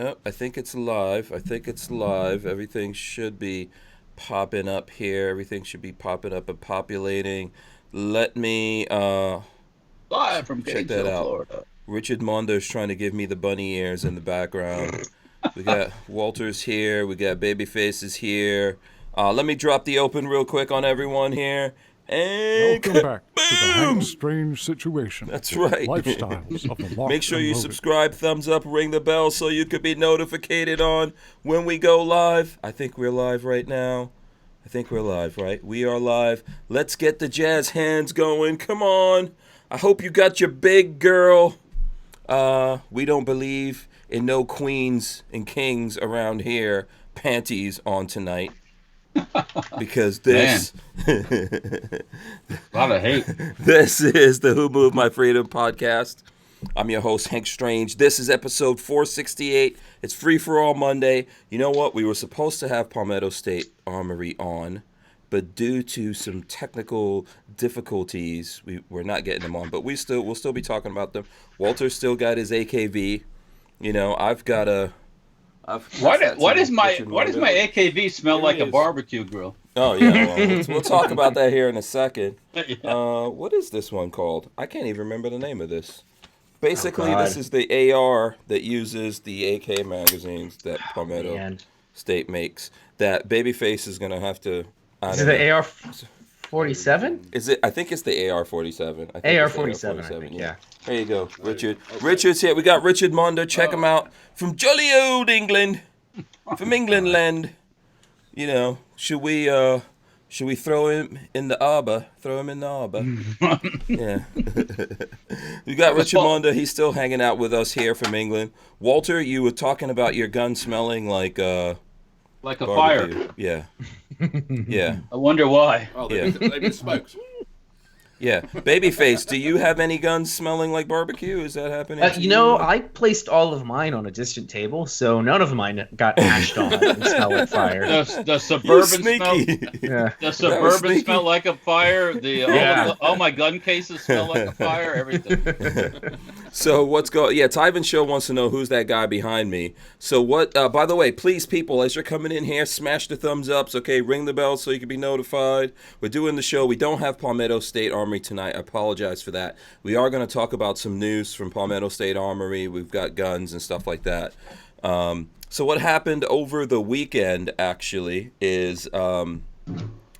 Oh, I think it's live. Everything should be popping up here. Everything should be popping up and populating. Let me Live from check that Gainesville, out. Florida. Richard Mondo's trying to give me the bunny ears in the background. We got Walter's here. We got Babyface is here. Let me drop the open real quick on everyone here. And welcome back to the Hank Strange Situation. That's right. Lifestyles of the locked Make sure and you loaded. subscribe, thumbs up, ring the bell so you could be notified on when we go live. I think we're live right now. I think we're live, right? We are live. Let's get the jazz hands going. Come on. I hope you got your big girl. We don't believe in no queens and kings around here panties on tonight. Because this a lot of hate. This is the Who Moved My Freedom podcast. I'm your host, Hank Strange. This is episode 468. It's Free for All Monday. You know what? We were supposed to have Palmetto State Armory on, but due to some technical difficulties, we're not getting them on. But we'll still be talking about them. Walter still got his AKV. You know, I've got a. Why does my AKV smell like a barbecue grill? Oh yeah, well, we'll talk about that here in a second. Yeah. What is this one called? I can't even remember the name of this. Basically, this is the AR that uses the AK magazines that Palmetto State makes. That Babyface is gonna have to. Is it the AR-47? Is it? I think it's the AR-47. AR-47, yeah. There you go, Richard. Richard's here. We got Richard Mondo. Check him out from jolly old England, from England land. You know, should we throw him in the arbor? Throw him in the arbor. Yeah. We got Richard Mondo. He's still hanging out with us here from England. Walter, you were talking about your gun smelling like a barbecue. Fire. Yeah. Yeah. I wonder why. Oh, they need smokes. Yeah. Babyface, do you have any guns smelling like barbecue? Is that happening? I placed all of mine on a distant table, so none of mine got ashed on and smell like fire. The Suburban smell. Yeah. The Suburban smell like a fire. All my gun cases smell like a fire. Everything. So what's going? Yeah, Tyven Show wants to know who's that guy behind me. So what? By the way, please, people, as you're coming in here, smash the thumbs ups. Okay, ring the bell so you can be notified. We're doing the show. We don't have Palmetto State Armory tonight. I apologize for that. We are going to talk about some news from Palmetto State Armory. We've got guns and stuff like that. So what happened over the weekend actually is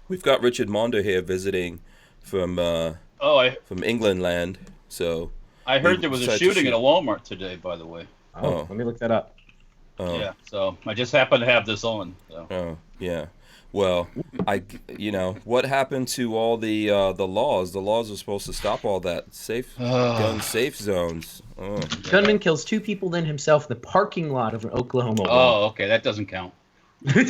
we've got Richard Mondo here visiting from England land. So I heard there was a shooting at a Walmart today, by the way. Oh, let me look that up. Oh. Yeah, so I just happen to have this on. So. Oh, yeah. Well, what happened to all the laws? The laws are supposed to stop all that gun safe zones. Oh. Gunman kills 2 people, then himself in the parking lot of an Oklahoma. Oh, okay, that doesn't count. I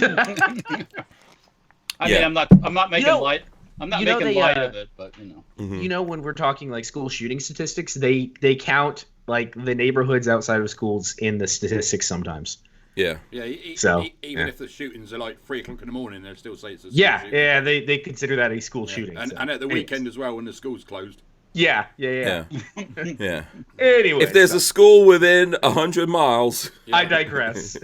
mean, I'm not making light. I'm not making light of it, but you know. Mm-hmm. You know, when we're talking like school shooting statistics, they count like the neighborhoods outside of schools in the statistics sometimes. Yeah. Yeah. Even if the shootings are like 3 o'clock in the morning, they'll still say it's a school shooting. Yeah. They consider that a school shooting. And at the weekend as well when the school's closed. Yeah. Yeah. Anyway, if there's a school within 100 miles, I digress.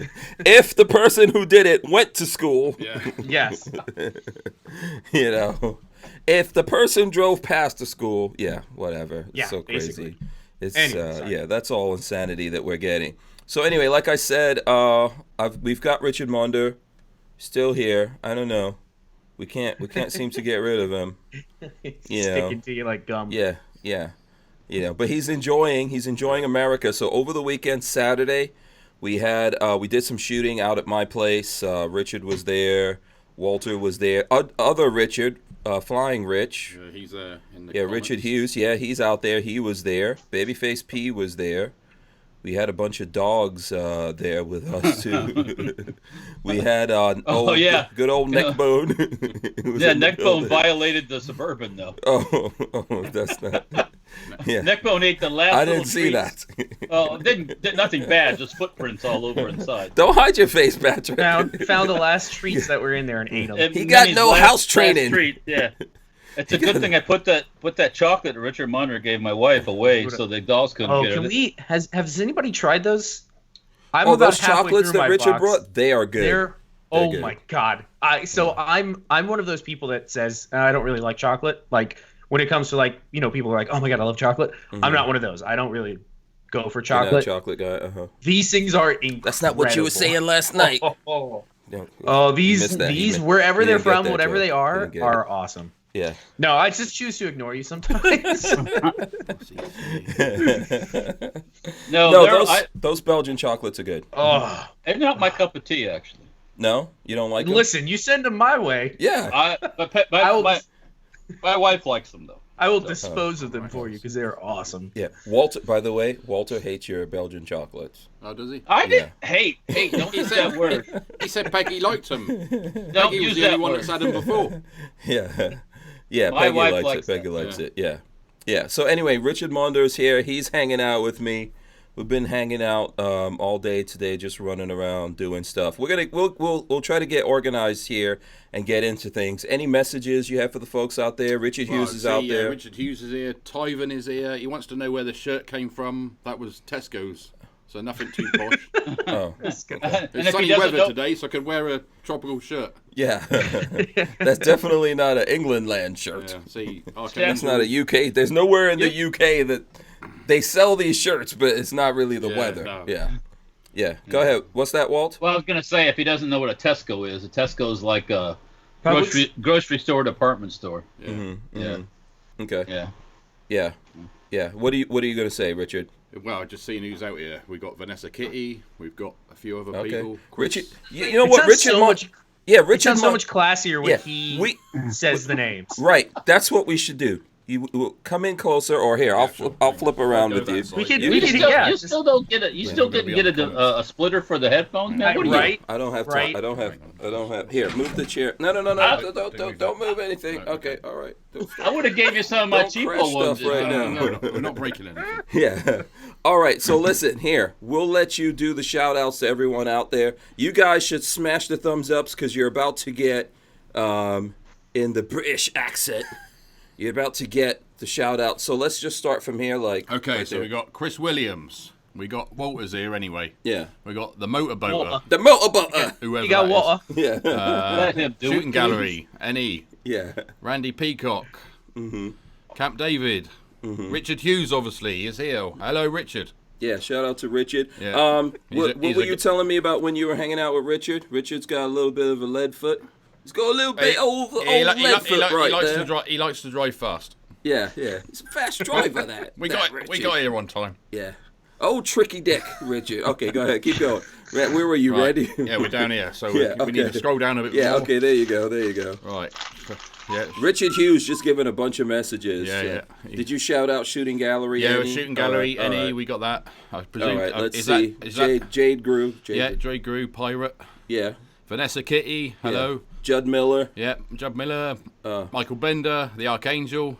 If the person who did it went to school, Yes. You know, if the person drove past the school, whatever. It's so crazy. Basically. It's anyway, that's all insanity that we're getting. So anyway, like I said, we've got Richard Mondo still here. I don't know. We can't seem to get rid of him. Sticking to you like gum. Yeah. You know, but he's enjoying America. So over the weekend, Saturday, we did some shooting out at my place. Richard was there. Walter was there. Other Richard, Flying Rich. He's in the comments. Richard Hughes. Yeah, he's out there. He was there. Babyface P was there. We had a bunch of dogs there with us too. We had good old Neckbone. Neckbone violated the Suburban though. Oh, that's not. Yeah. Neckbone ate the last. I didn't see that. Oh, did nothing bad, just footprints all over inside. Don't hide your face, Patrick. Found the last treats that were in there and ate them. He got no house training. Treat, yeah. It's a good thing I put that chocolate Richard Munner gave my wife away so the dolls couldn't get it. Has anybody tried those? I'm Oh, about those halfway chocolates through that my Richard box. brought, they are good. They're good. my god. I'm one of those people that says I don't really like chocolate. Like when it comes to like people are like, oh my god, I love chocolate. I'm not one of those. I don't really go for You're not a chocolate. chocolate guy. Uh-huh. These things are incredible. That's not what you were saying last night. These wherever they're from, whatever they are it. awesome. Yeah. No, I just choose to ignore you sometimes. No, those Belgian chocolates are good. Oh, they're not my cup of tea, actually. No, you don't like them? listen, you send them my way. Yeah. My wife likes them though. I will dispose of them for you because they are awesome. Yeah. Walter. By the way, Walter hates your Belgian chocolates. Oh, does he? I didn't hate. Don't use that word. He said Peggy liked them. Don't Peggy use was the that only one word. that's had them before. Yeah. Yeah. My Peggy wife likes likes it. Peggy that. likes it. Yeah. Yeah. So anyway, Richard Mondo's here. He's hanging out with me. We've been hanging out all day today, just running around doing stuff. We'll try to get organized here and get into things. Any messages you have for the folks out there? Richard Hughes is out there. Richard Hughes is here. Tyven is here. He wants to know where the shirt came from. That was Tesco's, so nothing too posh. Oh, It's sunny weather today, so I can wear a tropical shirt. yeah. That's definitely not an England land shirt. Yeah, see, That's not a UK. There's nowhere in the UK that they sell these shirts, but it's not really the weather. No. Yeah. Go ahead. What's that, Walt? Well, I was gonna say, if he doesn't know what a Tesco is is like a Publix? grocery store, department store. Yeah. Mm-hmm. Yeah. Okay. Yeah. Yeah. What are you gonna say, Richard? Well, just seeing who's out here. We've got Vanessa Kitty. We've got a few other Okay. people. Richard. Chris. You know what? Richard. Yeah, It Richard. sounds so much classier when Yeah, he says the names. Right. That's what we should do. You will come in closer, or here I'll flip around Go with you. that side. We can- You- we You can- still, yeah, you just- still don't get it. You still I'm gonna didn't be get on the a splitter for the headphones, man. What are you? Right? I don't have time. Right. I don't have. Here, move the chair. No. Don't move anything. Okay. All right. I would have gave you some of my Don't cheaper crash ones. stuff right now. No, we're not breaking anything. Yeah. All right. So listen here. We'll let you do the shout outs to everyone out there. You guys should smash the thumbs ups because you're about to get in the British accent. You're about to get the shout out. So let's just start from here. Okay, right so there. we got Chris Williams. We got Walter's here anyway. Yeah. We got the motorboater. The motorboater. Whoever You got that is. water. Yeah. Let him do Shooting it. Gallery. NE. Yeah. Randy Peacock. Camp David. Richard Hughes, obviously, is here. Hello, Richard. Yeah, shout out to Richard. Yeah. What were you telling me about when you were hanging out with Richard? Richard's got a little bit of a lead foot. He's got a little bit old lead foot right there. He likes to drive fast. Yeah. He's a fast driver, that. We that got Richard. here on time. Yeah. Oh, tricky dick, Richard. Okay, go ahead. Keep going. Where were you? Right. Ready? Yeah, we're down here, so Yeah, we need okay. to scroll down a bit Yeah, more. okay, there you go. Right. Yeah. Richard Hughes just giving a bunch of messages. Yeah. Did you shout out Shooting Gallery? Yeah, Any? we're Shooting Gallery. All right, NE, we got that. I presume. All right, let's is see. That, Jade Grew. yeah, Dre Grew, Pirate. Yeah. Vanessa Kitty, hello. Yeah. Judd Miller. Yeah, Judd Miller, Michael Bender, the Archangel.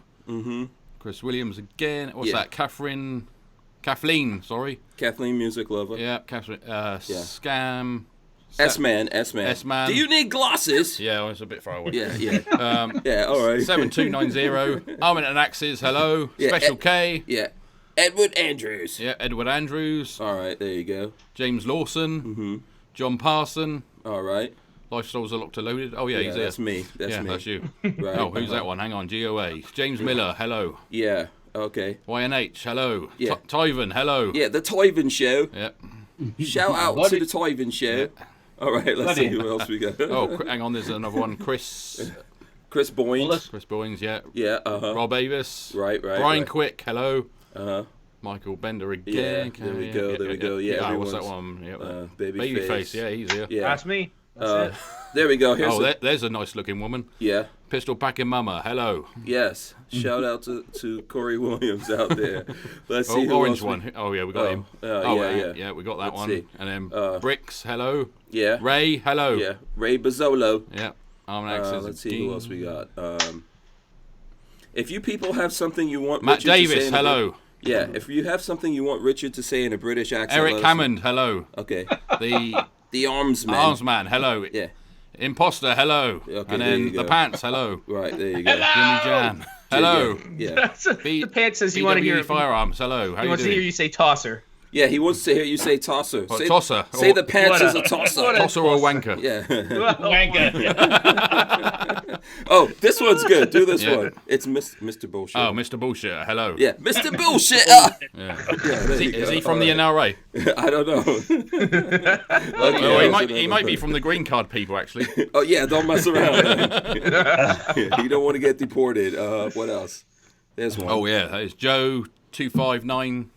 Chris Williams again. What's Yeah. that? Kathleen, sorry. Kathleen, music lover. Yeah, Catherine. Scam. S-Man. S-Man. Do you need glasses? Yeah, I was a bit far away. Yeah. Yeah, all right. 7290. Armament and Axes, hello. Yeah, Special K. Yeah. Edward Andrews. Yeah, Edward Andrews. All right, there you go. James Lawson. John Parson. All right. Lifestyles are locked and loaded. Oh, yeah, he's there. That's me. That's me. That's you. Right. Oh, who's that one? Hang on. GOA. James Miller, hello. Yeah, okay. YNH, hello. Yeah. Tyven, hello. Yeah, the Toyven Show. Yep. Shout out to the Toyven Show. All right, let's see who else we got. Oh, hang on. There's another one. Chris Boynes. Chris Boynes, yeah. Yeah, Rob Avis. Right. Brian Quick, hello. Uh-huh. Michael Bender Yeah, again. there we go. Yeah, what's that everyone's, one? Yeah. Babyface. Yeah, he's here. Yeah. That's me. That's it. There we go. Here's Oh, there's a nice looking woman. yeah. Pistol packing mama, hello. Yes. Shout out to Corey Williams out there. Let's see Oh, who orange else one. Oh, yeah, we got him. yeah. We got that Let's one. see. And then Bricks, hello. Yeah. Ray, hello. Yeah. Ray Bazzolo. Yeah. Armament Axes. Let's see who else we got. If you people have something you want Matt Richard to say Davis, in a hello. Yeah, if you have something you want Richard to say in a British accent. let Eric us know. Hammond, hello. Okay. The Arms Man. Arms Man, hello. Yeah. Imposter, hello. Okay, and there then you the go. Pants, hello. Right, there you go. Jimmy Jan, hello. Yeah. The pants says you want to hear Firearms, hello. How He you wants to hear doing? you say tosser. Yeah, he wants to hear you say tosser. Oh, Say, tosser. Say Or- the pants What is a- a tosser. what a- Tosser or wanker. Yeah. Wanker. Oh, this one's good. Do this Yeah. one. It's Mr. Bullshit. Oh, Mr. Bullshit. Hello. Yeah, Mr. Bullshit. Yeah. Yeah, there you Is go. he from the All NRA? right. I don't know. Okay, Oh, that was he might be another from the green card people, actually. thing. Oh yeah, don't mess around. You don't want to get deported. What else? There's one. Oh, yeah. That is Joe 259.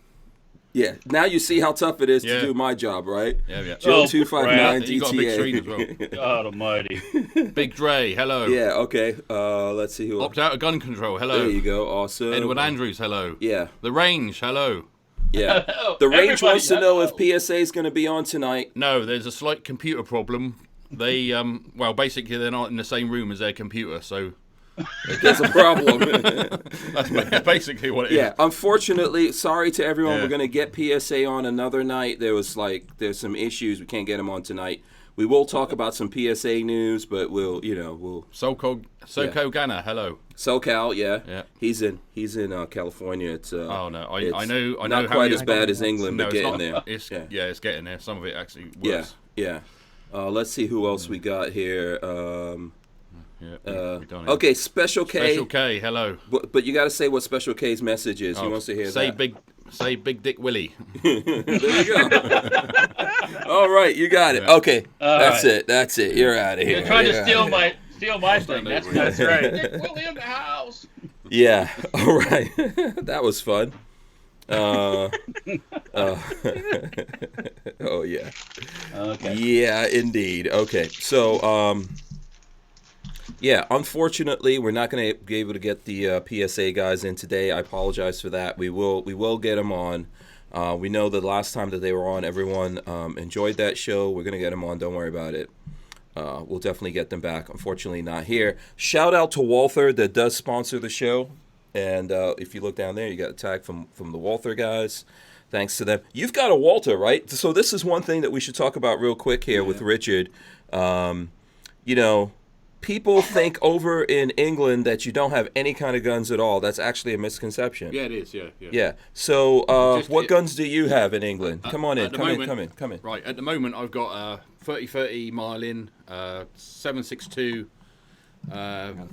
Yeah. Now you see how tough it is Yeah. to do my job, right? Yeah, yeah. Joe Oh, 259 You got a big screen as DTA. well. God almighty. Big Dre, hello. Yeah. Okay. Let's see who. Opt out of gun control, hello. There you go. Awesome. Edward Andrews, hello. Yeah. The Range, hello. Yeah. Oh, The range everybody, wants to know if hello. PSA is going to be on tonight. No, there's a slight computer problem. They, well, basically they're not in the same room as their computer, so There's a problem. that's basically what it is. Yeah, unfortunately, sorry to everyone. Yeah. We're gonna get PSA on another night. There's some issues. We can't get him on tonight. We will talk about some PSA news, but we'll Soko Ghana, hello. SoCal, yeah. Yeah. He's in California. It's Oh no, I it's know. I not know quite how as bad as England, No, but it's getting not. there. It's, yeah, yeah, it's getting there. Some of it actually yeah, worse. yeah. Let's see who else we got here. Yeah, we done it. Okay, Special K. Special K, hello. But you got to say what Special K's message is. He wants to hear say that. Say Big Dick Willie. There you go. All right, you got it. Yeah. Okay, All that's right. it. That's it. You're out of here. You're trying to You're steal outta here. my thing. That's right. Dick Willie in the house. Yeah. All right. That was fun. Oh yeah. Okay. Yeah, indeed. Okay. So yeah, unfortunately, we're not going to be able to get the PSA guys in today. I apologize for that. We will get them on. We know the last time that they were on, everyone enjoyed that show. We're going to get them on. Don't worry about it. We'll definitely get them back. Unfortunately, not here. Shout out to Walther that does sponsor the show. And if you look down there, you got a tag from the Walther guys. Thanks to them. You've got a Walther, right? So this is one thing that we should talk about real quick here with Richard. You know, people think over in England that you don't have any kind of guns at all. That's actually a misconception. Yeah, it is. Yeah. Yeah. So Just- what guns do you have in England? Come on in. at the Come moment- in. Right, at the moment I've got a 30-30 Marlin, 7.62.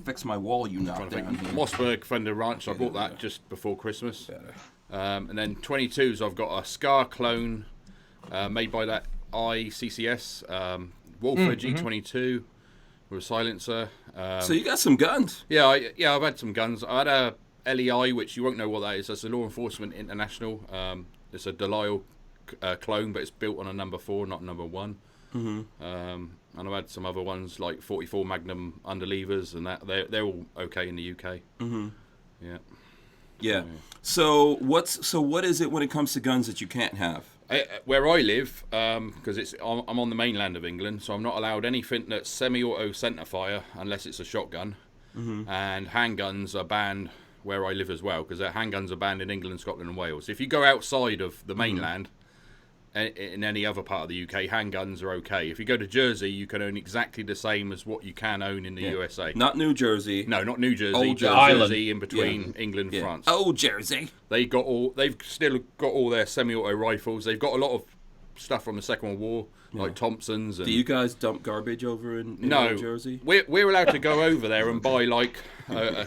Fix my wall, you knocked Trying to down. think. Mossberg Fender Ranch. I bought that just before Christmas. And then 22s. I've got a Scar clone made by that ICCS Walther G22 with a silencer. So you got some guns. Yeah, I've had some guns. I had a LEI, which you won't know what that is. That's a Law Enforcement International. It's a Delisle clone, but it's built on a number 4, not number 1. And I've had some other ones like 44 Magnum underlevers, and that they're all okay in the UK. Yeah. So what is it when it comes to guns that you can't have? Where I live, because I'm on the mainland of England, so I'm not allowed anything that's semi-auto centerfire unless it's a shotgun, and handguns are banned where I live as well, because handguns are banned in England, Scotland, and Wales. If you go outside of the mainland, in any other part of the UK, handguns are okay. If you go to Jersey, you can own exactly the same as what you can own in the USA. Not New Jersey. No, not New Jersey. Old Jersey, Ireland. in between England and Yeah. France. Old Jersey. They've still got all their semi-auto rifles. They've got a lot of stuff from the Second World War, like Thompsons. And Do you guys dump garbage over in no, New Jersey? we're allowed to go over there and buy like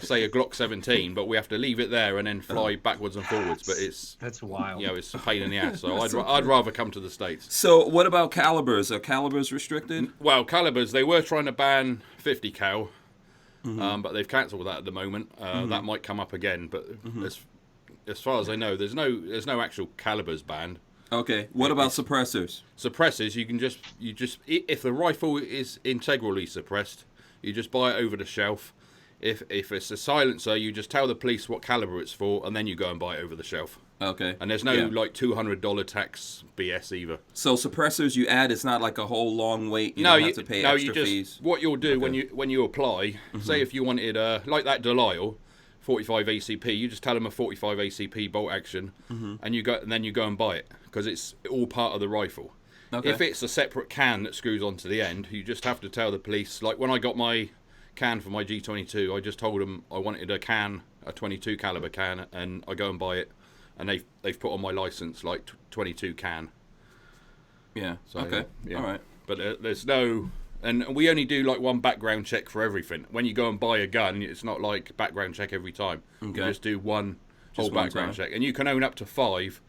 say a Glock 17, but we have to leave it there and then fly backwards and forwards. But That's wild. it's a pain in the ass. So I'd rather come to the States. So what about calibers? Are calibers restricted? Well, calibers, they were trying to ban 50 cal, but they've cancelled that at the moment. That might come up again, but as far as I know, there's no actual calibers banned. Okay. What about suppressors? Suppressors, you just if the rifle is integrally suppressed, you just buy it over the shelf. If it's a silencer, you just tell the police what caliber it's for, and then you go and buy it over the shelf. Okay. And there's no like $200 tax BS either. So suppressors you add, it's not like a whole long wait. You don't have to pay extra fees. What you'll do when you apply, say if you wanted like that Delisle 45 ACP, you just tell them a 45 ACP bolt action, and then you go and buy it because it's all part of the rifle. Okay. If it's a separate can that screws onto the end, you just have to tell the police. Like when I got my can for my G22, I just told them I wanted a 22 caliber can, and I go and buy it. and they've put on my license like 22 can. Yeah. So, Okay. yeah. All right. But there's no, and we only do like one background check for everything. When you go and buy a gun, it's not like background check every time. You just do one whole background check, and you can own up to 5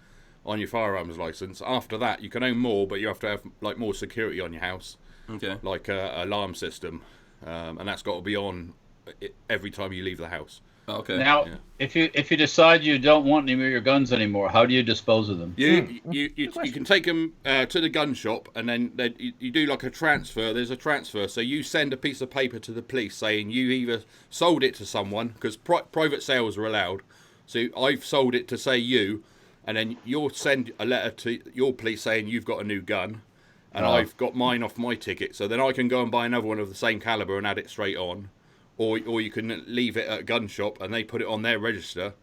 on your firearms license. After that, you can own more, but you have to have like more security on your house. Okay. Like a alarm system, and that's got to be on every time you leave the house. Okay. Now, if you decide you don't want any of your guns anymore, how do you dispose of them? You can take them to the gun shop, and then you do like a transfer. There's a transfer, so you send a piece of paper to the police saying you either sold it to someone, because private sales are allowed. So I've sold it to, say, you, and then you'll send a letter to your police saying you've got a new gun, and I've got mine off my ticket. So then I can go and buy another one of the same caliber and add it straight on. Or you can leave it at a gun shop and they put it on their register,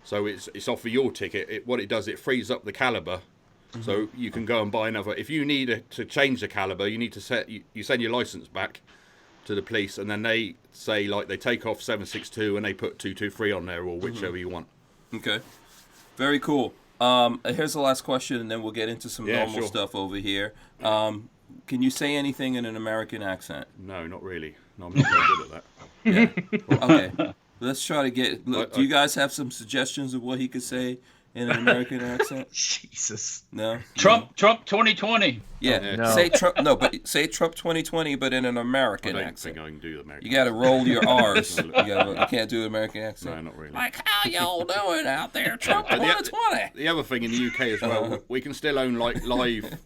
so it's off of your ticket. What it does, it frees up the caliber, so you can go and buy another. If you need to change the caliber, you need to you send your license back to the police, and then they say, like, they take off 7.62 and they put 223 on there, or whichever you want. Okay. Very cool. Here's the last question, and then we'll get into some normal stuff over here. Can you say anything in an American accent? No, not really. No, I'm not very good at that. Yeah. Okay. Let's try to get. Look, do you guys have some suggestions of what he could say in an American accent? Jesus. No. Trump 2020. Yeah. No. Say Trump. No, but say Trump 2020, but in an American I don't accent. think I can do the American. You got to roll your R's. You can't do an American accent. No, not really. Like, how y'all doing out there, Trump 2020? The other thing in the UK as well, we can still own like live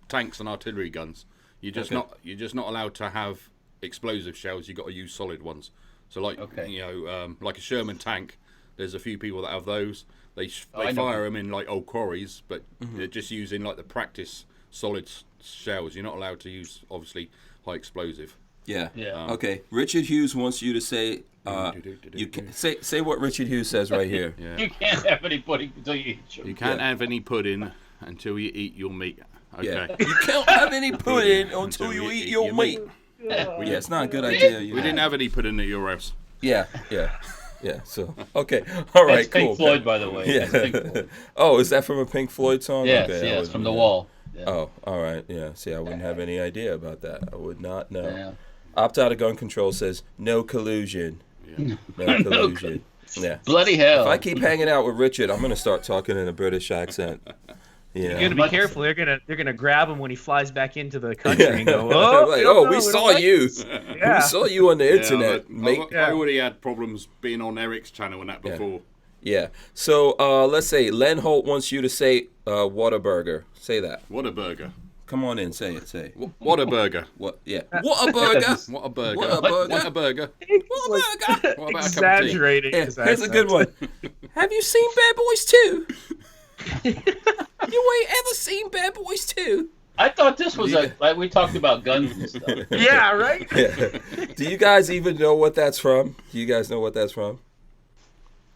tanks and artillery guns. You're just not allowed to have explosive shells. You got to use solid ones. So like like a Sherman tank, there's a few people that have those. They fire them in like old quarries, but they're just using like the practice solid shells. You're not allowed to use obviously high explosive. Yeah. Yeah. Okay. Richard Hughes wants you to say. You can say what Richard Hughes says right here. Yeah. You can't have any pudding until you eat your You can't have any pudding until you eat your meat. Okay. Yeah. You can't have any pudding until you eat your meat. Yeah, it's not a good idea. We didn't have any pudding at your house. Yeah. So okay, all right, That's cool. Pink Floyd, by the way. Yeah. Pink Floyd. Oh, is that from a Pink Floyd song? Yes, Okay, yes, from The Wall. Yeah. Oh, all right. Yeah. See, I wouldn't have any idea about that. I would not know. Yeah. Opt out of gun control says no collusion. Yeah. No collusion. Yeah. Bloody hell. If I keep hanging out with Richard, I'm gonna start talking in a British accent. Yeah. You gotta be careful. They're gonna grab him when he flies back into the country and go, "Oh, like, we saw you. Yeah. We saw you on the internet, but mate." I already had problems being on Eric's channel and that before. Yeah. So let's say Len Holt wants you to say Whataburger. Say that. What a burger. Come on in. Say it. Say it. What a burger. What? Yeah. What a burger. What a burger. What a burger. What a burger. What a burger. What about a cup of tea? Exaggerating. Yeah, his here's a accent. good one. Have you seen Bad Boys 2? You ain't ever seen Bad Boys 2? I thought this was like we talked about guns and stuff. Yeah, right. Yeah. Do you guys even know what that's from? Do you guys know what that's from?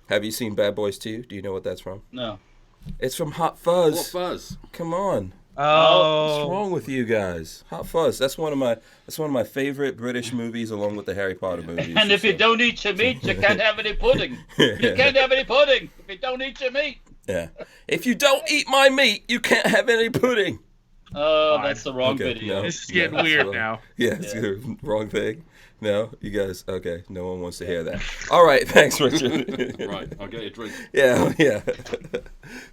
Have you seen Bad Boys 2? Do you know what that's from? No. It's from Hot Fuzz. What fuzz? Come on. Oh, What's wrong with you guys? Hot Fuzz. That's one of my favorite British movies, along with the Harry Potter movies. And if you don't eat your meat, you can't have any pudding. You can't have any pudding if you don't eat your meat. Yeah. If you don't eat my meat, you can't have any pudding. Oh, that's the wrong Okay, video. no. this is getting Yeah, weird so- now. Yeah, it's the wrong thing. No, you guys. Okay, no one wants to hear that. All right, thanks, Richard. Right, I'll get you a drink. Yeah.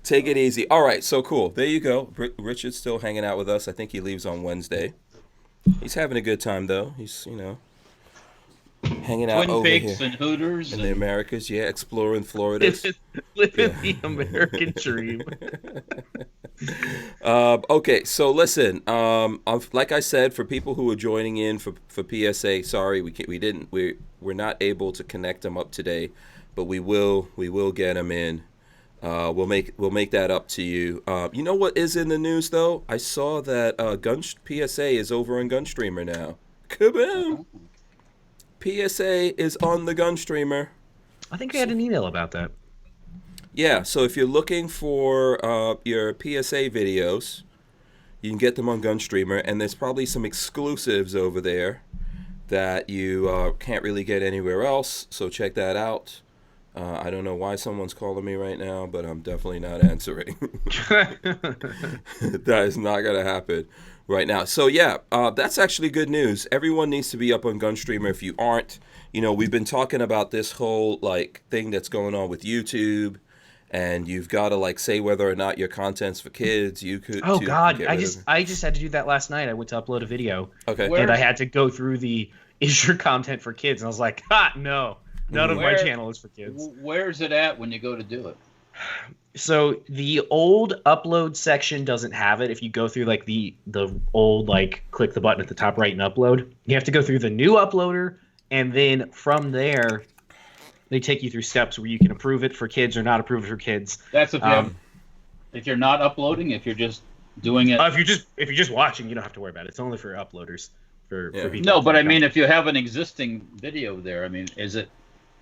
Take it easy. All right, so cool. There you go. Richard's still hanging out with us. I think he leaves on Wednesday. He's having a good time though. He's hanging out Twin over Peaks here and Hooters. in the Americas. Yeah, exploring Florida. Living the American dream. Okay, so listen. Like I said, for people who are joining in for PSA, sorry we're not able to connect them up today, but we will get them in. We'll make that up to you. You know what is in the news though? I saw that PSA is over on Gunstreamer now. Kaboom! PSA is on the Gunstreamer. I think I had an email about that. Yeah, so if you're looking for your PSA videos, you can get them on Gunstreamer, and there's probably some exclusives over there that you can't really get anywhere else, so check that out. I don't know why someone's calling me right now, but I'm definitely not answering. That is not going to happen right now. So, yeah, that's actually good news. Everyone needs to be up on Gunstreamer. If you aren't, we've been talking about this whole, thing that's going on with YouTube. And you've got to say whether or not your content's for kids. You could. Oh God, I just had to do that last night. I went to upload a video. Okay. And I had to go through the is your content for kids, and I was like, no, none of my channel is for kids. Where is it at when you go to do it? So the old upload section doesn't have it. If you go through the old click the button at the top right and upload, you have to go through the new uploader, and then from there. They take you through steps where you can approve it for kids or not approve it for kids. That's if you're not uploading, if you're just doing it. If you're just watching, you don't have to worry about it. It's only for uploaders. For people. No, but I mean, if you have an existing video there, I mean, is it?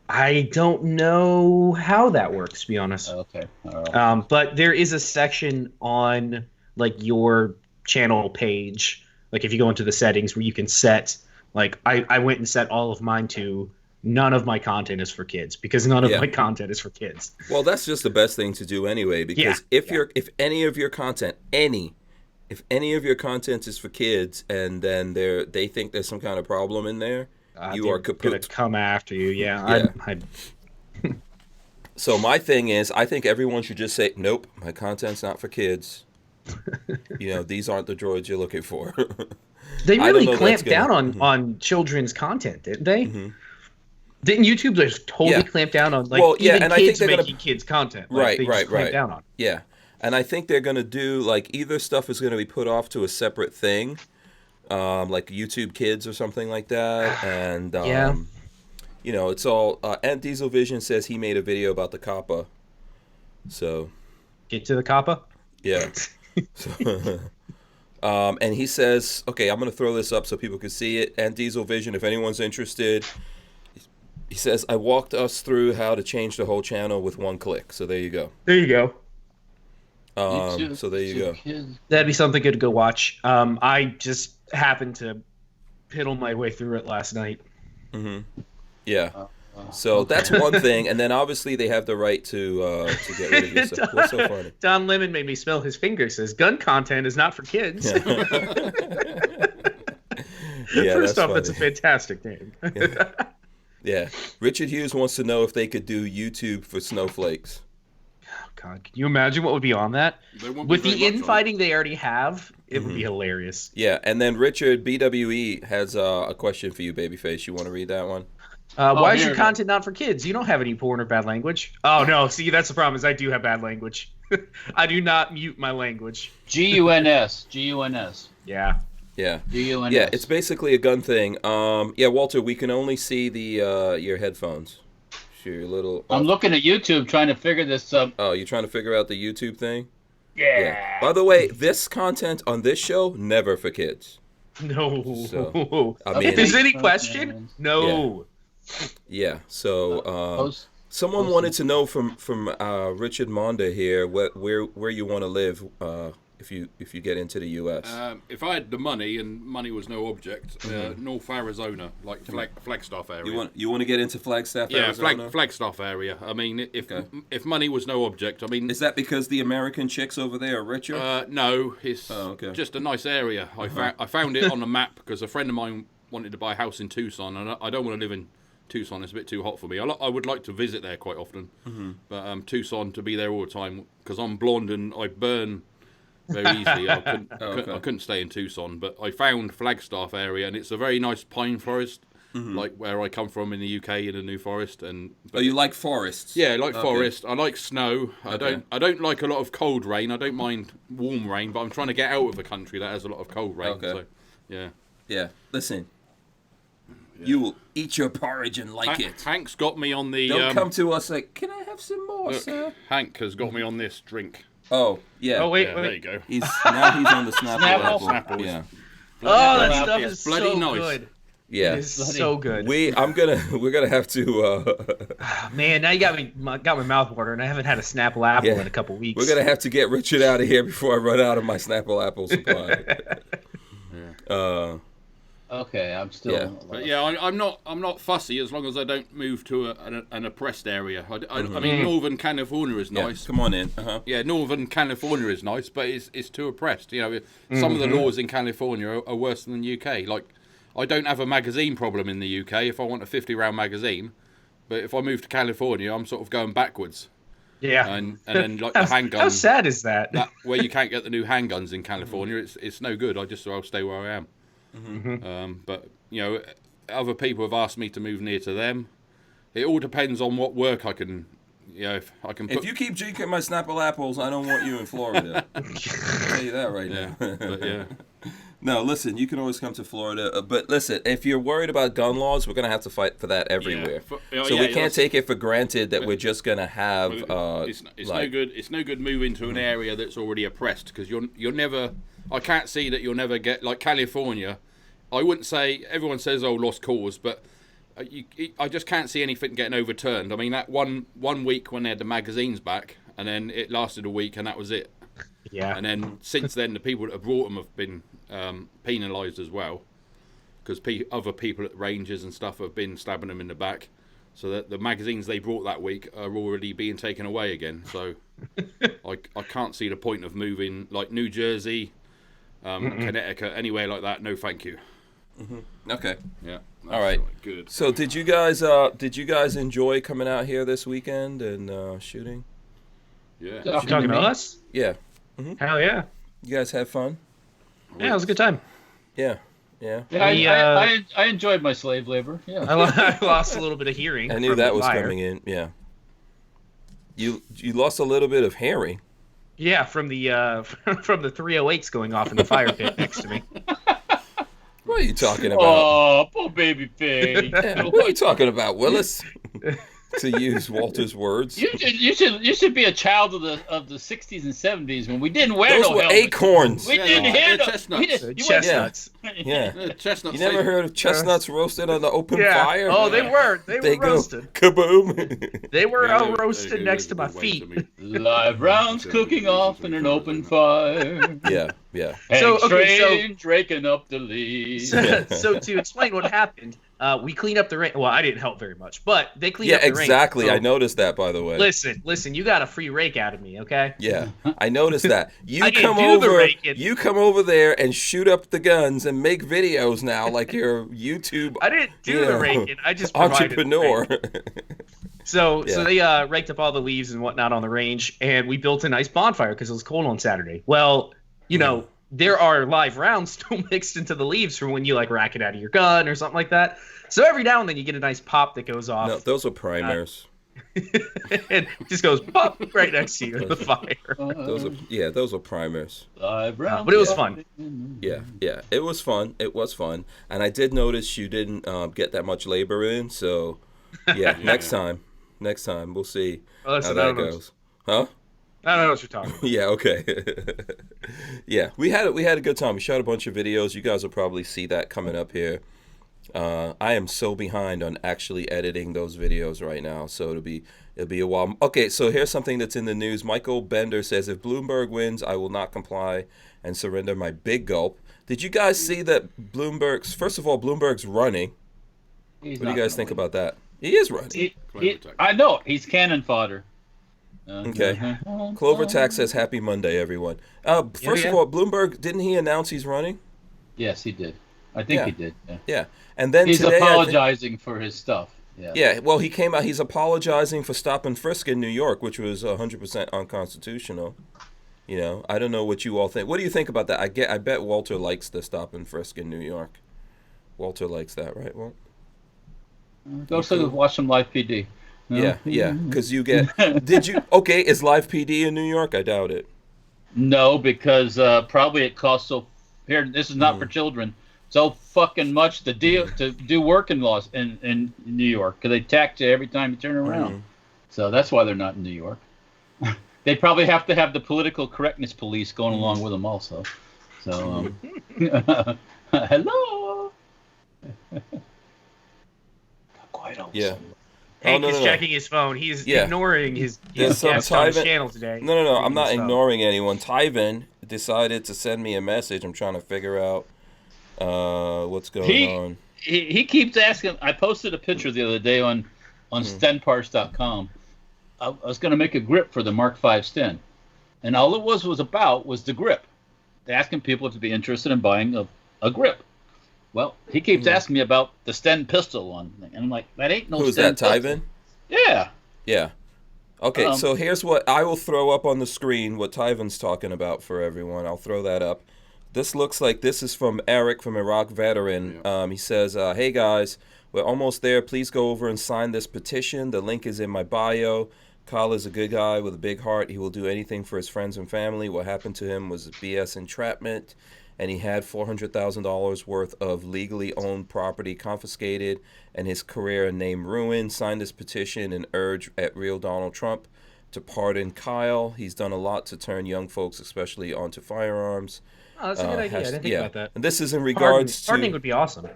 I don't know how that works, to be honest. Okay. All right. But there is a section on your channel page, if you go into the settings where you can set. I went and set all of mine to. None of my content is for kids because none of my content is for kids. Well, that's just the best thing to do anyway. Because if any of your content, if any of your content is for kids, and then they think there's some kind of problem in there, you are kaput. Gonna come after you. Yeah. So my thing is, I think everyone should just say, nope, my content's not for kids. These aren't the droids you're looking for. They really clamped down on children's content, didn't they? Mm-hmm. Didn't YouTube just totally clamp down on even kids making kids content? Right. Down on. Yeah, and I think they're gonna do either stuff is gonna be put off to a separate thing, like YouTube Kids or something like that, and it's all. And Diesel Vision says he made a video about the Kappa, so get to the Kappa. Yeah. So, and he says, okay, I'm gonna throw this up so people can see it. And Diesel Vision, if anyone's interested. He says, I walked us through how to change the whole channel with one click. So there you go. There you go. So there you go. That'd be something good to go watch. I just happened to piddle my way through it last night. Mm-hmm. Yeah. So that's one thing. And then obviously they have the right to get rid of yourself. What's so funny? Don Lemon made me smell his fingers. Says, gun content is not for kids. Yeah. First off, that's a fantastic name. Yeah. Yeah. Richard Hughes wants to know if they could do YouTube for snowflakes. Oh, God. Can you imagine what would be on that? With the infighting they already have, it would be hilarious. Yeah. And then Richard BWE has a question for you, Babyface. You want to read that one? Why is your content not for kids? You don't have any porn or bad language. Oh, no. See, that's the problem is I do have bad language. I do not mute my language. Guns. Yeah. Yeah. Guns. Yeah, it's basically a gun thing. Yeah, Walter, we can only see the your headphones. Your little. I'm looking at YouTube trying to figure this up. Oh, you're trying to figure out the YouTube thing? Yeah. By the way, this content on this show never for kids. No. So, I mean, if there's any question, no. Yeah. So, someone wanted to know from Richard Monda here where you want to live. If you get into the U.S. If I had the money and money was no object, North Arizona, Flagstaff area. You want to get into Flagstaff, Arizona? Yeah, Flagstaff area. I mean, if money was no object, I mean, is that because the American chicks over there are richer? No, it's just a nice area. I found it on the map because a friend of mine wanted to buy a house in Tucson, and I don't want to live in Tucson. It's a bit too hot for me. I would like to visit there quite often, but Tucson to be there all the time because I'm blonde and I burn very easily. I couldn't stay in Tucson, but I found Flagstaff area, and it's a very nice pine forest, like where I come from in the UK, in a New Forest. You like forests? Yeah, I like forest. I like snow. I don't like a lot of cold rain. I don't mind warm rain, but I'm trying to get out of a country that has a lot of cold rain. Okay. So, yeah. Yeah. Listen. Yeah. You will eat your porridge and like it. Hank's got me on the. Don't come to us like, can I have some more, sir? Hank has got me on this drink. Oh, yeah. Oh, wait. There you go. Now he's on the Snapple. Snapple. Yeah. Oh, that stuff is bloody so nice. good. Yeah. It is so good. We're gonna have to. Man, now you got my mouth watering. I haven't had a Snapple apple in a couple weeks. We're gonna have to get Richard out of here before I run out of my Snapple apple supply. Okay, I'm still. Yeah. But yeah, I'm not fussy as long as I don't move to an oppressed area. I mean, Northern California is Yeah, nice. come on in. Uh-huh. Yeah, Northern California is nice, but it's too oppressed. You know, some of the laws in California are worse than the UK. Like, I don't have a magazine problem in the UK if I want a 50-round magazine, but if I move to California, I'm sort of going backwards. Yeah. And then like the handguns. How sad is that? Where you can't get the new handguns in California, it's no good. I'll stay where I am. But you know, other people have asked me to move near to them. It all depends on what work I can. You know, if I can. If you keep drinking my Snapple apples, I don't want you in Florida. I'll tell you that right now. But yeah. No, listen, you can always come to Florida. But listen, if you're worried about gun laws, we're going to have to fight for that everywhere. So we can't take it for granted that we're just going to have... it's like, no good. It's no good moving to an area that's already oppressed, because you're never... I can't see that you'll never get... Like California, I wouldn't say... Everyone says, oh, lost cause, but I just can't see anything getting overturned. I mean, that one week when they had the magazines back, and then it lasted a week, and that was it. Yeah. And then since then, the people that have brought them have been penalised as well, because other people at ranges and stuff have been stabbing them in the back. So that the magazines they brought that week are already being taken away again. So I can't see the point of moving, like New Jersey, Connecticut, anywhere like that. No, thank you. Okay. Yeah. All right. Good. So did you guys enjoy coming out here this weekend and shooting? Yeah. You talking to us? Yeah. Hell yeah. You guys had fun? Yeah, it was a good time. Yeah. I enjoyed my slave labor. Yeah. I lost a little bit of hearing. I knew from that the was fire. coming in. Yeah. You lost a little bit of hearing. Yeah, from the 308s going off in the fire pit next to me. What are you talking about? Oh, poor baby pig. Yeah, what are you talking about, Willis? To use Walter's words. You should be a child of the 60s and 70s when we didn't wear Those no were helmets. acorns. We didn't hear no chestnuts. Chestnuts. Yeah. Chestnuts. You never heard of chestnuts roasted on the open fire? Oh, they were. They were go roasted. kaboom. They were Yeah, roasted next to my feet. Live rounds cooking off in an open fire. Yeah. And So, okay, strange raking up the leaves. So to explain what happened, we cleaned up the range. Well, I didn't help very much, but they cleaned Yeah, up the range. exactly. So I noticed that, by the way. Listen, you got a free rake out of me, okay? Yeah, I noticed that. You I didn't come do the over. raking. You come over there and shoot up the guns and make videos now, like you're YouTube I didn't do you the know, raking. I just provided the entrepreneur. rake. So they raked up all the leaves and whatnot on the range, and we built a nice bonfire because it was cold on Saturday. Well, you know, there are live rounds still mixed into the leaves from when you like rack it out of your gun or something like that. So every now and then you get a nice pop that goes off. No, those are primers. And it just goes pop right next to you in the fire. Those are primers. Live rounds. But it was fun. Yeah, it was fun. It was fun, and I did notice you didn't get that much labor in. So, yeah, next time we'll see Well, listen, how I that don't know. goes. Huh? I don't know what you're talking about. Yeah, okay. Yeah, we had a good time. We shot a bunch of videos. You guys will probably see that coming up here. I am so behind on actually editing those videos right now, so it'll be a while. Okay, so here's something that's in the news. Michael Bender says, if Bloomberg wins, I will not comply and surrender my big gulp. Did you guys see that first of all, Bloomberg's running. What do you guys think about that? He is running. I know. He's cannon fodder. Okay. Clover Tax says, happy Monday, everyone. First of all, Bloomberg, didn't he announce he's running? Yes, he did. I think he did. Yeah. Yeah. And then He's today, apologizing for his stuff. Yeah. Yeah, well, he came out. He's apologizing for stop and frisk in New York, which was 100% unconstitutional. You know, I don't know what you all think. What do you think about that? I bet Walter likes the stop and frisk in New York. Walter likes that, right, Walt? Go watch some Live PD. No? Yeah, because you get. Okay, is Live PD in New York? I doubt it. No, because probably it costs here. This is not for children. So fucking much to do work in New York, because they tax you every time you turn around. So that's why they're not in New York. They probably have to have the political correctness police going along with them also. So hello. Quite awesome. Yeah. Hank is checking his phone. He's ignoring his There's guest some on his Tyven- channel today. No. I'm not ignoring anyone. Tyven decided to send me a message. I'm trying to figure out What's going on? He keeps asking. I posted a picture the other day on stenparts.com. I was going to make a grip for the Mark V Sten, and all it was about was the grip. Asking people to be interested in buying a grip. Well, he keeps asking me about the Sten pistol one, and I'm like, that ain't no. Who's Sten that, Tyven? Yeah. Yeah. Okay, so here's what I will throw up on the screen. What Tyven's talking about for everyone. I'll throw that up. This looks like this is from Eric from Iraq Veteran. He says, "Hey guys, we're almost there. Please go over and sign this petition. The link is in my bio. Kyle is a good guy with a big heart. He will do anything for his friends and family. What happened to him was BS entrapment, and he had $400,000 worth of legally owned property confiscated and his career and name ruined. Sign this petition and urge at real Donald Trump to pardon Kyle. He's done a lot to turn young folks, especially onto firearms." Oh, that's a good idea. I didn't think about that. And this is in regards Pardoning to... would be awesome.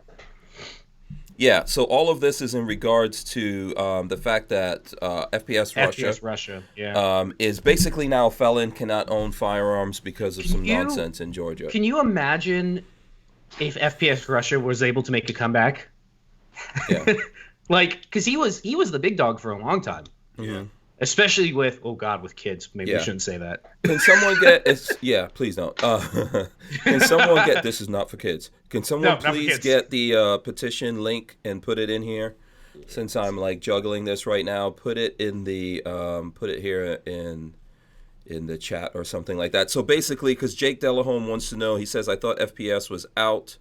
Yeah, so all of this is in regards to the fact that FPSRussia is basically now a felon, cannot own firearms because of some nonsense in Georgia. Can you imagine if FPSRussia was able to make a comeback? Yeah. Because he was the big dog for a long time. Yeah. Especially with with kids. Maybe we shouldn't say that. Can someone get please don't. Can someone get this is not for kids. Can someone please get the petition link and put it in here? Since I'm like juggling this right now, put it in the put it here in the chat or something like that. So basically, because Jake Delahome wants to know, he says, I thought FPS was out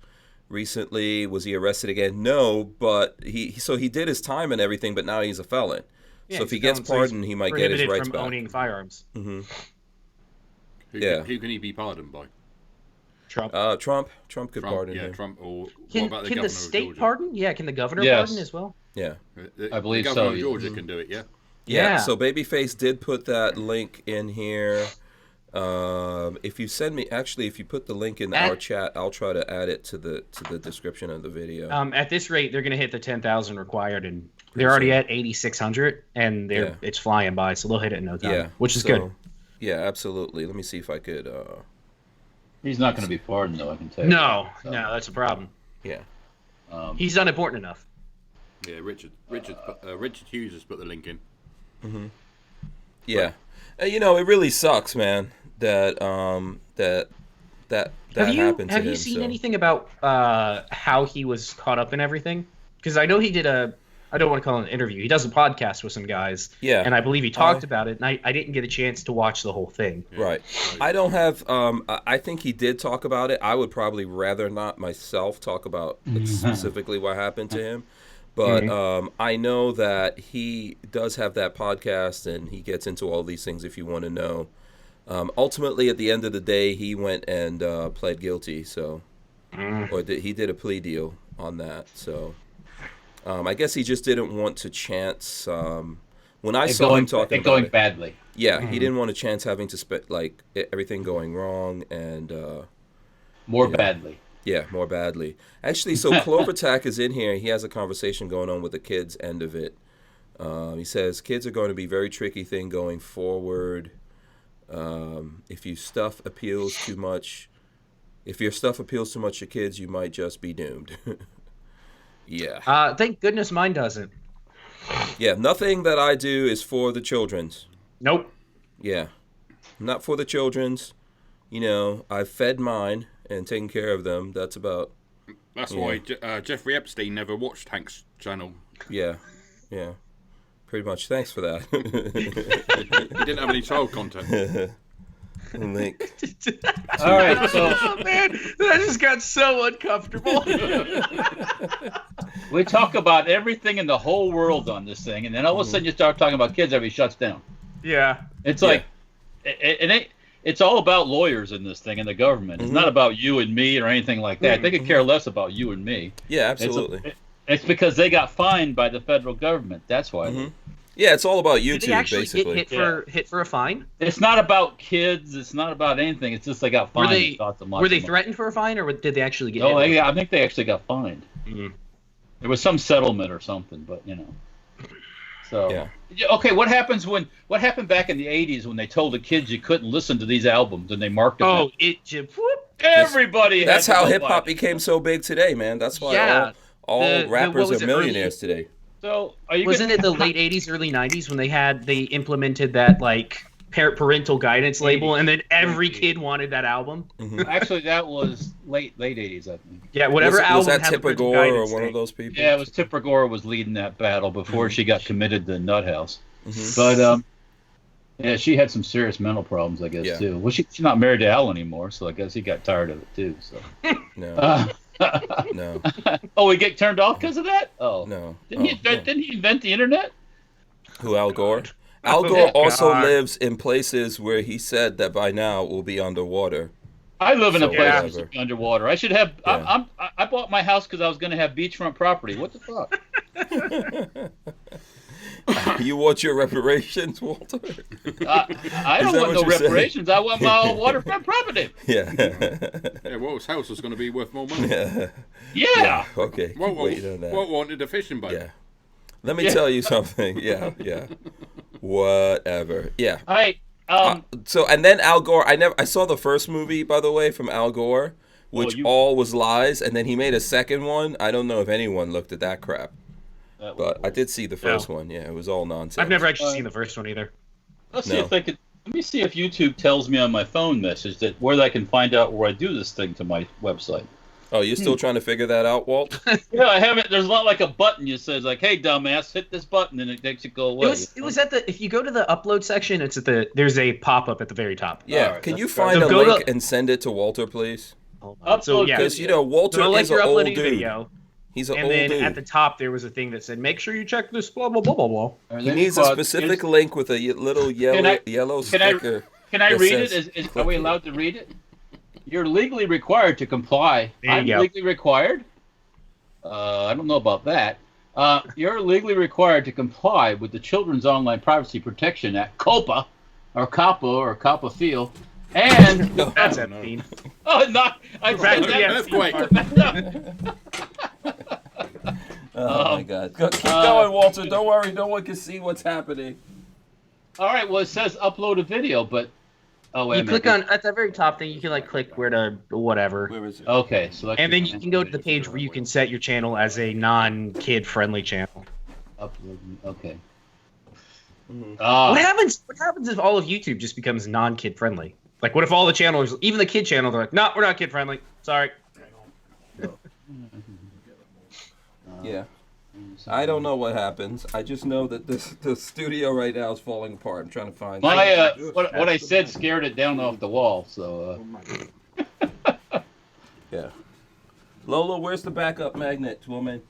recently. Was he arrested again? No, but he did his time and everything, but now he's a felon. Yeah, so if he gets pardoned, he might get his rights from back. Owning firearms. Mm-hmm. Who can he be pardoned by? Trump. Trump could pardon him. Trump. Or can the state pardon? Yeah, can the governor pardon as well? Yeah, I believe the governor of Georgia can do it. Yeah. So Babyface did put that link in here. If you put the link in our chat, I'll try to add it to the description of the video. At this rate, they're going to hit the 10,000 required, and they're already at 8,600, and it's flying by, so they'll hit it in no time, which is good. Yeah, absolutely. Let me see if I could. He's not going to be pardoned, though. I can tell you. No, that's a problem. Yeah, he's unimportant enough. Yeah, Richard Hughes has put the link in. Mm-hmm. Yeah, it really sucks, man. That happened to him. Have you seen anything about how he was caught up in everything? Because I know he did I don't want to call it an interview. He does a podcast with some guys. Yeah. And I believe he talked about it, and I didn't get a chance to watch the whole thing. Right. I don't have I think he did talk about it. I would probably rather not myself talk about specifically what happened to him. But I know that he does have that podcast, and he gets into all these things if you want to know. Ultimately, at the end of the day, he went and pled guilty. So, he did a plea deal on that. So, I guess he just didn't want to chance. When I saw him talking about going badly. Yeah, he didn't want to chance having to everything going wring and more badly. Yeah, more badly. Actually, so Clovertac is in here. He has a conversation going on with the kids' end of it. He says kids are going to be a very tricky thing going forward. If your stuff appeals too much to kids, you might just be doomed. Yeah. Thank goodness mine doesn't. Yeah, nothing that I do is for the children's. Nope. Yeah, not for the children's. I've fed mine and taken care of them. That's about. That's why Jeffrey Epstein never watched Hank's channel. Yeah. Pretty much. Thanks for that. He didn't have any child content. Link. All right, so man, that just got so uncomfortable. We talk about everything in the whole world on this thing, and then all of a sudden you start talking about kids, everybody shuts down. Yeah, it's like it's all about lawyers in this thing and the government. It's not about you and me or anything like that. They could care less about you and me. Yeah, absolutely. It's because they got fined by the federal government. That's why. Yeah, it's all about YouTube, Did they actually basically. Get hit for a fine? It's not about kids. It's not about anything. It's just they got fined. Were they threatened for a fine, or did they actually get hit? No, I think they actually got fined. There was some settlement or something, but So okay, what happened back in the '80s when they told the kids you couldn't listen to these albums and they marked them? Whoop. Everybody. That's had to how go hip hop buy it. became so big today, man. That's why Yeah. all What rappers was are it, millionaires today. So are you? Wasn't it the late 80s, early 90s when they implemented that like parental guidance label, and then every kid wanted that album? Actually, that was late 80s, I think. Yeah, whatever album was that had the Tipper parental Gore or guidance one thing. of those people? Yeah, it was Tipper Gore was leading that battle before she got committed to Nut House. Mhm. But yeah, she had some serious mental problems, I guess, Yeah. too. Well, she's not married to Al anymore, so I guess he got tired of it too. So. No, no, Oh, he get turned off because of that? Oh, no. Didn't he invent the internet? Who, Al Gore? Al Gore also God. lives in places where he said that by now will be underwater. I live in a So place whatever. that's underwater. I should have. Yeah. I bought my house because I was going to have beachfront property. What the fuck? You want your reparations, Walter? I Is don't that want what no you're saying? reparations. I want my waterfront property. Yeah. Yeah, Walt's house was going to be worth more money. Yeah. Yeah. Okay. Walt, Wait on that. Walt wanted a fishing boat. Yeah. Let me tell you something. Yeah. Whatever. Yeah. All right. So and then Al Gore. I saw the first movie, by the way, from Al Gore, which all was lies, and then he made a second one. I don't know if anyone looked at that crap, but I did see the first one. Yeah, it was all nonsense. I've never actually seen the first one either. Let's see No. if I could. Let me see if YouTube tells me on my phone message that where I can find out where I do this thing to my website. Oh, you're still trying to figure that out, Walt? Yeah, I haven't. There's not like a button you says like, "Hey, dumbass, hit this button," and it makes it go away. It was at the, if you go to the upload section, it's at the, there's a pop-up at the very top. Yeah. Alright, Can you let's find go. a So go link to- and send it to Walter, please? So yeah, Because Walter so like is an you're old uploading a dude. video, He's an and old then dude. at the top there was a thing that said, make sure you check this blah blah blah blah blah. He needs a specific link with a little yellow sticker. Can I that read it? says, Are we allowed to read it? You're legally required to comply. There you I'm go. legally required. I don't know about that. You're legally required to comply with the Children's Online Privacy Protection Act, COPA, or COPA, or COPA Feel, and That's a fiend. oh, not I Back said to the that. Earthquake. Oh my God! Keep going, Walter. Don't worry. No one can see what's happening. All right. Well, it says upload a video, but oh wait. You a minute. click on at the very top thing. You can like click where to whatever, Where is it? Okay, select. and your then you can go to the page where you can set your channel as a non-kid friendly channel. upload. Okay. What happens? What happens if all of YouTube just becomes non-kid friendly? Like, what if all the channels, even the kid channel, they're like, no, we're not kid friendly. Sorry. Yeah. I don't know what happens. I just know that the studio right now is falling apart. I'm trying to find. My what I said scared it down off the wall. So Yeah. Lola, where's the backup magnet, woman?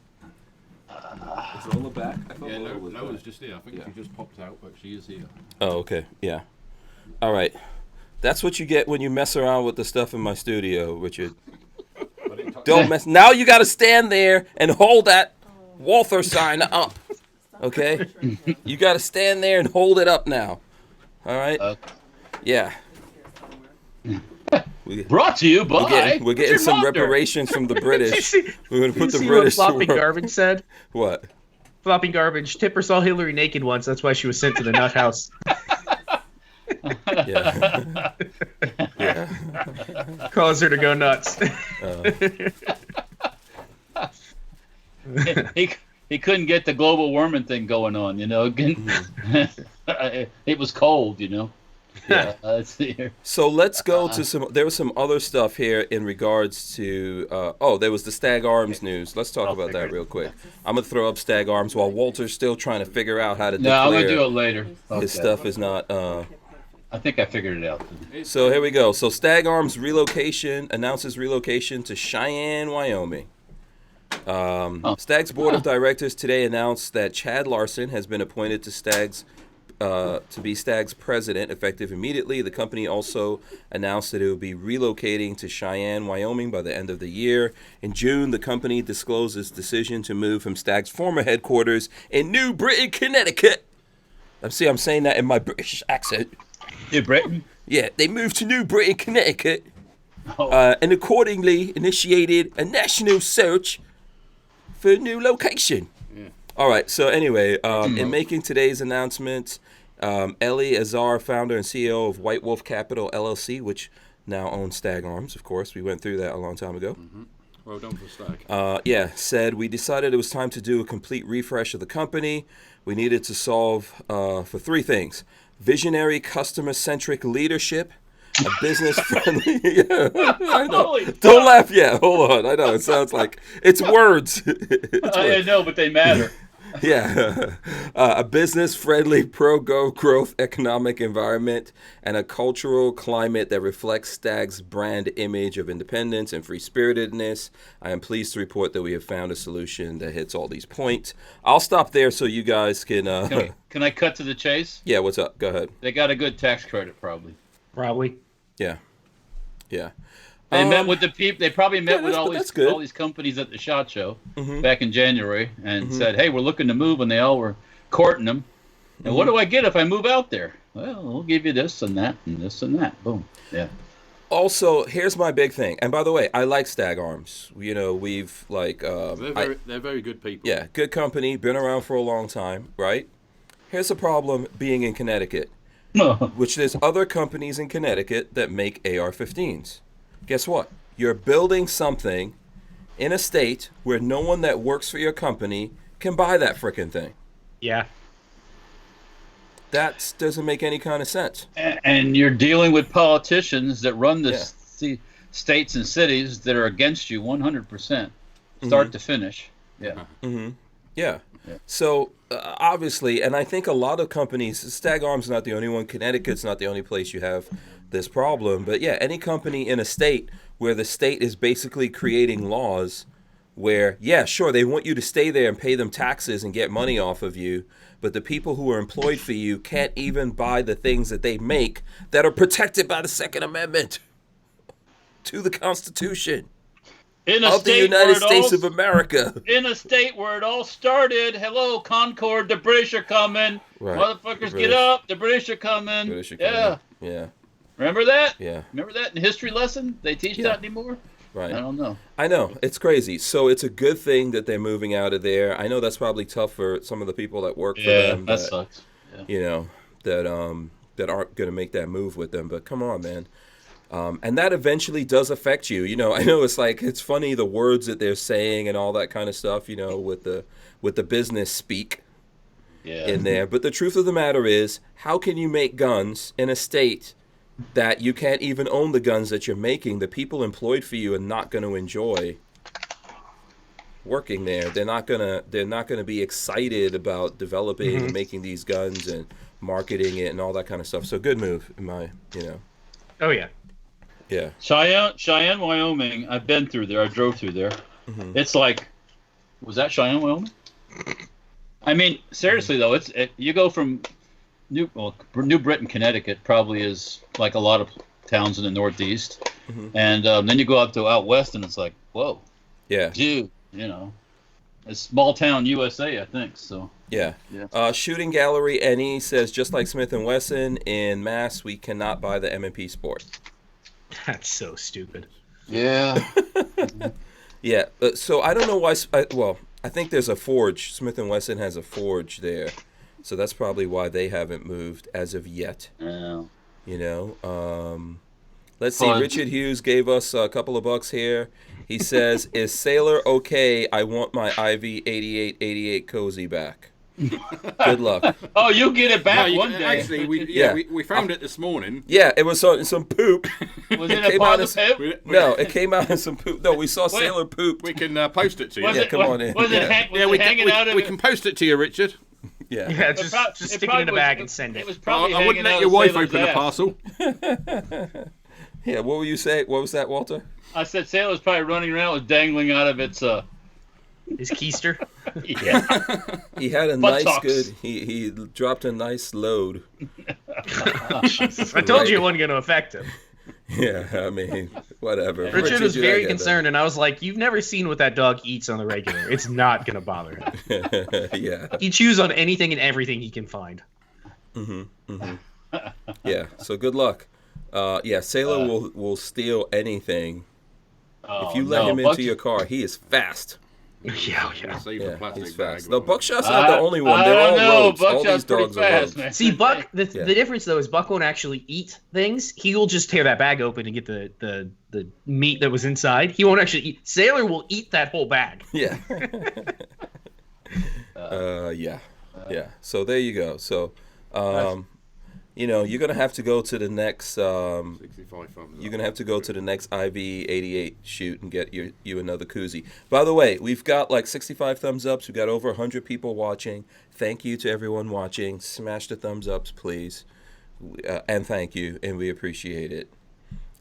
Is Lola back? I thought Yeah, Lola was Lola's back. just here. I think Yeah. she just popped out, but she is here. Oh, okay. Yeah. All right. That's what you get when you mess around with the stuff in my studio, Richard. Don't mess. Now you got to stand there and hold that Walther sign up. Okay? You got to stand there and hold it up now. All right? Yeah. brought to you by. We're getting Richard some Walther. reparations from the British. We're going to put the See British what to flopping work. garbage said? What? Flopping garbage. Tipper saw Hillary naked once. That's why she was sent to the nut house. Yeah. Yeah. Caused her to go nuts. He couldn't get the global warming thing going on, you know. It was cold, you know. Yeah. Let's see here. So let's go to some. There was some other stuff here in regards to. There was the Stag Arms news. Let's talk about that real quick. I'm gonna throw up Stag Arms while Walter's still trying to figure out how to No, I'm gonna do declare it later. Okay. his stuff is not. I think I figured it out. So here we go. So Stag Arms announces relocation to Cheyenne, Wyoming. Stag's board of directors today announced that Chad Larson has been appointed to be Stag's president, effective immediately. The company also announced that it will be relocating to Cheyenne, Wyoming by the end of the year. In June, the company disclosed its decision to move from Stag's former headquarters in New Britain, Connecticut. I'm saying that in my British accent. New Britain. Yeah, they moved to New Britain, Connecticut, Oh. and accordingly initiated a national search for a new location. Yeah. All right, so anyway, in making today's announcement, Ellie Azar, founder and CEO of White Wolf Capital LLC, which now owns Stag Arms, of course. We went through that a long time ago. Well done for Stag. Said, we decided it was time to do a complete refresh of the company. We needed to solve for three things: visionary, customer-centric leadership, a business-friendly... yeah, I know. Don't laugh yet. Hold on. I know. It sounds like... It's words. I know, but they matter. Yeah. A business-friendly, pro-growth economic environment, and a cultural climate that reflects Stag's brand image of independence and free-spiritedness. I am pleased to report that we have found a solution that hits all these points. I'll stop there so you guys can... Can I cut to the chase? Yeah, what's up? Go ahead. They got a good tax credit, probably. Yeah. Yeah. They met with the people. They probably met with all all these companies at the SHOT Show back in January and said, "Hey, we're looking to move," and they all were courting them. And what do I get if I move out there? Well, we'll give you this and that and this and that. Boom. Yeah. Also, here's my big thing. And by the way, I like Stag Arms. You know, we've like they're very good people. Yeah, good company, been around for a long time, right? Here's the problem being in Connecticut, which there's other companies in Connecticut that make AR-15s. Guess what? You're building something in a state where no one that works for your company can buy that frickin' thing. Yeah. That doesn't make any kind of sense. And you're dealing with politicians that run the states and cities that are against you 100%, start to finish. Yeah. Yeah. So obviously, and I think a lot of companies, Stag Arms is not the only one, Connecticut's not the only place you have this problem, but yeah, any company in a state where the state is basically creating laws where, yeah, sure, they want you to stay there and pay them taxes and get money off of you, but the people who are employed for you can't even buy the things that they make that are protected by the Second Amendment to the Constitution of the United States of America. In a state where it all started. Hello, Concord, the British are coming. Right. Motherfuckers, get up. The British are coming. Yeah. Remember that? Yeah. Remember that in history lesson? They teach that anymore? Right. I don't know. I know. It's crazy. So it's a good thing that they're moving out of there. I know that's probably tough for some of the people that work for them. Yeah, that sucks. Yeah. You know, that aren't going to make that move with them. But come on, man. And that eventually does affect you. You know, I know it's funny the words that they're saying and all that kind of stuff, you know, with the business speak in there. But the truth of the matter is, how can you make guns in a state that you can't even own the guns that you're making? The people employed for you are not going to enjoy working there. They're not gonna be excited about developing and making these guns and marketing it and all that kind of stuff. So good move, Oh yeah. Yeah. Cheyenne, Wyoming. I've been through there. I drove through there. It's like, was that Cheyenne, Wyoming? I mean, seriously though, you go from New Britain, Connecticut, probably is like a lot of towns in the Northeast, and then you go out west, and it's like, whoa, yeah, dude, you know, it's small town USA, I think. So yeah. Shooting Gallery NE says, just like Smith & Wesson in Mass, we cannot buy the M&P Sport. That's so stupid. Yeah. Yeah. So I don't know why. I think there's a forge. Smith & Wesson has a forge there. So that's probably why they haven't moved as of yet. Yeah. You know, let's see. Richard Hughes gave us a couple of bucks here. He says, "Is Sailor okay? I want my IV 8888 cozy back." Good luck. Oh, you'll get it back one day. Actually, we found it this morning. Yeah, it was some poop. Was it a pot of poop? No, it came out in some poop. No, we saw Sailor poop. We can post it to you. Come on in. Was it hanging out of it? We can post it to you, Richard. Yeah, just stick it in a bag and send it. It was probably I wouldn't let your wife open a parcel. Yeah, what were you saying? What was that, Walter? I said Sailor's probably running around with dangling out of its his keister. Yeah. He had a he dropped a nice load. I told you it wasn't going to affect him. Yeah, I mean, whatever. Richard was very concerned, and I was like, you've never seen what that dog eats on the regular. It's not going to bother him. Yeah. He chews on anything and everything he can find. Yeah, so good luck. Sailor will steal anything. If you let him into your car, he is fast. Yeah, yeah. Save Yeah, the plastic he's bag. fast. No, Buckshot's not the only one. They're all rogues. All these dogs are rogues. man. See, Buck. The Yeah. difference though is Buck won't actually eat things. He'll just tear that bag open and get the meat that was inside. He won't actually eat. Sailor will eat that whole bag. Yeah. Yeah. So there you go. So, you're gonna have to go to the next. 65 thumbs You're gonna have to go to the next IV88 shoot and get you another koozie. By the way, we've got like 65 thumbs ups. We've got over 100 people watching. Thank you to everyone watching. Smash the thumbs ups, please, and thank you, and we appreciate it.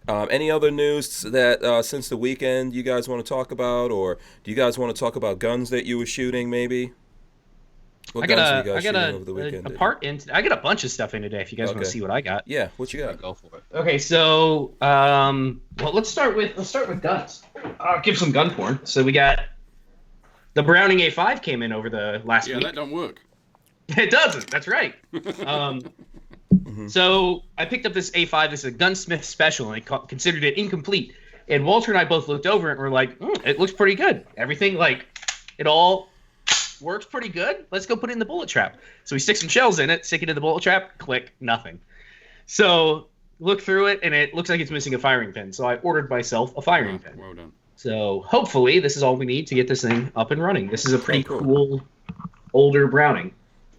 Any other news that since the weekend you guys want to talk about, or do you guys want to talk about guns that you were shooting? Maybe. What guns were you guys shooting over the weekend? I got a bunch of stuff in today. If you guys want to see what I got. Yeah, what you got? Go for it. Okay, so let's start with guns. I'll give some gun porn. So we got the Browning A5 came in over the last week. Yeah, that don't work. It doesn't. That's right. So I picked up this A5. This is a Gunsmith special, and I considered it incomplete. And Walter and I both looked over it and were like, it looks pretty good. Everything, it all works pretty good. Let's go put it in the bullet trap. So we stick some shells in it, stick it in the bullet trap, click, nothing. So look through it, and it looks like it's missing a firing pin. So I ordered myself a firing pin. Well done. So hopefully this is all we need to get this thing up and running. This is a pretty cool older Browning.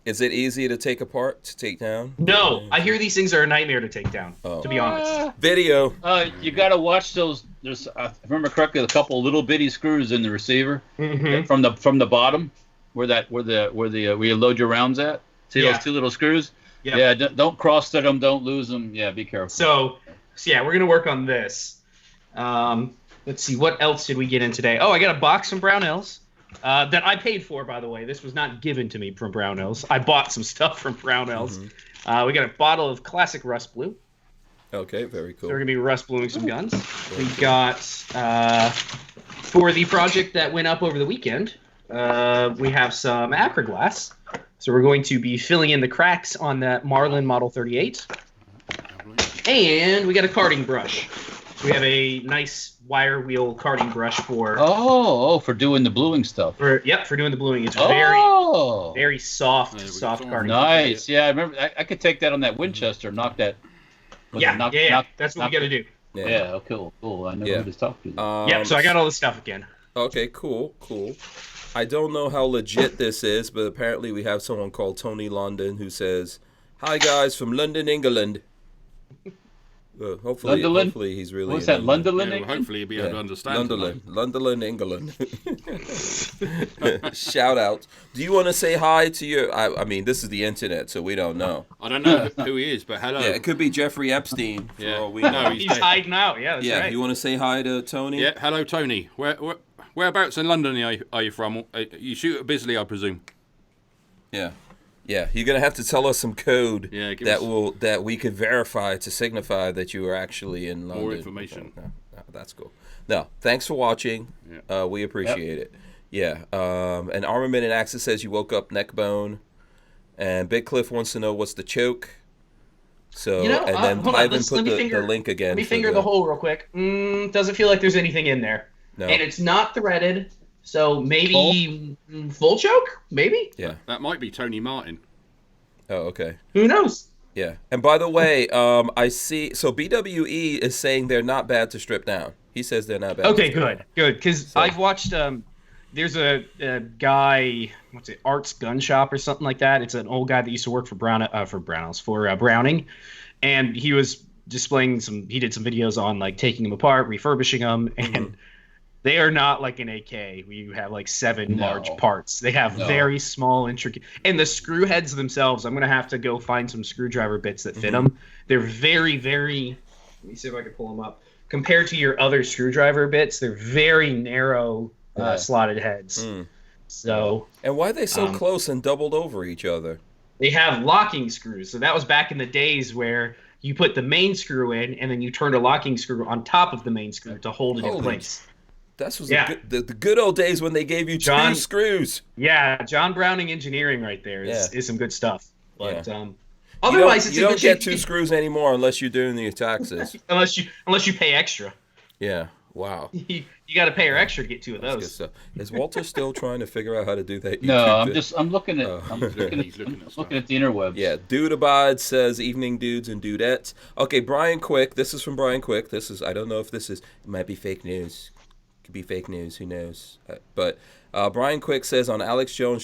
Is it easy to take apart, to take down? No, I hear these things are a nightmare to take down, to be honest. Video. You got to watch those. There's, if I remember correctly, a couple little bitty screws in the receiver from the bottom, where you load your rounds at. See those two little screws? Yep. Yeah. Don't cross thread them. Don't lose them. Yeah, be careful. So yeah, we're gonna work on this. Let's see, what else did we get in today? Oh, I got a box from Barnauls that I paid for, by the way. This was not given to me from Barnauls. I bought some stuff from Barnauls. We got a bottle of classic rust blue. Okay, very cool. So we're gonna be rust bluing some guns. We got for the project that went up over the weekend. We have some Acroglass. So we're going to be filling in the cracks on that Marlin Model 38. And we got a carding brush. So we have a nice wire wheel carding brush for for doing the bluing stuff. for doing the bluing. It's very soft carding. Nice. Yeah, I remember. I could take that on that Winchester. Knock that. That's what we got to do. Yeah. Cool. I know who to talk to. So I got all this stuff again. Okay, cool. I don't know how legit this is, but apparently we have someone called Tony London who says, "Hi guys from London, England." Hopefully he's really. What's that, London? Yeah, well, hopefully he'll be able to understand. London, England. Shout out. Do you want to say hi to your? I mean, this is the internet, so we don't know. I don't know who he is, but hello. Yeah, it could be Jeffrey Epstein. For all we know. He's hiding out. Yeah, that's right. You want to say hi to Tony? Yeah, hello, Tony. Whereabouts in London are you from? You shoot at Bisley, I presume. Yeah. You're gonna have to tell us some code that we could verify to signify that you are actually in London. More information. No, that's cool. No, thanks for watching. Yeah. We appreciate it. Yeah. And Armament and Axis says you woke up neck bone, and Big Cliff wants to know what's the choke. So and then Ivan put the link again. Let me finger the hole real quick. Doesn't feel like there's anything in there. No. And it's not threaded. So maybe full choke? Maybe? Yeah. That might be Tony Martin. Oh, okay. Who knows? Yeah. And by the way, I see... So BWE is saying they're not bad to strip down. He says they're not bad. Okay, good. Because I've watched... there's a guy... What's it? Art's Gun Shop or something like that. It's an old guy that used to work for Browning. And he was displaying he did some videos on like taking them apart, refurbishing them, and... They are not like an AK where you have like 7 large parts. They have very small, intricate... And the screw heads themselves, I'm going to have to go find some screwdriver bits that fit them. They're very, very... Let me see if I can pull them up. Compared to your other screwdriver bits, they're very narrow slotted heads. So... And why are they so close and doubled over each other? They have locking screws. So that was back in the days where you put the main screw in and then you turned a locking screw on top of the main screw to hold it in place. That was the good old days when they gave you 2 screws. Yeah, John Browning engineering right there is some good stuff. But otherwise, you don't get 2 screws anymore unless you're doing your taxes. unless you pay extra. Yeah. Wow. You got to pay her extra to get 2 of That's good those. stuff. Is Walter still trying to figure out how to do that? No, YouTube I'm looking at Oh. I'm looking He's looking at stuff. at the interwebs. Yeah, Dude Abides says evening dudes and dudettes. Okay, Brian Quick. This is from Brian Quick. This is, I don't know if this is, it might be fake news. Could be fake news. Who knows? But Brian Quick says on Alex Jones'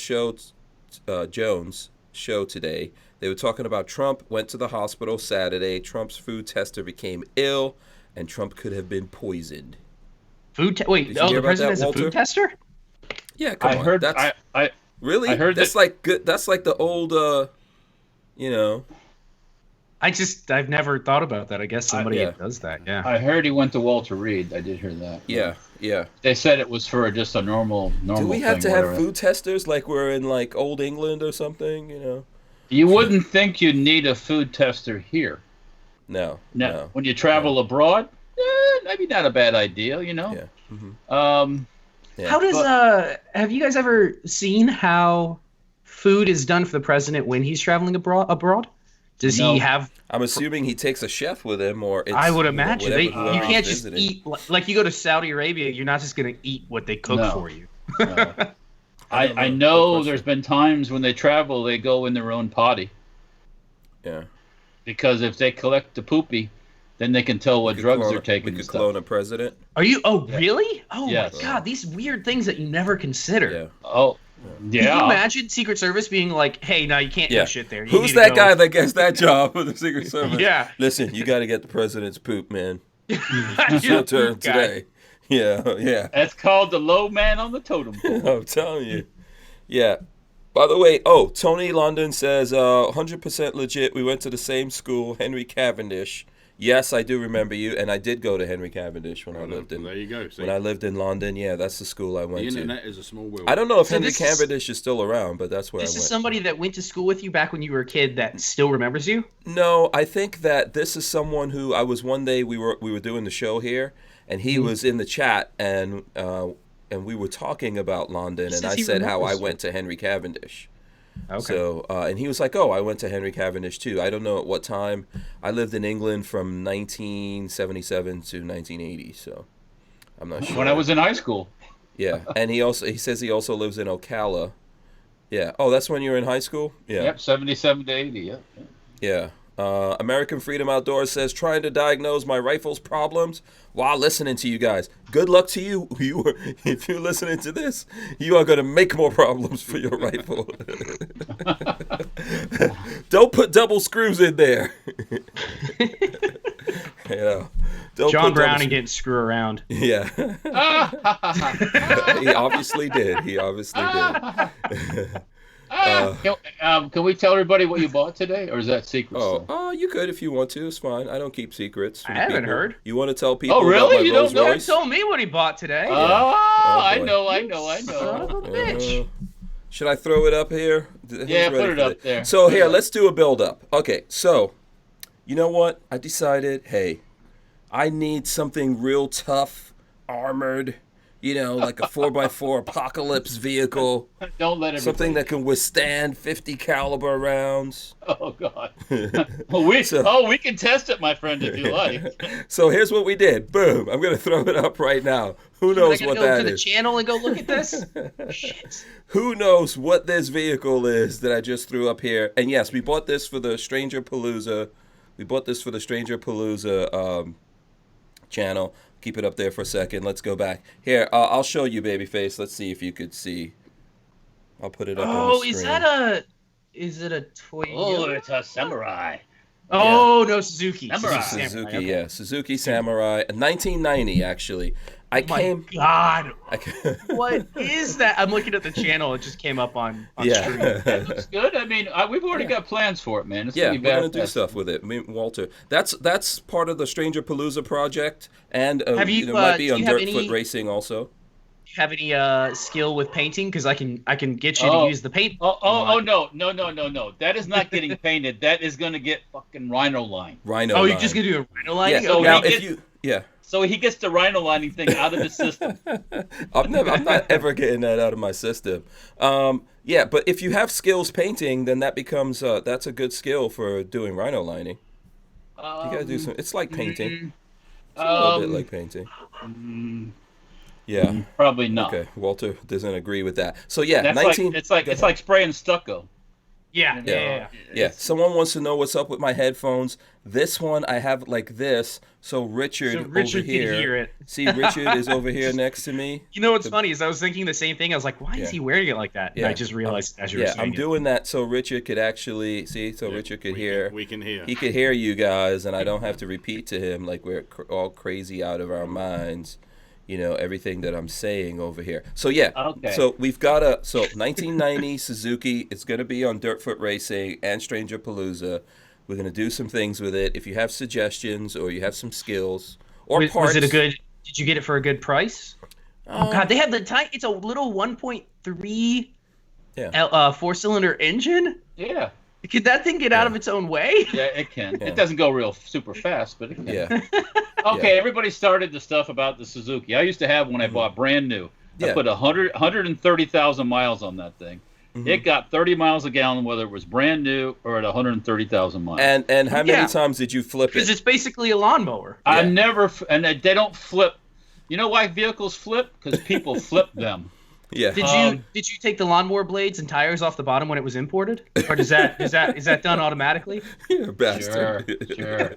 show today, they were talking about Trump went to the hospital Saturday. Trump's food tester became ill, and Trump could have been poisoned. Wait, Did you hear the about president that, is a Walter? food tester? Yeah, come I on. heard. That's I really. I heard that's that- like good. That's like the old. You know. I've never thought about that. I guess somebody yeah. does that. Yeah. I heard he went to Walter Reed. I did hear that. Yeah. Yeah. They said it was for just a normal. Do we have thing, to have whatever. food testers like we're in like old England or something? You know. You wouldn't think you need a food tester here. No. Now, No. when you travel abroad, maybe not a bad idea. You know. Yeah. Mhm. Yeah. How does have you guys ever seen how food is done for the president when he's traveling abroad? Does No. he have? I'm assuming he takes a chef with him, or it's, I would imagine whatever- whoever you he's can't just visiting. eat like you go to Saudi Arabia. You're not just gonna eat what they cook No. for you. I don't know. Good know question. there's been times when they travel, they go in their own potty Yeah. because if they collect the poopy, then they can tell what We could drugs clone- they're taking. We and could stuff. clone a president. Are you? Oh, really? Oh Yes. my God! These weird things that you never consider. Yeah. Oh, Can you yeah. imagine Secret Service being like, "Hey, no, you can't Yeah. do shit there. You Who's need to that go." guy that gets that job for the Secret Service? Yeah. Listen, you got to get the president's poop, man. You're It's your the turn guy. today. Yeah. Yeah. That's called the low man on the totem pole. I'm telling you. Yeah. By the way, Tony London says 100% legit. We went to the same school, Henry Cavendish. Yes, I do remember you, and I did go to Henry Cavendish when I lived in There you go. See, when I lived in London. Yeah, that's the school I the went to. internet is a small world. I don't know if So Henry this is- Cavendish is still around, but that's where I This went. is somebody that went to school with you back when you were a kid that still remembers you. No, I think that this is someone who I was one day we were doing the show here, and he was in the chat, and we were talking about London, and says I he said how I remembers you. went to Henry Cavendish. Okay. So, and he was like, "Oh, I went to Henry Cavendish too." I don't know at what time. I lived in England from 1977 to 1980, so I'm not sure. When I was in high school. Yeah, and he says he also lives in Ocala. Yeah. Oh, that's when you were in high school. Yeah. Yep, 77 to 80. Yep. Yeah. American Freedom Outdoors says trying to diagnose my rifle's problems while listening to you guys. Good luck to you. If you're listening to this, you are going to make more problems for your rifle. Don't put double screws in there. You know, don't John put double Browning didn't screw around. Yeah. He obviously did. He obviously did. Can we tell everybody what you bought today, or is that secret? still? You could if you want to. It's fine. I don't keep secrets. from I haven't people. heard. You want to tell people Oh, really? about my You don't Rolls know? Royce? Told me what he bought today. Oh, I boy. know. Son of a bitch. Should I throw it up here? Who's Yeah, ready put it for up there. So Put it here, up. let's do a build up. Okay, so you know what? I decided, hey, I need something real tough, armored, like a 4x4 apocalypse vehicle. Don't let everybody. Something that can withstand 50 caliber rounds. Oh God. we can test it, my friend, if you like. So here's what we did. Boom. I'm going to throw it up right now. Who knows I what gotta go that to the is? channel and go look at this. Shit. Who knows what this vehicle is that I just threw up here? And yes, we bought this for the Stranger Palooza. Channel. Keep it up there for a second. Let's go back. Here, I'll show you, babyface. Let's see if you could see. I'll put it up on the Oh, screen. is it a Toyota? Oh, it's a samurai. Oh, no, Suzuki. Samurai. Suzuki, okay. yeah. Suzuki Samurai. 1990, actually. Oh my God. I came What is that? I'm looking at the channel. It just came up on stream. yeah. Looks good. I mean, we've already got plans for it, man. It's Yeah, gonna we're be gonna do badass. stuff with it. Me and Walter. That's part of the Stranger Palooza project, and Have you, might be do on you have Dirt any- Foot Racing also. Have any skill with painting? Because I can get you to use the paint. Oh no. That is not getting painted. That is gonna get fucking rhino line. Rhino. Oh, you're line. just gonna do a rhino Yeah. lining? So Okay. Now, he if gets- you yeah, So he gets the rhino lining thing out of his system. I'm not ever getting that out of my system. Yeah, but if you have skills painting, then that becomes that's a good skill for doing rhino lining. You gotta do some. It's like painting. It's a little bit like painting. Yeah. Probably not. Okay. Walter doesn't agree with that. So yeah, That's 19. it's like spraying stucco. Yeah. Yeah. Someone wants to know what's up with my headphones. This one I have like this, so Richard over can here. hear it. See, Richard is over here next to me. You know what's funny is I was thinking the same thing. I was like, why is he wearing it like that? And I just realized as you were saying I'm it. doing that so Richard could actually see. So Richard could hear. We can hear. He could hear you guys, and I don't have to repeat to him like we're all crazy out of our minds. You know, everything that I'm saying over here. So yeah, so we've got 1990 Suzuki. It's going to be on Dirtfoot Racing and Stranger Palooza. We're going to do some things with it. If you have suggestions or you have some skills or parts. Was it did you get it for a good price? Oh God, they have it's a little 1.3 4-cylinder engine. Yeah. Could that thing get out of its own way? Yeah, it can. Yeah. It doesn't go real super fast, but it can. Yeah. Okay, everybody started the stuff about the Suzuki. I used to have when I bought brand new. I put 130,000 miles on that thing. It got 30 miles a gallon, whether it was brand new or at 130,000 miles. And how many times did you flip it? Because it's basically a lawnmower. I never, and they don't flip. You know why vehicles flip? Because people flip them. Yeah. Did you take the lawnmower blades and tires off the bottom when it was imported, or is that done automatically? You're a bastard. Sure.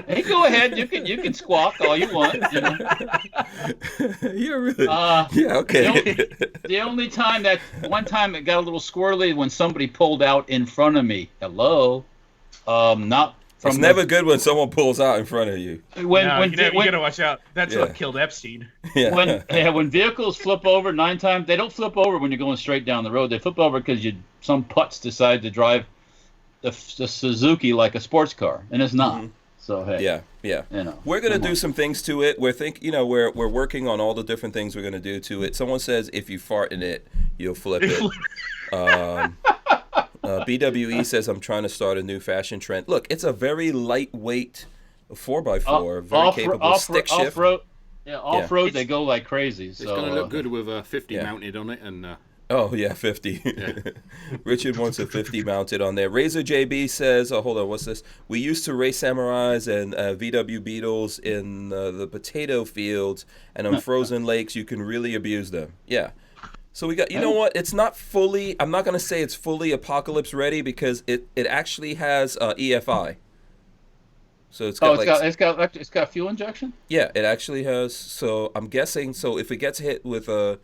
Hey, go ahead. You can squawk all you want. You know? You're really. Yeah. Okay. The only time one time it got a little squirrely when somebody pulled out in front of me. Hello. Not. It's never good when someone pulls out in front of you. You gotta watch out. That's what killed Epstein. Yeah. When vehicles flip over 9 times, they don't flip over when you're going straight down the road. They flip over because some putz decide to drive the Suzuki like a sports car, and it's not. So hey. Yeah. You know, we're gonna do some things to it. We're working on all the different things we're gonna do to it. Someone says if you fart in it, you'll flip it. BWE says I'm trying to start a new fashion trend. Look, it's a very lightweight 4x4, very capable stick shift. Off-road, they go like crazy. It's going to look good with a 50 mounted on it. And Oh, yeah, 50. Yeah. Richard wants a 50 mounted on there. Razor JB says, hold on, what's this? We used to race Samurais and VW Beetles in the potato fields, and on frozen lakes, you can really abuse them. Yeah. So we got, you know what? It's not fully, I'm not going to say it's fully apocalypse ready because it actually has EFI. So it's got it's got fuel injection? Yeah, it actually has. So I'm guessing, so if it gets hit with what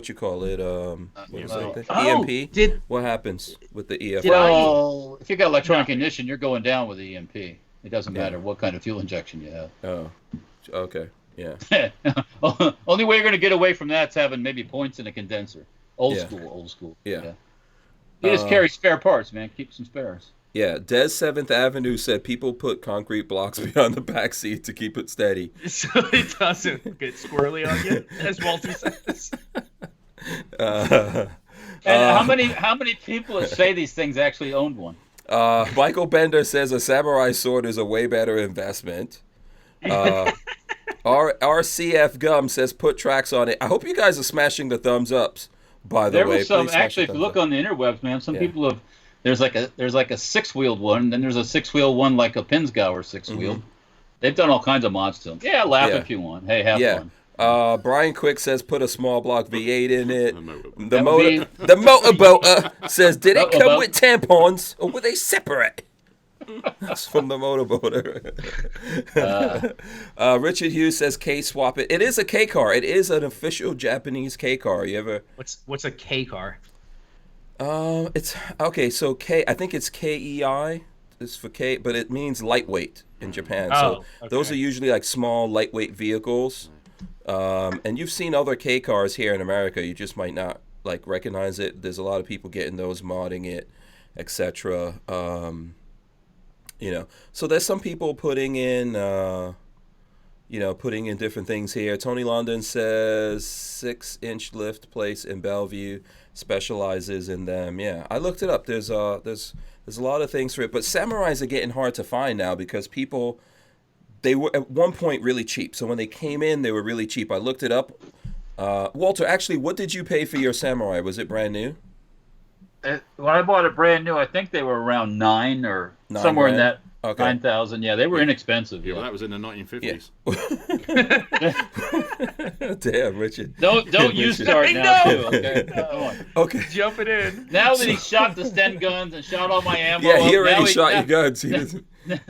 you call it, EMP, what happens with the EFI? Well, if you got electronic ignition, you're going down with the EMP. It doesn't matter what kind of fuel injection you have. Oh, okay. Yeah. Only way you're going to get away from that's having maybe points in a condenser. Old school. Yeah. You just carry spare parts, man. Keep some spares. Yeah. Des 7th Avenue said people put concrete blocks behind the back seat to keep it steady. So it doesn't get squirrely on you, as Walter says. And how many people that say these things actually owned one? Michael Bender says a samurai sword is a way better investment. RCF Gum says put tracks on it. I hope you guys are smashing the thumbs ups. By the way, there was some actually. If you look on the interwebs, man, some people have. There's like a 6-wheeled one, and then there's a 6-wheel one like a Pinsgauer 6-wheel. They've done all kinds of mods to them. Yeah, laugh if you want. Hey, have fun. Brian Quick says put a small block V8 in it. The motorboater says did it come with tampons or were they separate? That's from the motorboater. Richard Hughes says K swap it. It is a K car. It is an official Japanese K car. You ever? What's a K car? It's okay. So K, I think it's KEI. It's for K, but it means lightweight in Japan. Those are usually like small, lightweight vehicles. And you've seen other K cars here in America. You just might not like recognize it. There's a lot of people getting those, modding it, etc. So there's some people putting in different things here. Tony London says 6-inch lift place in Bellevue specializes in them. Yeah, I looked it up. There's a lot of things for it, but Samurais are getting hard to find now because they were at one point really cheap. So when they came in, they were really cheap. I looked it up. Walter, actually, what did you pay for your Samurai? Was it brand new? When I bought it brand new, I think they were around 9 or somewhere in that. Okay. 9,000. Yeah, they were inexpensive. Yeah, Yeah. well, that was in the 1950s. Damn, Richard. Don't you start now, too. Okay. Come on. Okay. Jumping in. Now that he shot the Sten guns and shot all my ammo, Yeah, he up, already now shot your guns. He doesn't,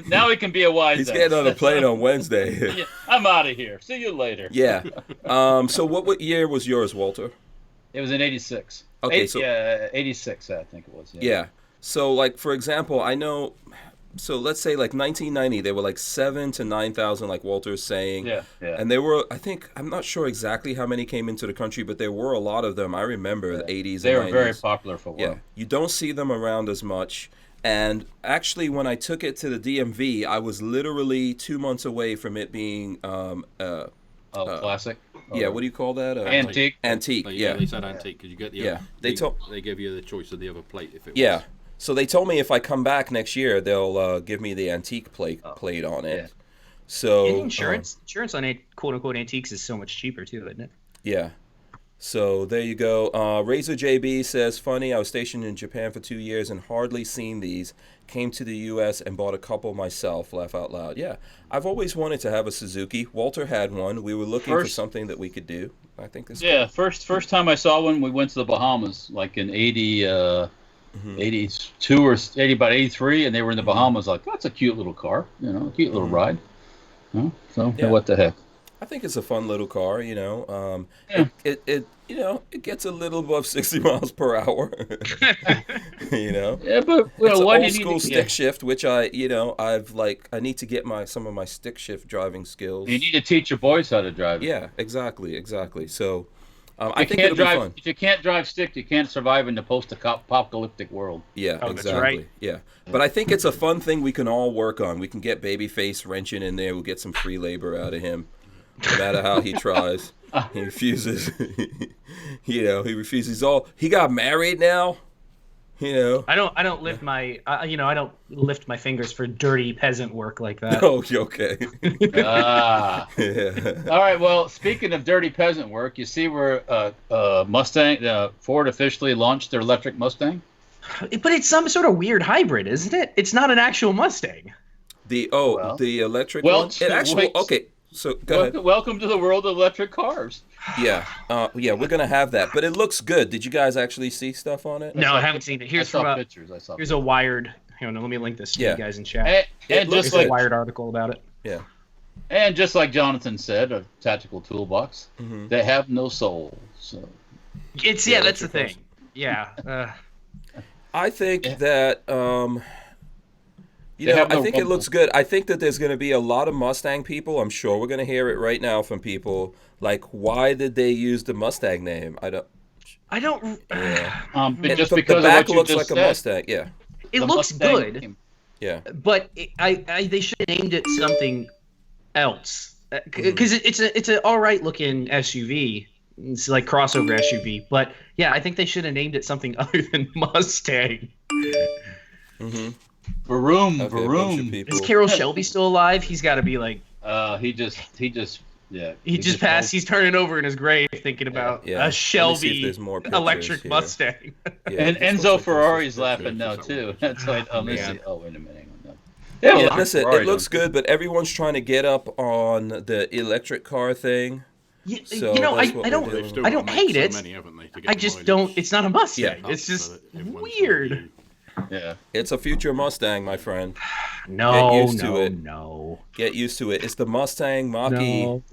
Now he can be a wise. he's ass. getting on a plane on Wednesday. Yeah, I'm out of here. See you later. Yeah. So what year was yours, Walter? It was in '86. Okay, so- yeah, '86, I think it was. Yeah. So, like, for example, I know. So let's say like 1990, they were like 7,000 to 9,000, like Walter's saying. Yeah. And there were, I think, I'm not sure exactly how many came into the country, but there were a lot of them. I remember the 80s They and were 90s. very popular for a while. Yeah. You don't see them around as much. And actually, when I took it to the DMV, I was literally 2 months away from it being, Classic. yeah, what do you call that? Antique. Antique, Yeah, yeah. they said antique because you get the Yeah, other, they they give you the choice of the other plate if it Yeah. was. So they told me if I come back next year, they'll give me the antique plate on it. Yeah. So And insurance on quote unquote antiques is so much cheaper too, isn't it? yeah. So there you go. Razor JB says, funny, I was stationed in Japan for 2 years and hardly seen these. Came to the U.S. and bought a couple myself. Laugh out loud. Yeah. I've always wanted to have a Suzuki. Walter had one. We were looking for something that we could do. I think this. Yeah, first time I saw one, we went to the Bahamas, like in 82 or about 83, and they were in the Bahamas. Like, that's a cute little car, a cute little ride. So Yeah. what the heck? I think it's a fun little car, Yeah. It gets a little above 60 miles per hour. Yeah, but It's an why do old you school need stick shift, which I need to get some of my stick shift driving skills. You need to teach your boys how to drive. Yeah, exactly. So, I think it'll be fun. If you can't drive stick, you can't survive in the post-apocalyptic world. Yeah, Oh, that's exactly. right. Yeah, but I think it's a fun thing we can all work on. We can get Babyface wrenching in there. We'll get some free labor out of him. No matter how he tries, he refuses. He refuses. He got married now. I don't lift my I don't lift my fingers for dirty peasant work like that. Oh, okay. Ah. Yeah. All right. Well, speaking of dirty peasant work, you see where Ford officially launched their electric Mustang. But it's some sort of weird hybrid, isn't it? It's not an actual Mustang. The electric well, one. It actually okay. So go ahead. Welcome to the world of electric cars. Yeah, we're gonna have that, but it looks good. Did you guys actually see stuff on it? No, I haven't seen it. I saw pictures. Here's a Wired. Hang on, let me link this to Yeah. you guys in chat. And looks just There's like a Wired article about it. Yeah. And just like Jonathan said, a tactical toolbox, they have no soul. So It's Yeah, that's the electric thing. Yeah. I think that They have no I think it rumble. looks good. I think that there's going to be a lot of Mustang people. I'm sure we're going to hear it right now from people. Like, why did they use the Mustang name? I don't. just the because back of what you looks just like said. a Mustang. Yeah. It The looks Mustang good, name. Yeah. but they should have named it something else. Because it's an all right looking SUV. It's like crossover SUV, but yeah, I think they should have named it something other than Mustang. Vroom, Okay, a bunch of vroom. people. Is Carroll Shelby still alive? He's got to be like He just passed. He's turning over in his grave thinking about Yeah. Let a me see if Shelby there's more pictures electric here. Mustang. Yeah, And this looks Enzo like Ferrari's this. laughing now too. That's why. Oh, let me Yeah. see. Oh, wait a minute. Hang on. No. Yeah, listen, it looks good, but everyone's trying to get up on the electric car thing. So that's what we're don't doing. They've still I got don't to hate make so it. many, haven't they, to get I the just mileage don't. It's not a Mustang. Yeah. It's so just that everyone's weird. Yeah. It's a future Mustang, my friend. No, Get used to it. no. Get used to it. It's the Mustang Mach-E. No.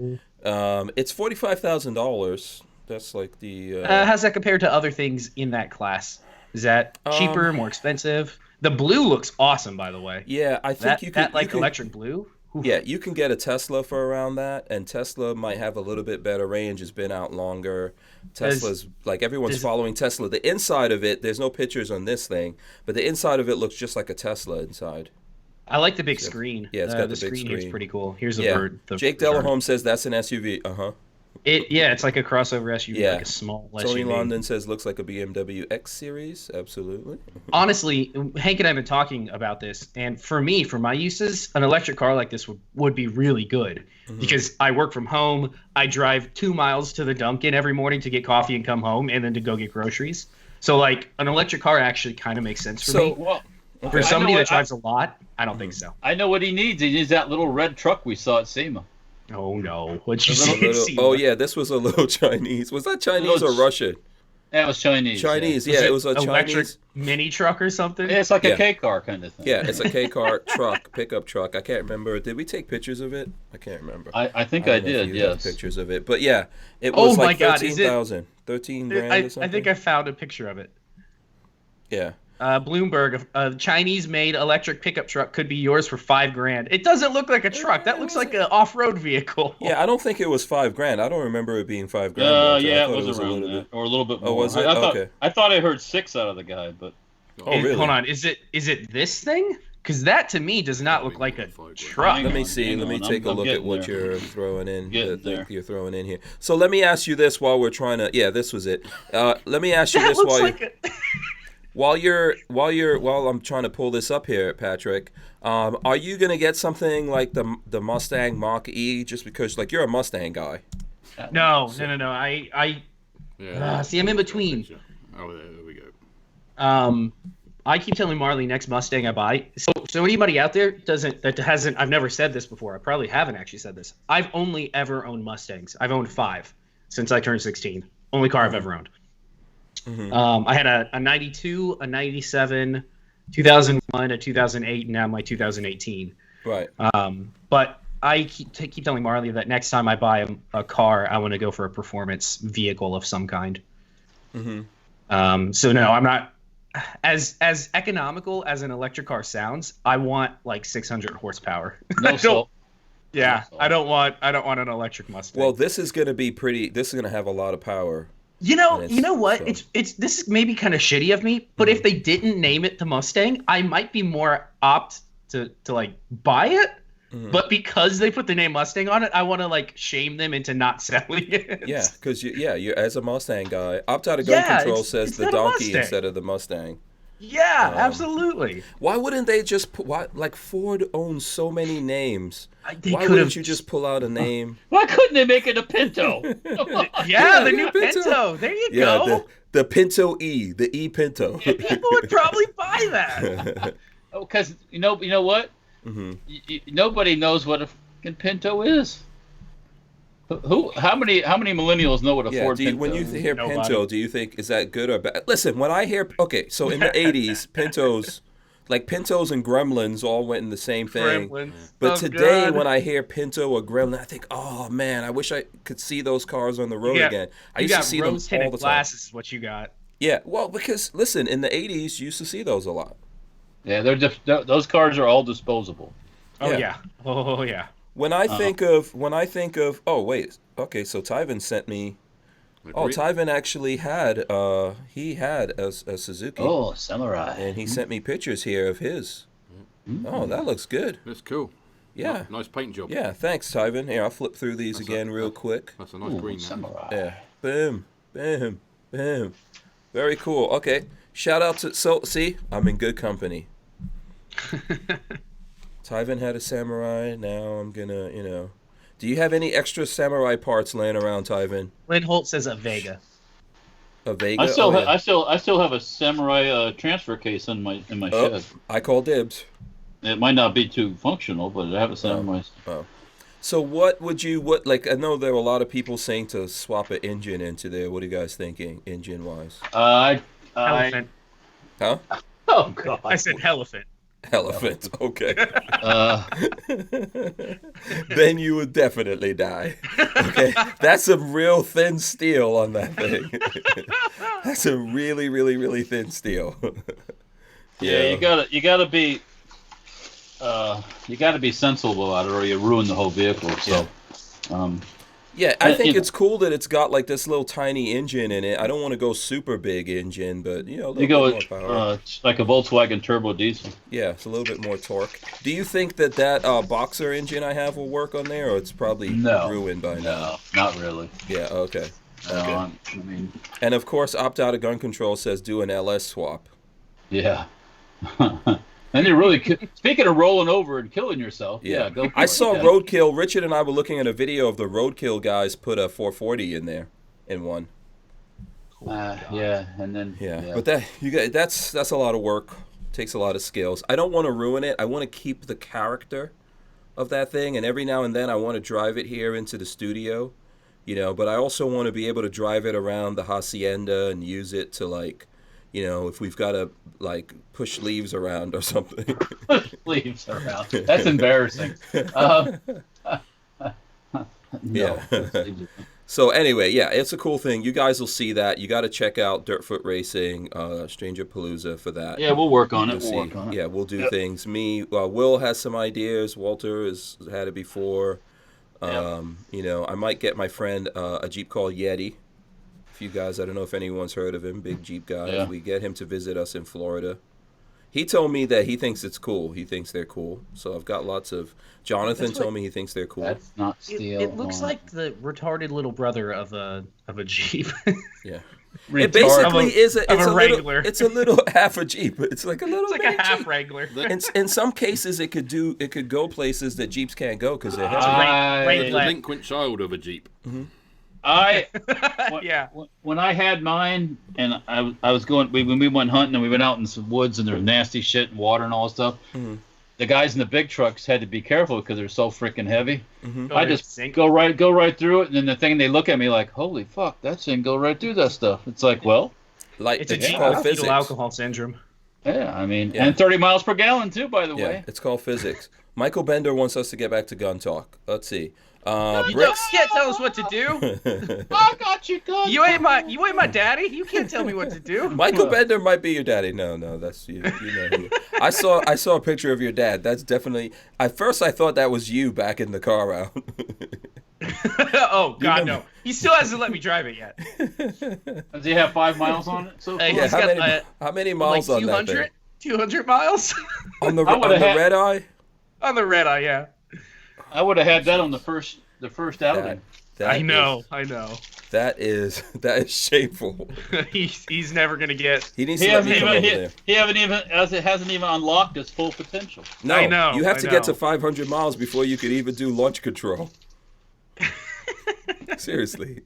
It's $45,000. That's like the. How's that compared to other things in that class? Is that cheaper, more expensive? The blue looks awesome, by the way. Yeah, I think you can. electric blue. Oof. Yeah, you can get a Tesla for around that, and Tesla might have a little bit better range. It's been out longer. Tesla's like everyone's following Tesla. The inside of it, there's no pictures on this thing, but the inside of it looks just like a Tesla inside. I like the big screen. Yeah, it's got the big screen here's screen. pretty cool. Here's a Yeah, bird. Jake Delahome says that's an SUV. It's like a crossover SUV, Yeah. like a small Tony SUV. London says looks like a BMW X Series. Absolutely. Honestly, Hank and I have been talking about this, and for me, for my uses, an electric car like this would be really good because I work from home. I drive 2 miles to the Dunkin' every morning to get coffee and come home, and then to go get groceries. So, like, an electric car actually kind of makes sense for me. Well, For somebody know that what- drives a lot, I don't think so. I know what he needs. He needs that little red truck we saw at SEMA. Oh no! What'd you A say? little- Steve? oh yeah, this was a little Chinese. Was that Chinese or Russian? That was Chinese. Chinese. Yeah, Yeah, it was a electric Chinese. mini truck or something. it's like Yeah. a K car kind of thing. Yeah, it's a K car truck, pickup truck. I can't remember. Did we take pictures of it? I can't remember. I think I I don't know if did. you have Yes. pictures of it, but yeah, it Oh was my like God, is it- 13,000, 13 grand or something. I think I found a picture of it. Yeah. Bloomberg, a Chinese-made electric pickup truck could be yours for $5,000. It doesn't look like a truck. That looks like an off-road vehicle. Yeah, I don't think it was $5,000. I don't remember it being $5,000. Walter. I Yeah, thought it was a around little that, bit. or a little bit more. Oh, was it? I thought, Okay. I thought I heard 6 out of the guy, but Oh, really? Hold on, is it this thing? Because that to me does not look like a truck. Hang Let me on, see. hang Let me on. take a I'm look at getting what there. you're throwing in. Getting that there. you're throwing in here. So let me ask you this while we're trying to. Yeah, this was it. Let me ask you That this looks while like you. a... While I'm trying to pull this up here, Patrick, are you gonna get something like the Mustang Mach E just because like you're a Mustang guy? No. See, I'm in between. Oh, there we go. I keep telling Marley next Mustang I buy. So anybody out there that hasn't, I've never said this before. I probably haven't actually said this. I've only ever owned Mustangs. I've owned 5 since I turned 16. Only car I've ever owned. Mm-hmm. I had a 92, a 97, 2001, a 2008, and now my 2018. Right. But I keep telling Marley that next time I buy a car, I want to go for a performance vehicle of some kind. Mm-hmm. So no, I'm not as economical as an electric car sounds. I want like 600 horsepower. no salt. Yeah, I don't want an electric Mustang. Well, this is gonna be pretty. This is gonna have a lot of power. You know what? so- It's this is maybe kind of shitty of me, but if they didn't name it the Mustang, I might be more opt to like buy it. But because they put the name Mustang on it, I want to like shame them into not selling it. Yeah, because you as a Mustang guy, Opt Out of Gun Yeah, Control it's says the not a donkey Mustang. instead of the Mustang. Yeah, absolutely. Why wouldn't they just put? Why like Ford owns so many names? They Why could've- wouldn't you just pull out a name? Why couldn't they make it a Pinto? Yeah, the the new Pinto. Pinto. There you Yeah, go. the Pinto E, the E Pinto. People would probably buy that. Because you know what? Nobody knows what a fucking Pinto is. How many millennials know what a Yeah, Ford do you, Pinto when you is? hear Nobody. Pinto, do you think is that good or bad? Listen, when I hear so in the '80s, Pintos, like Pintos and Gremlins, all went in the same thing. Gremlins. But So today, good. when I hear Pinto or Gremlin, I think, oh man, I wish I could see those cars on the road Yeah, again. I you used to got see them all rose-tinted the time. glasses is what you got. Yeah, well, because listen, in the '80s, you used to see those a lot. Yeah, those cars are all disposable. Oh Yeah. yeah. Oh yeah. When I think of, oh wait, okay, so Tyven sent me. Oh, Tyven actually had, he had a Suzuki. Oh, Samurai. And he sent me pictures here of his. Oh, that looks good. That's cool. Yeah. Nice paint job. Yeah, thanks, Tyven. Here, I'll flip through these again real quick. That's a nice green. That. Samurai. Yeah. Boom. Boom. Boom. Very cool. Okay. Shout out to, see, I'm in good company. Tyven had a Samurai. Now I'm gonna, Do you have any extra Samurai parts laying around, Tyven? Lynn Holt says a Vega. A Vega? I still, Oh, yeah. I still have a Samurai transfer case in my Oh, shed. I call dibs. It might not be too functional, but I have a Samurai. So what like I know there were a lot of people saying to swap an engine into there. What are you guys thinking, engine wise? Elephant. Huh? Oh God! I said elephant. Elephant. Okay. Uh, Then you would definitely die. Okay. That's some real thin steel on that thing. That's some really, really, really thin steel. yeah, you gotta be sensible about it, or you ruin the whole vehicle. So, Yeah, I think you know. it's cool that it's got like this little tiny engine in it. I don't want to go super big engine, but a little you bit go more power. like a Volkswagen turbo diesel. Yeah, it's a little bit more torque. Do you think that Boxer engine I have will work on there, or it's probably ruined by now? No, not really. Yeah, okay. No, Okay. I mean, And of course, Opt Out of Gun Control says do an LS swap. yeah. And you're really speaking of rolling over and killing yourself. Yeah, go for I it. saw Yeah. Roadkill. Richard and I were looking at a video of the Roadkill guys put a 440 in there, in one. Yeah, and then Yeah, but that's a lot of work Takes a lot of skills. I don't want to ruin it. I want to keep the character of that thing, and every now and then I want to drive it here into the studio, but I also want to be able to drive it around the hacienda and use it to, like, if we've got to, like, push leaves around or something. Push leaves around. That's embarrassing. No. So anyway, yeah, it's a cool thing. You guys will see that. You got to check out Dirtfoot Racing, Stranger Palooza for that. Yeah, we'll work on it. Yeah, we'll do things. Will has some ideas. Walter has had it before. I might get my friend a Jeep called Yeti. If you guys, I don't know if anyone's heard of him, big Jeep guy. Yeah. We get him to visit us in Florida. He told me that he thinks it's cool. He thinks they're cool. So I've got lots of... Jonathan told me he thinks they're cool. That's not steel. It looks like the retarded little brother of a Jeep. Yeah. Retard. It basically is a Wrangler. It's a little half a Jeep. It's like a little. It's like a half Jeep. Wrangler. In some cases, it could go places that Jeeps can't go because they're heavy. The delinquent child of a Jeep. Mm-hmm. When I had mine, and I was going, when we went hunting and we went out in some woods and there was nasty shit and water and all that stuff. Mm-hmm. The guys in the big trucks had to be careful because they're so freaking heavy. Mm-hmm. I just go right through it, and then the thing they look at me like, holy fuck, that thing go right through that stuff. It's like, well, it's a Jeep called fetal physics. alcohol syndrome. Yeah, I mean, and 30 miles per gallon too, by the way. It's called physics. Michael Bender wants us to get back to gun talk. Let's see. You Bricks. can't tell us what to do. I got you good. You ain't my daddy. You can't tell me what to do. Michael Bender might be your daddy. No, that's you. I saw a picture of your dad. That's definitely. At first, I thought that was you backing the car out. Oh God, no! He still hasn't let me drive it yet. Does he have 5 miles on it? So Yeah, how many miles like on that thing? 200 miles On the red eye. On the red eye, yeah. I would have had that on the first outing. I know. That is shameful. He's never gonna get. He needs to let me come over there. He hasn't even unlocked his full potential. No, I know. You have to get to 500 miles before you could even do launch control. Seriously.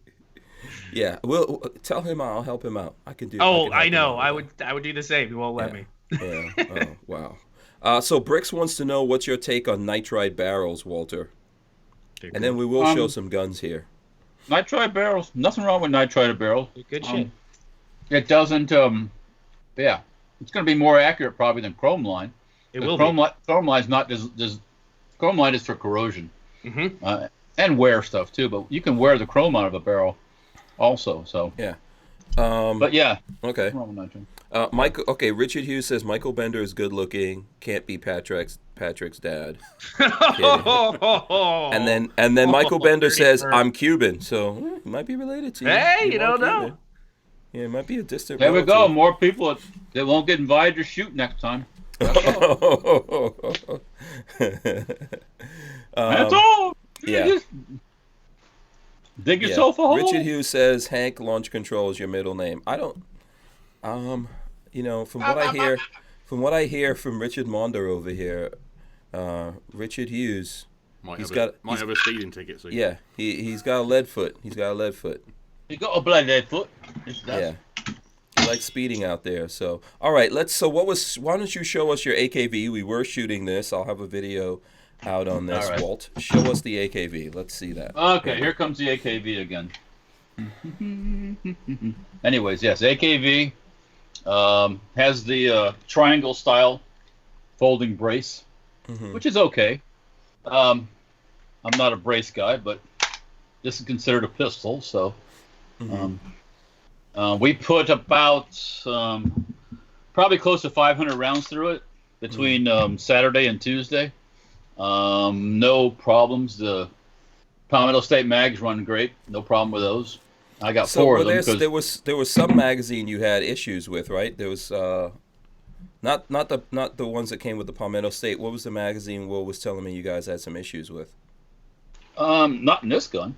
Yeah, we'll tell him I'll help him out. I can do. Oh, I know. I would do the same. He won't let me. Yeah. Oh, wow. So Bricks wants to know what's your take on nitride barrels, Walter. And then we will show some guns here. Nitride barrels. Nothing wrong with nitride barrels. Good shit. It doesn't. Yeah, it's going to be more accurate probably than chrome line. It will chrome be. Chrome line's not just. Chrome line is for corrosion. Mm-hmm. And wear stuff too, but you can wear the chrome out of a barrel, also. So yeah. But yeah. Okay. Michael. Okay. Richard Hughes says Michael Bender is good looking. Can't be Patrick's dad. and then Michael Bender says I'm Cuban, so he might be related to you. Hey, you don't know. Yeah, it might be a distant. There relative. we go. More people that won't get invited to shoot next time. That's all. Yeah. Just dig yourself a hole. Richard Hughes says Hank Launch Control is your middle name. I don't. From what I hear from Richard Monder over here, Richard Hughes, might have a speeding ticket. So yeah, he's got a lead foot. He got a lead foot. Yeah. He likes speeding out there. So all right, why don't you show us your AKV? We were shooting this. I'll have a video out on this, right. Walt. Show us the AKV. Let's see that. Okay, here comes the AKV again. Anyways, yes, AKV has the triangle style folding brace, which is okay. I'm not a brace guy, but this is considered a pistol, so we put about probably close to 500 rounds through it between Saturday and Tuesday. No problems. The Palmetto State mags run great. No problem with those. I got 4 of them. There was some magazine you had issues with, right? There was not the ones that came with the Palmetto State. What was the magazine Will was telling me you guys had some issues with? Not in this gun.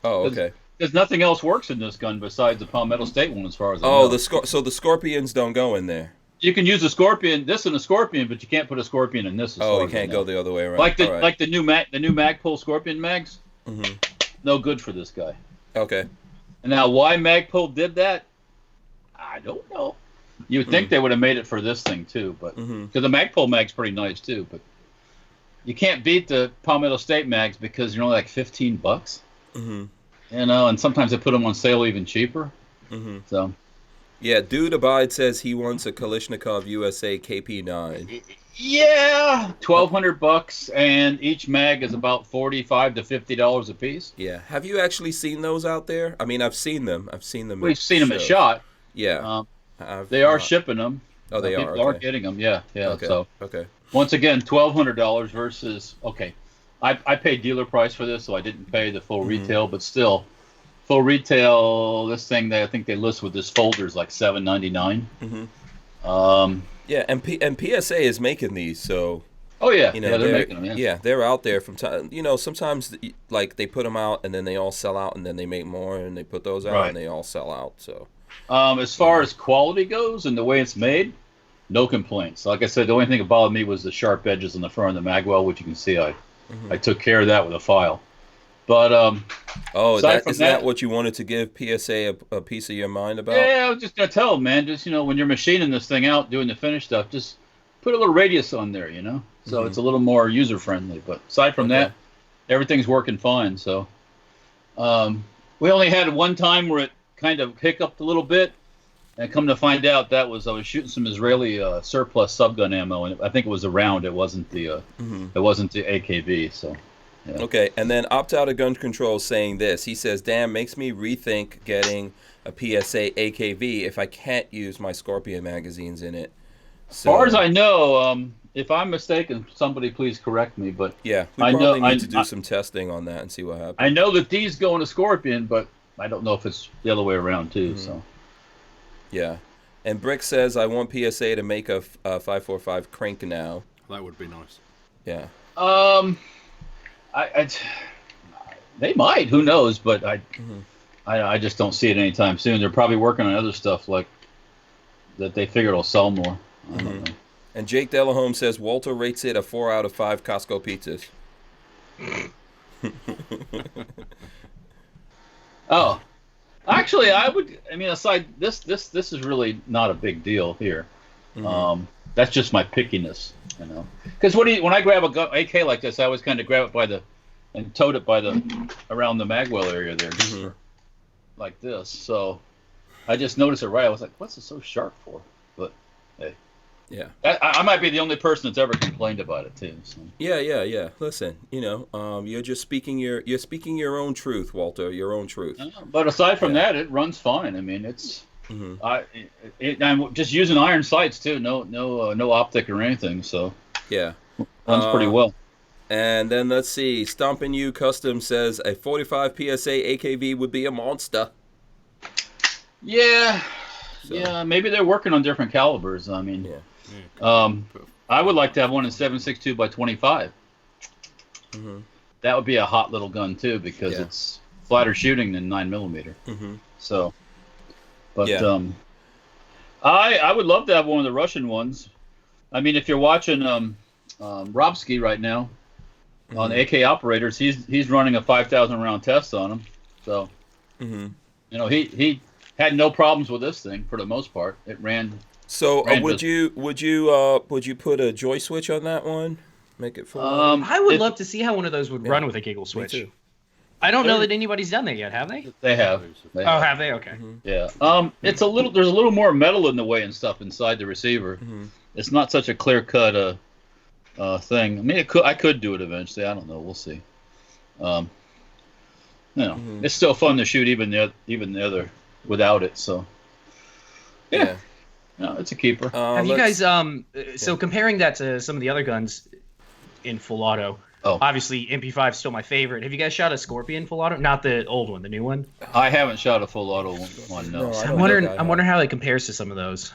Oh, okay. Because nothing else works in this gun besides the Palmetto State one, as far as I know. So the Scorpions don't go in there. You can use a Scorpion, this and a Scorpion, but you can't put a Scorpion in this. Oh, you can't go the other way around. Like the new Magpul Scorpion mags. No good for this guy. Okay. And now why Magpul did that, I don't know. You would think they would have made it for this thing too, but because the Magpul mag's pretty nice too, but you can't beat the Palmetto State mags because they're only like $15. You know, and sometimes they put them on sale even cheaper. So. Yeah, Dude Abide says he wants a Kalashnikov USA KP9. Yeah, $1,200, and each mag is about $45 to $50 a piece. Yeah, have you actually seen those out there? I mean, I've seen them. We've seen them at SHOT. Yeah, they are shipping them. Oh, they are. People are getting them. Yeah. Okay. So once again, $1,200 versus I paid dealer price for this, so I didn't pay the full retail, but still. Full retail, this thing I think they list with this folder is like $7.99. Yeah, and PSA is making these, so. Oh yeah, you know, they're making them. Yeah, they're out there from time. You know, sometimes like they put them out and then they all sell out, and then they make more and they put those out and they all sell out. So. As far as quality goes and the way it's made, no complaints. Like I said, the only thing that bothered me was the sharp edges on the front of the magwell, which you can see I took care of that with a file. But isn't that what you wanted to give PSA a piece of your mind about? Yeah, I was just gonna tell them, man. Just when you're machining this thing out, doing the finish stuff, just put a little radius on there, so it's a little more user friendly. But aside from that, everything's working fine. So we only had one time where it kind of hiccuped a little bit, and come to find out I was shooting some Israeli surplus subgun ammo, and I think it was a round. It wasn't the AKV. So. Yeah. Okay, and then Opt Out of Gun Control saying this. He says, damn, makes me rethink getting a PSA AKV if I can't use my Scorpion magazines in it. So, as far as I know, if I'm mistaken, somebody please correct me, but yeah, we probably need to do some testing on that and see what happens. I know that these go into Scorpion, but I don't know if it's the other way around too. So yeah, and Brick says, I want PSA to make a 545 crank now. That would be nice. Yeah. They might. Who knows? But I just don't see it anytime soon. They're probably working on other stuff like that. They figure it'll sell more. I don't know. And Jake Delahome says Walter rates it a 4 out of 5 Costco pizzas. Oh, actually, I would. I mean, aside this is really not a big deal here. That's just my pickiness, Because when I grab a AK like this, I always kind of grab it and tote it around the magwell area there, just like this. So I just noticed it right. I was like, "What's it so sharp for?" But hey, yeah, I might be the only person that's ever complained about it too. So. Yeah. Listen, you're just speaking your own truth, Walter. Your own truth. But aside from that, it runs fine. I mean, it's. I'm just using iron sights too. No optic or anything. So yeah, runs pretty well. And then let's see. Stompin' You Custom says a 45 PSA AKV would be a monster. Yeah, yeah. Maybe they're working on different calibers. I mean, I would like to have one in 7.62 by 25. That would be a hot little gun too because it's flatter shooting than 9mm. So. But I would love to have one of the Russian ones. I mean, if you're watching Robsky right now on AK Operators, he's running a 5,000 round test on them. So, he had no problems with this thing for the most part. It ran. So would you put a joy switch on that one? Make it full. I would love to see how one of those would run with a giggle switch. Me too. I don't know that anybody's done that yet, have they? They have. Have they? Okay. Yeah. There's a little more metal in the way and stuff inside the receiver. It's not such a clear cut thing. I mean, I could do it eventually. I don't know. We'll see. It's still fun to shoot even the other without it. So. Yeah. No, it's a keeper. Have you guys so comparing that to some of the other guns in full auto? Oh. Obviously, MP5 is still my favorite. Have you guys shot a Scorpion full auto? Not the old one, the new one. I haven't shot a full auto one. No. I'm wondering how it compares to some of those.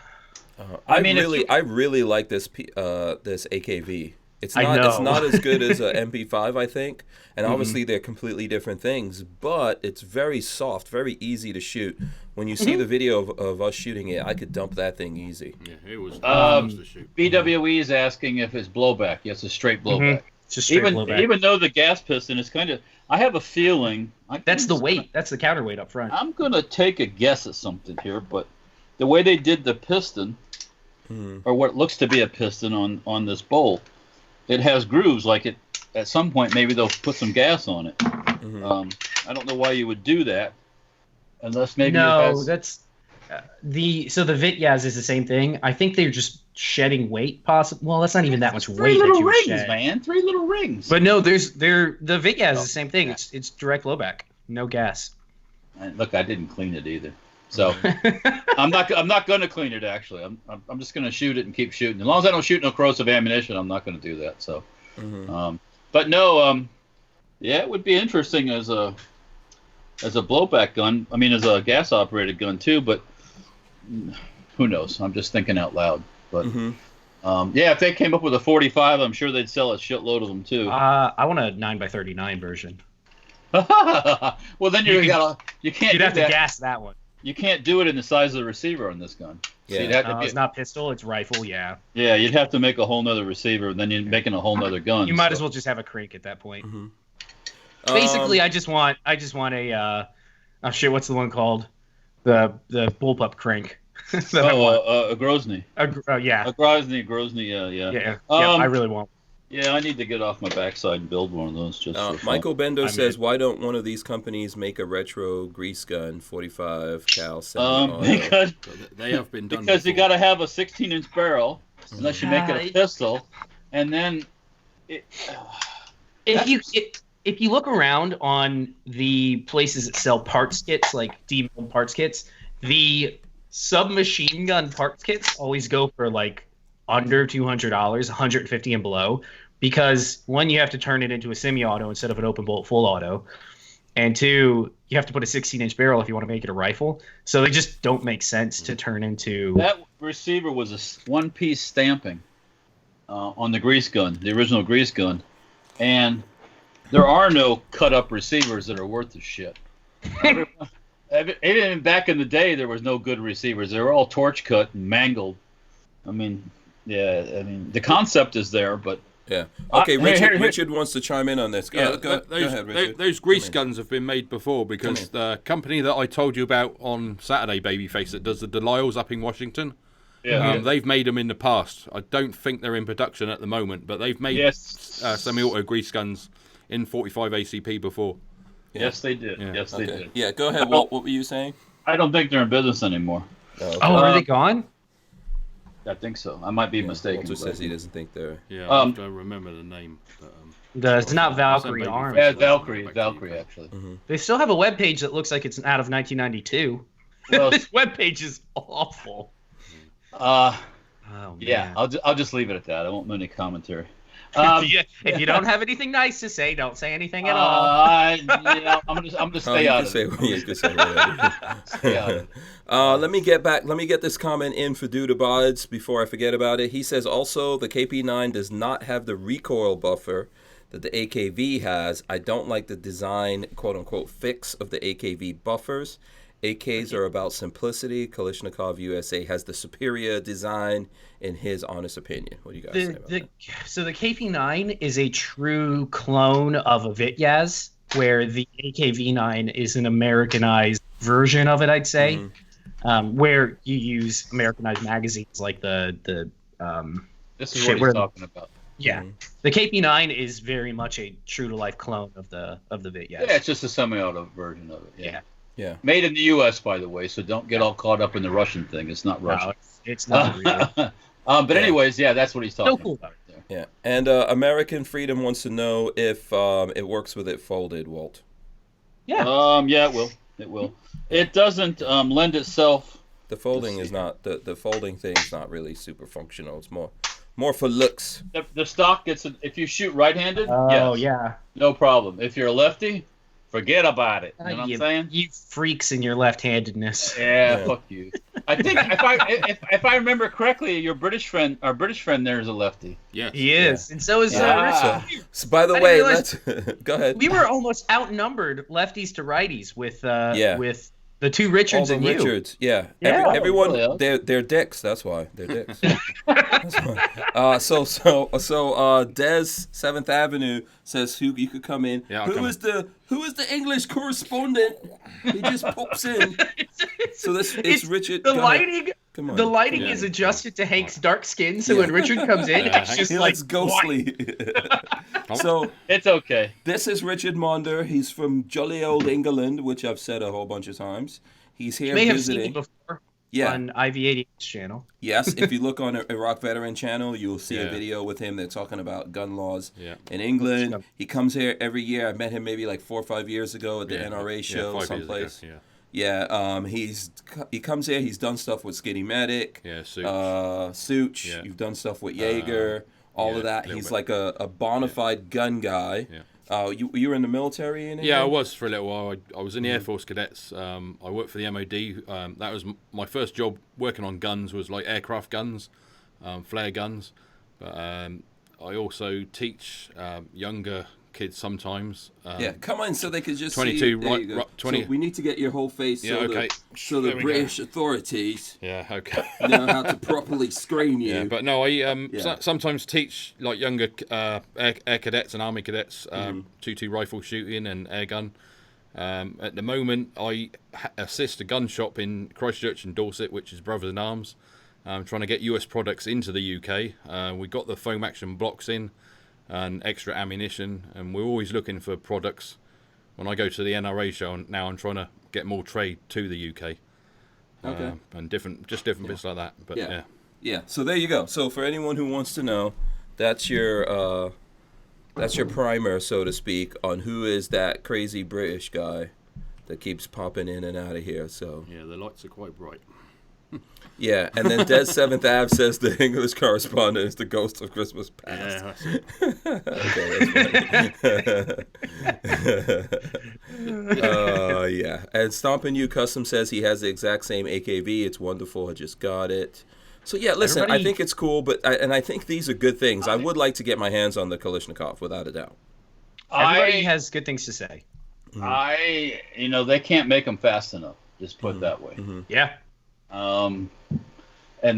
I really like this AKV. It's not as good as a MP5, I think, and obviously they're completely different things. But it's very soft, very easy to shoot. When you see the video of us shooting it, I could dump that thing easy. Yeah, it was to shoot. BWE is asking if it's blowback. Yes, it's straight blowback. It's just straight blowback. Even though the gas piston is kind of, I have a feeling. That's the weight. That's the counterweight up front. I'm gonna take a guess at something here, but the way they did the piston, or what looks to be a piston on this bolt, it has grooves. Like it, at some point, maybe they'll put some gas on it. I don't know why you would do that, unless maybe that's the Vityaz is the same thing. I think they're just shedding weight. Well, that's not even that much weight. Three little that you rings, shed. man. 3 little rings. But no, the Vityaz is the same thing. It's direct blowback, no gas. And look, I didn't clean it either, so I'm not going to clean it. Actually, I'm just going to shoot it and keep shooting. As long as I don't shoot no corrosive ammunition, I'm not going to do that. So, but no, yeah, it would be interesting as a blowback gun. I mean, as a gas operated gun too. But who knows? I'm just thinking out loud. But yeah, if they came up with a 45, I'm sure they'd sell a shitload of them too. I want a 9x39 version. Well, then you can't. You'd have to gas that one. You can't do it in the size of the receiver on this gun. Yeah, so you'd have to it's not pistol, it's rifle. Yeah. Yeah, you'd have to make a whole nother receiver, and then you're making a whole nother gun. You might as well just have a crank at that point. Basically, I just want a oh shit, what's the one called? The bullpup crank. a Grozny. Yeah. A Grozny. Yeah. I really want. Yeah, I need to get off my backside and build one of those. Just for fun. Michael Bendo says, "Why don't one of these companies make a retro grease gun, 45 cal semi-auto?" Because they have been done. Because before. you got to have a 16-inch barrel, unless you make it a pistol, and then if you look around on the places that sell parts kits, like D-milled parts kits, the submachine gun parts kits always go for like under $200, $150 and below, because one, you have to turn it into a semi-auto instead of an open bolt full auto, and two, you have to put a 16-inch barrel if you want to make it a rifle. So they just don't make sense to turn into. That receiver was a one-piece stamping on the grease gun, the original grease gun, and there are no cut-up receivers that are worth the shit. Even back in the day, there was no good receivers. They were all torch cut and mangled. I mean, the concept is there, but yeah. Okay, Richard wants to chime in on this. Go ahead, Richard. Those grease guns have been made before because the company that I told you about on Saturday, Babyface, that does the Delisles up in Washington, they've made them in the past. I don't think they're in production at the moment, but they've made semi-auto grease guns in 45 ACP before. Yeah. Yes, they did. Yeah. Yes, they did. Yeah, go ahead, Walt. What were you saying? I don't think they're in business anymore. Are they gone? I think so. I might be mistaken. Walter says he doesn't think they're. Yeah, I don't remember the name. But, it's not Valkyrie Arms. Yeah, Valkyrie actually. They still have a web page that looks like it's out of 1992. Well, this web page is awful. Yeah, I'll just leave it at that. I won't make any commentary. If you don't have anything nice to say, don't say anything at all. I'm just stay out of it. Stay out of it. Let me get this comment in for Dudabods before I forget about it. He says also the KP9 does not have the recoil buffer that the AKV has. I don't like the design, quote unquote, fix of the AKV buffers. AKs are about simplicity. Kalashnikov USA has the superior design, in his honest opinion. What do you guys say about that? So the KP9 is a true clone of a Vityaz, where the AKV9 is an Americanized version of it, I'd say, where you use Americanized magazines like the This is what he's talking about. Yeah, the KP9 is very much a true to life clone of the Vityaz. Yeah, it's just a semi-auto version of it. Yeah. Made in the U.S., by the way, so don't get all caught up in the Russian thing. It's not Russian. No, it's not real. But anyways, that's what he's talking about. There. Yeah, and American Freedom wants to know if it works with it folded, Walt. Yeah. Yeah, it will. It will. It doesn't lend itself. The folding is not the folding thing's not really super functional. It's more for looks. The stock gets if you shoot right-handed. Oh yes, yeah. No problem. If you're a lefty, forget about it. You know what I'm saying? You freaks in your left-handedness. Yeah, fuck you. I think if I remember correctly, our British friend there is a lefty. Yes. He is, and so is So by the way, let's go ahead. We were almost outnumbered lefties to righties with the two Richards and you. Richards, everyone, they're dicks. That's why they're dicks. That's why. So Des 7th Avenue says who you could come in. Yeah, who is the English correspondent? He just pops in. So it's Richard. The lighting Come on. The lighting come is on. adjusted to Hank's dark skin, so when Richard comes in, it's just He like looks ghostly. So It's okay. this is Richard Monder. He's from jolly old England, which I've said a whole bunch of times. He's here You may have visiting. seen it before Yeah. on IV80's channel. Yes, if you look on a Iraq Veteran channel, you'll see a Yeah. video with him. They're talking about gun laws Yeah. in England. He comes here every year. I met him maybe like 4 or 5 years ago at the NRA show 5 someplace. years ago, Yeah, he comes here. He's done stuff with Skinny Medic, yeah. Suits. Such. Yeah. You've done stuff with Jaeger, all of that. little He's bit. like a bona fide gun guy. Yeah. You were in the military in England? Yeah, I was for a little while. I was in the Air Force Cadets. I worked for the MOD. That was my first job working on guns, was like aircraft guns, flare guns. But I also teach younger kids sometimes. Yeah, come on, so they could just 22, see. There right, you go. right, 20. So we need to get your whole face. Yeah, so okay. So the There we go. British authorities Yeah, okay. know how to properly screen you. Yeah, but no, I sometimes teach like younger air cadets and army cadets 2-2 rifle shooting and air gun. At the moment, I assist a gun shop in Christchurch and Dorset, which is Brothers in Arms. Trying to get US products into the UK. We got the foam action blocks in and extra ammunition, and we're always looking for products. When I go to the NRA show now, I'm trying to get more trade to the UK. Okay. And different bits like that. But yeah. Yeah, so there you go. So for anyone who wants to know, that's your primer, so to speak, on who is that crazy British guy that keeps popping in and out of here. So Yeah, the lights are quite bright. yeah, and then Dead Seventh Ave says the English correspondent is the ghost of Christmas past. Yeah, that's it. Yeah. And Stompin' You Custom says he has the exact same AKV. It's wonderful. I just got it. So yeah, listen, I think it's cool, but I think these are good things. I would like to get my hands on the Kalashnikov, without a doubt. Everybody has good things to say. They can't make them fast enough. Just put it that way. Yeah. And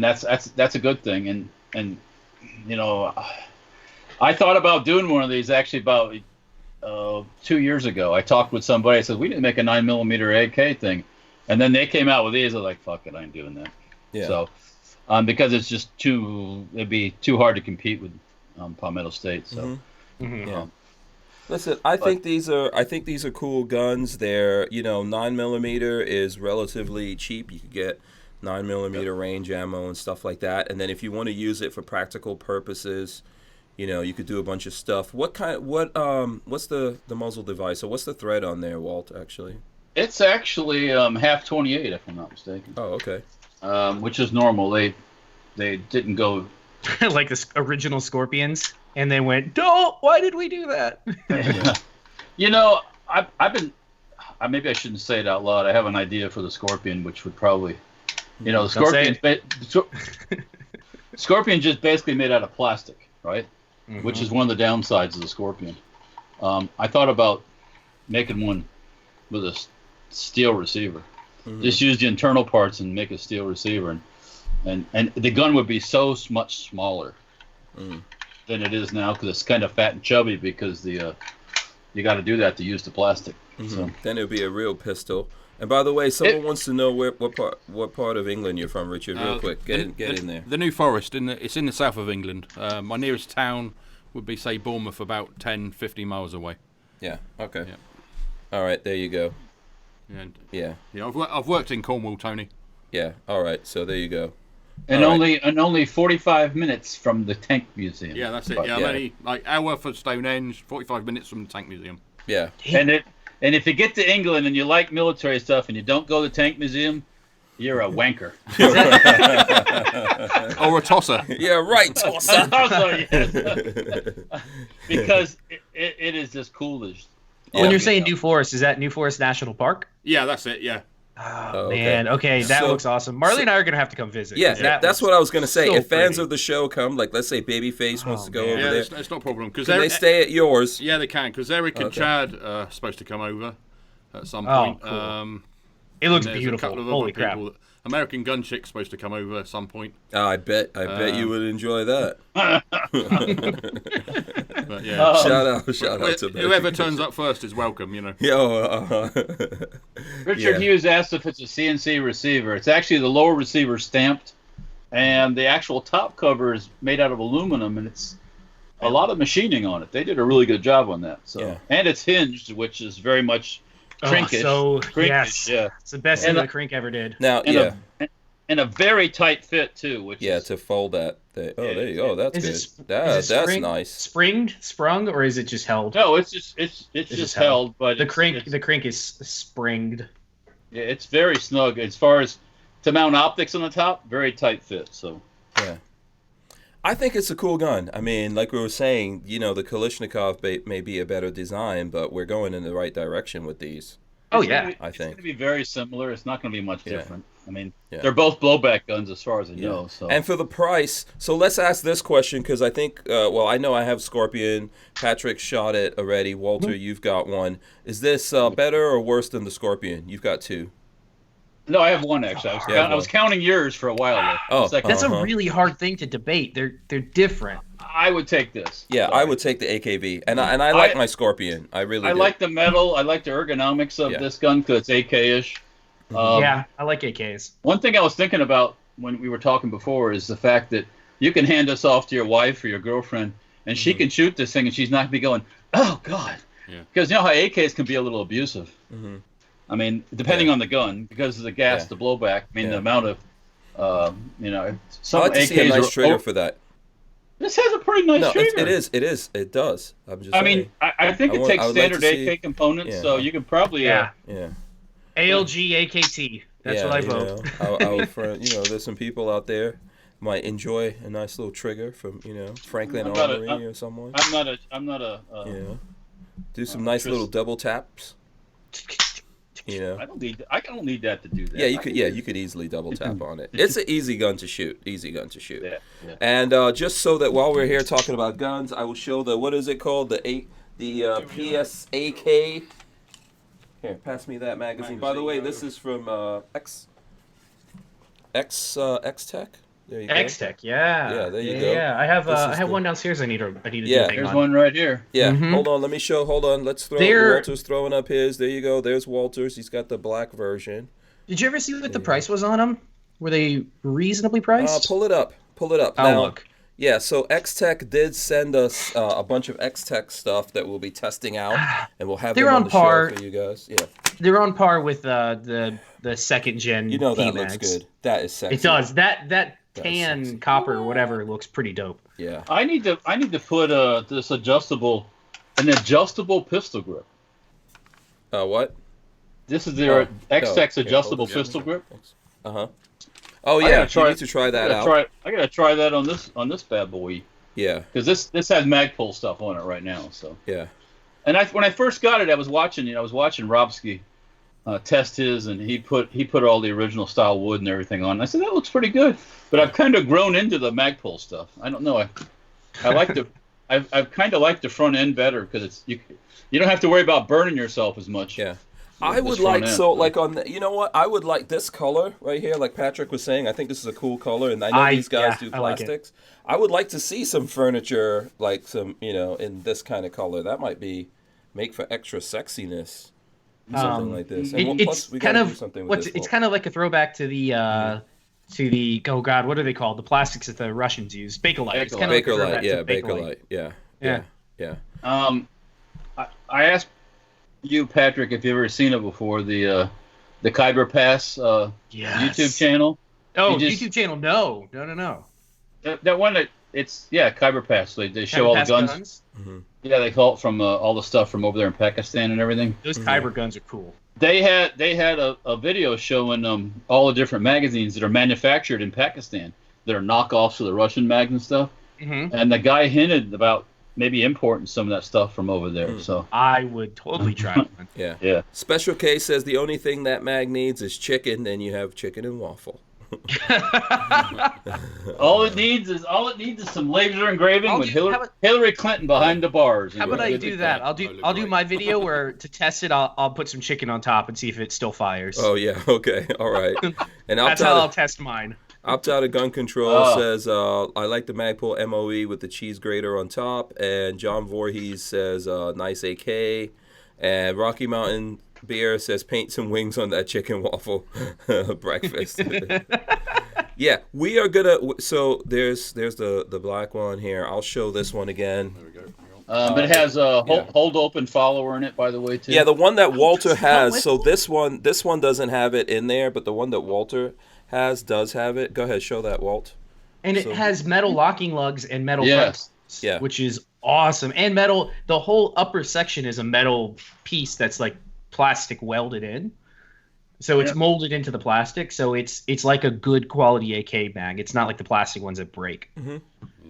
that's a good thing. And I thought about doing one of these actually about 2 years ago. I talked with somebody. I said, we need to make a 9mm AK thing, and then they came out with these. I was like, fuck it, I ain't doing that. Yeah. So because it's just it'd be too hard to compete with Palmetto State. So Yeah. Listen, I think these are cool guns. They're 9mm is relatively cheap. You could get 9mm range ammo and stuff like that. And then if you want to use it for practical purposes, you could do a bunch of stuff. What's the muzzle device? So what's the thread on there, Walt? Actually, it's actually half 28, if I'm not mistaken. Oh, okay. Which is normal. They didn't go Like the original Scorpions, and they went, "Don't! Why did we do that?" I've been. Maybe I shouldn't say it out loud. I have an idea for the Scorpion, which would probably, the Scorpion's just basically made out of plastic, right? Which is one of the downsides of the Scorpion. I thought about making one with a steel receiver. Just use the internal parts and make a steel receiver, and the gun would be so much smaller than it is now, because it's kind of fat and chubby, because you got to do that to use the plastic. So. Then it would be a real pistol. And by the way, someone wants to know what part of England you're from, Richard. Real quick, get in there. The New Forest, it's in the south of England. My nearest town would be, say, Bournemouth, about 10, 15 miles away. Yeah. Okay. Yeah. All right. There you go. Yeah. I've worked in Cornwall, Tony. Yeah. All right. So there you go. And only 45 minutes from the Tank Museum. Yeah, that's it. I'm only like hour for Stonehenge, 45 minutes from the Tank Museum. Yeah. And if you get to England and you like military stuff and you don't go to the Tank Museum, you're a wanker. Or a tosser. Yeah, right, tosser. Because it is just cool as. When you're saying New Forest, is that New Forest National Park? Yeah, that's it. Yeah. Oh, man. Okay, that looks awesome. Marley and I are going to have to come visit. Yeah, that's what I was going to say. so If fans pretty. of the show come, like let's say Babyface wants to go over there, it's not a problem. can they stay at yours? Yeah, they can, because Eric and Chad are supposed to come over at some Oh, point. cool. It looks there's beautiful. a couple of Holy other crap. people American Gun Chick's supposed to come over at some point. Oh, I bet you would enjoy that. But yeah, shout out to whoever turns up first is welcome. You know. Richard Hughes asked if it's a CNC receiver. It's actually the lower receiver stamped, and the actual top cover is made out of aluminum, and it's a lot of machining on it. They did a really good job on that. So, and it's hinged, which is very much crinkish. Yes, it's the best thing the Crink ever did. Now, and a very tight fit too. Which to fold that. There you go. That's good. That's nice. Sprung, or is it just held? No, it's just held. But the Crink is springed. Yeah, it's very snug as far as to mount optics on the top. Very tight fit. So yeah. I think it's a cool gun. I mean, like we were saying, the Kalashnikov may be a better design, but we're going in the right direction with these. Oh, yeah. It's going to be very similar. It's not going to be much different. I mean, they're both blowback guns as far as I know. So. And for the price, so let's ask this question, because I think, I know I have Scorpion. Patrick shot it already. Walter, you've got one. Is this better or worse than the Scorpion? You've got two. No, I have one actually. I was counting yours for a while there. Oh, that's a really hard thing to debate. They're different. I would take this. Yeah, I would take the AKV, and I like my Scorpion. I like the metal. I like the ergonomics of this gun because it's AK-ish. I like AKs. One thing I was thinking about when we were talking before is the fact that you can hand this off to your wife or your girlfriend, and she can shoot this thing, and she's not going to be going, "Oh God," because you know how AKs can be a little abusive. Mm-hmm. I mean, depending on the gun, because of the gas, the blowback. I mean, the amount of, some I like to AKs see a nice trigger for that. This has a pretty nice trigger. It is. It does. I'm just. I mean, I think it takes standard AK components, so you can probably. ALG AKT. That's what I vote. There's some people out there might enjoy a nice little trigger from Franklin Armory or someone. I'm not a. Do some nice little double taps. I don't need that to do that. Yeah, you could easly double tap on it. It's an easy gun to shoot. Yeah. And just so that while we're here talking about guns, I will show what is it called? The PSA AKV. Here, pass me that magazine. By the way, this is from X-Tech. There you go. X-Tech, yeah, there you go. Yeah, I have one downstairs. I need to do. There's one right here. Yeah, hold on. Let me show. Hold on. Let's throw. Walter's throwing up his. There you go. There's Walter's. He's got the black version. Did you ever see what the price was on them? Were they reasonably priced? Pull it up. I'll look. Yeah, so X-Tech did send us a bunch of X-Tech stuff that we'll be testing out, and we'll have them on the show for you guys. Yeah, they're on par with the second gen. That looks good. That is sexy. It does. That tan copper or whatever looks pretty dope. Yeah. I need to put this adjustable pistol grip. What? This is their X-Tech's adjustable pistol grip. Oh yeah, you need to try that out. I gotta try that on this bad boy. Yeah. Because this has Magpul stuff on it right now. So. Yeah. And when I first got it, I was watching Robsky test his, and he put all the original style wood and everything on. I said that looks pretty good, but I've kind of grown into the Magpul stuff. I don't know. I like I've kind of liked the front end better because it's you don't have to worry about burning yourself as much. Yeah. I would like on the, I would like this color right here, like Patrick was saying. I think this is a cool color, and I know these guys do plastics. I would like to see some furniture like some, in this kind of color. That might make for extra sexiness. Something like this. And it's kind of like a throwback to the oh god, what are they called? The plastics that the Russians use. Bakelite. It's kind of Bakelite. Yeah. I asked you, Patrick, if you've ever seen it before, the Khyber Pass YouTube channel. Oh, YouTube channel? No. That one it's Khyber Pass. They show all the guns. Mm-hmm. Yeah, they call it from all the stuff from over there in Pakistan and everything. Those Khyber guns are cool. They had a video showing all the different magazines that are manufactured in Pakistan that are knockoffs of the Russian mags and stuff. Mm-hmm. And the guy hinted about maybe importing some of that stuff from over there. So I would totally try one. Yeah. Special K says the only thing that mag needs is chicken, then you have chicken and waffle. All it needs is some laser engraving with Hillary Clinton behind the bars. How about I do that? I'll do my video where to test it. I'll put some chicken on top and see if it still fires. Oh yeah, okay, all right. And that's how I'll test mine. Opt Out of Gun Control says, I like the Magpul MOE with the cheese grater on top. And John Voorhees says, nice AK. And Rocky Mountain Beer says, paint some wings on that chicken waffle breakfast. Yeah, we are going to... So there's the black one here. I'll show this one again. There we go. It has a hold open follower in it, by the way, too. Yeah, the one that Walter has. So this one doesn't have it in there, but the one that Walter does have it. Go ahead, show that, Walt. And it has metal locking lugs and metal buttons, which is awesome. And metal, the whole upper section is a metal piece that's like plastic welded in. So it's molded into the plastic. So it's like a good quality AK mag. It's not like the plastic ones that break. Mm-hmm.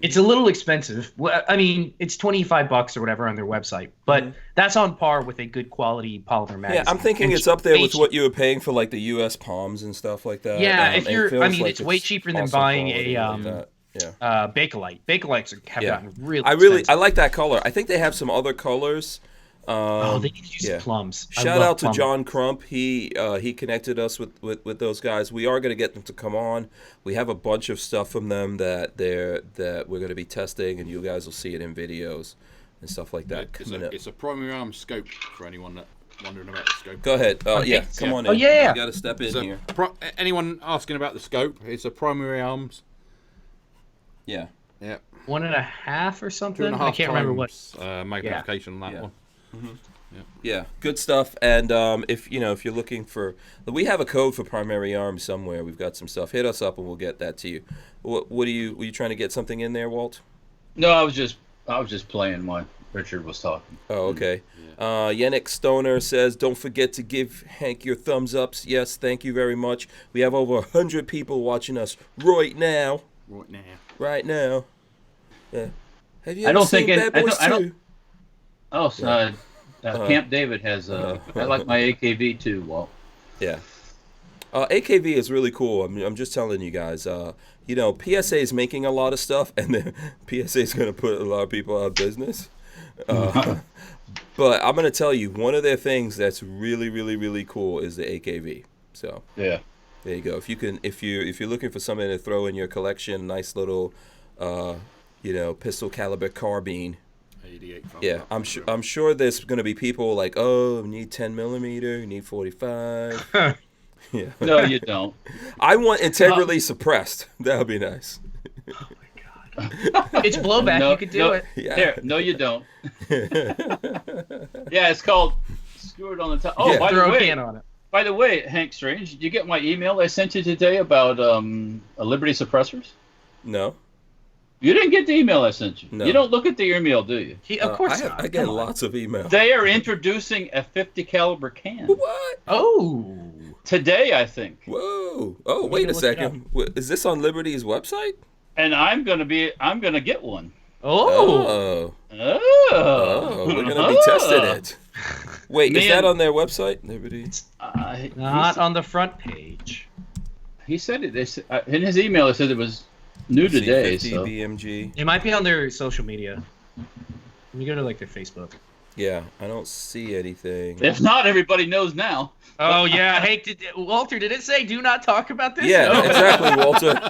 It's a little expensive. I mean, it's $25 or whatever on their website, but that's on par with a good quality polymer magazine. Yeah, I'm thinking it's up there with what you were paying for like the U.S. Palms and stuff like that. Yeah, it's way cheaper than buying a Bakelite. Bakelites have gotten really expensive. I like that color. I think they have some other colors. They need to use plums. Shout out to John Crump. He connected us with those guys. We are going to get them to come on. We have a bunch of stuff from them that we're going to be testing, and you guys will see it in videos and stuff like that. It's a primary arm scope for anyone that wondering about the scope. Go ahead. Come on in. Oh yeah. You got to step in here. Anyone asking about the scope? It's a primary arms. Yeah. Yeah. 1.5 or something. 2.5 I can't remember what. magnification on that one. Mm-hmm. Yeah, good stuff. And if you're looking for, we have a code for primary arms somewhere. We've got some stuff. Hit us up and we'll get that to you. Were you trying to get something in there, Walt? No, I was just playing while Richard was talking. Oh, okay. Yannick Stoner says, don't forget to give Hank your thumbs ups. Yes, thank you very much. We have over 100 people watching us right now. Right now. Yeah. Have you ever seen Bad Boys 2? Camp David has. I like my AKV too, Walt. Yeah. AKV is really cool. I'm just telling you guys. PSA is making a lot of stuff, and then PSA is going to put a lot of people out of business. But I'm going to tell you, one of their things that's really, really, really cool is the AKV. So yeah, there you go. If you're looking for something to throw in your collection, nice little, pistol caliber carbine. 88 yeah, I'm sure there's going to be people like, oh, you need 10 millimeter, you need 45. Yeah. No, you don't. I want integrally suppressed. That would be nice. Oh my God. It's blowback. You could do it. Yeah. Here, no, you don't. Yeah, it's called Skewered on the Top. Oh, yeah. By the way, Hank Strange, did you get my email I sent you today about Liberty Suppressors? No. You didn't get the email I sent you. No. You don't look at the email, do you? Of course not. I get lots of emails. They are introducing a 50 caliber can. What? Oh. Today, I think. Whoa. Oh, wait a second. Is this on Liberty's website? And I'm gonna get one. Oh. We're gonna be testing it. Wait, is that on their website, Liberty? Not on the front page. He said it. In his email, it said it was new today. So. BMG. It might be on their social media. Let me go to their Facebook. Yeah, I don't see anything. If not, everybody knows now. Oh yeah, hey Walter, did it say do not talk about this? Yeah, no. Exactly, Walter.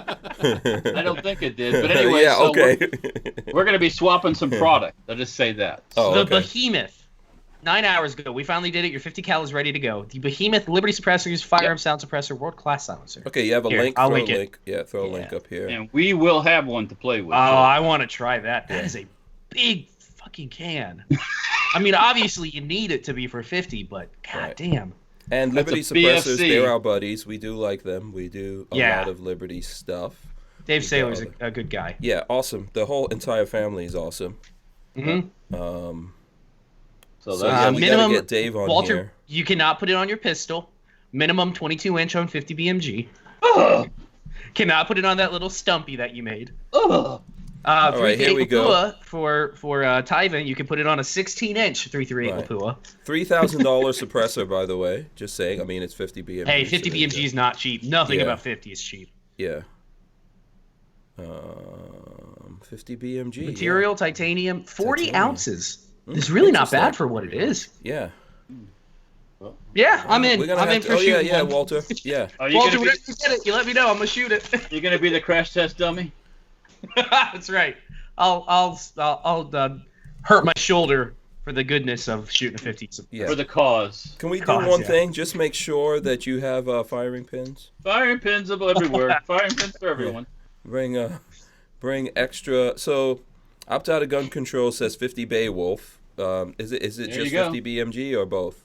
I don't think it did, but anyway. Yeah, okay. We're going to be swapping some product. I'll just say that. Oh, the Behemoth. 9 hours ago, we finally did it. Your 50 cal is ready to go. The Behemoth Liberty Suppressors Firearm Sound Suppressor World-Class Silencer. Okay, you have a link? I'll link it. Yeah, throw a link up here. And we will have one to play with. Oh, I want to try that. That is a big fucking can. I mean, obviously you need it to be for 50, but goddamn. And Liberty Suppressors, they're our buddies. We do like them. We do a lot of Liberty stuff. Dave Saylor's a good guy. Yeah, awesome. The whole entire family is awesome. Mm-hmm. So we minimum, gotta get Dave on Walter, here. You cannot put it on your pistol. Minimum 22 inch on 50 BMG. Cannot put it on that little stumpy that you made. All right, here we go. For Tyven, you can put it on a 16-inch 338 Lapua. $3,000 suppressor, by the way. Just saying. I mean, it's 50 BMG. Hey, 50 BMG is not cheap. Nothing about 50 is cheap. Yeah. 50 BMG. Material, titanium, 40 Titanium. ounces. It's really not interesting. bad for what it is. Yeah. Yeah, I'm in. We're gonna I'm have in to, for oh yeah, shooting yeah, one. Walter. Yeah. Are you Walter, gonna whenever you get it, you let me know. I'm gonna shoot it. you're gonna be the crash test dummy? That's right. I'll hurt my shoulder for the goodness of shooting a 50. Yeah. For the cause. Can we do Cause, one yeah. thing? Just make sure that you have firing pins. Firing pins everywhere. Firing pins for everyone. Bring extra. So, opt out of gun control says 50 Beowulf. Is it There just you go. 50 BMG or both?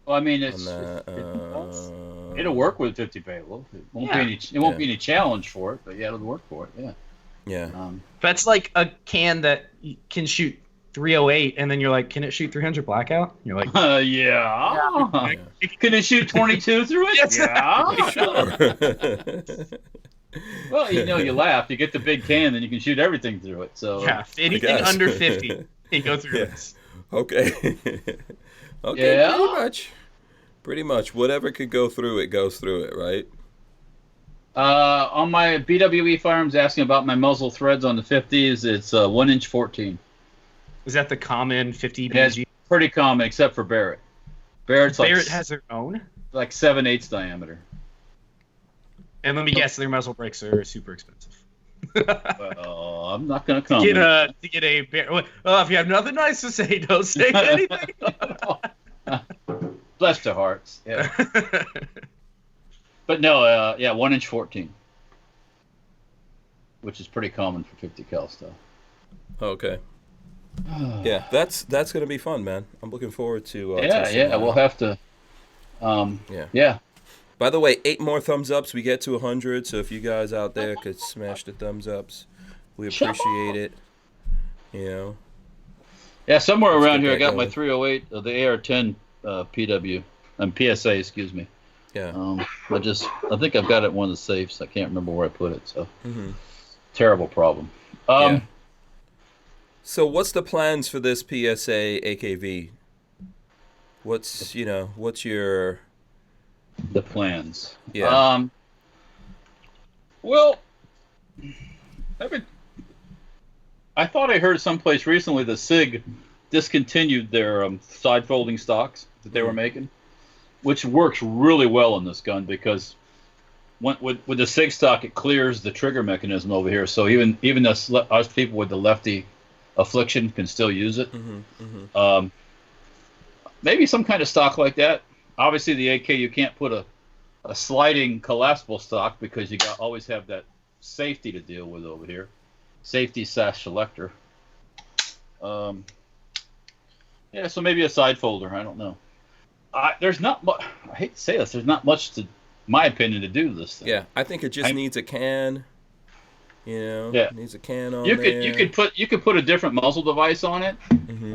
Well, I mean, it's it'll work with 50 Beowulf. It won't be any. It won't be any challenge for it, but yeah, it'll work for it. Yeah. Yeah. That's like a can that can shoot 308, and then you're like, can it shoot 300 blackout? You're like, Yeah. Can it shoot 22 through it? Yes. Yeah. Sure. Well, you laugh. You get the big can, then you can shoot everything through it. So yeah, anything guess. under 50 can go through Yeah. this. Okay. Okay. Yeah. Pretty much. Whatever could go through it goes through it, right? on my BWE firearms, asking about my muzzle threads on the 50s, it's 1 inch 14. Is that the common 50 It's BG? pretty common, except for Barrett. Barrett has their own. like 7/8 diameter. And let me guess, their muzzle brakes are super expensive. Well, I'm not going to comment. To get a if you have nothing nice to say, don't say anything. Bless their hearts. Yeah. But no, 1 inch 14, which is pretty common for 50 cal stuff. Okay. Yeah, that's gonna be fun, man. I'm looking forward to. We'll have to. Yeah. By the way, 8 more thumbs ups. We get to 100. So if you guys out there could smash the thumbs ups, we appreciate it. You know. Yeah, somewhere Let's around get here, I that got my going. 308, the AR-10 PW, PSA, excuse me. Yeah. I think I've got it in one of the safes. I can't remember where I put it. So terrible problem. Yeah. So what's the plans for this PSA AKV? What's your The plans. Yeah. Well, I thought I heard someplace recently that SIG discontinued their side folding stocks that they were making, which works really well on this gun because with the SIG stock, it clears the trigger mechanism over here. So even us people with the lefty affliction can still use it. Maybe some kind of stock like that. Obviously, the AK, you can't put a sliding collapsible stock because you always have that safety to deal with over here. Safety / selector. So maybe a side folder. I don't know. There's not much. I hate to say this. There's not much, to my opinion, to do to this thing. Yeah, I think it just needs a can. It needs a can on there. You could put a different muzzle device on it,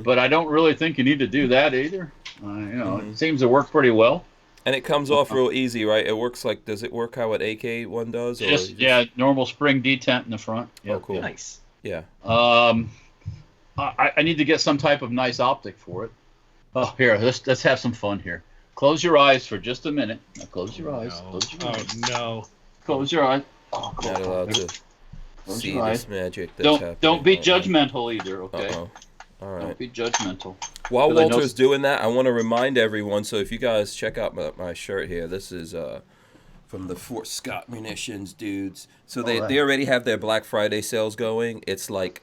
but I don't really think you need to do that either. It seems to work pretty well. And it comes off real easy, right? It works does it work how an AK one does? Or Normal spring detent in the front. Oh, cool. Nice. Yeah. I need to get some type of nice optic for it. Oh, here, let's have some fun here. Close your eyes for just a minute. Now close your eyes. Close your eyes. Oh no. Close your eyes. Oh, Not allowed to Close see your this eyes. magic that's happening. Don't be right now. judgmental either, okay? Uh-oh. All right. Don't be judgmental. While 'Cause I know- Walter's doing that, I want to remind everyone. So if you guys check out my shirt here, this is from the Fort Scott Munitions dudes. So they already have their Black Friday sales going. It's like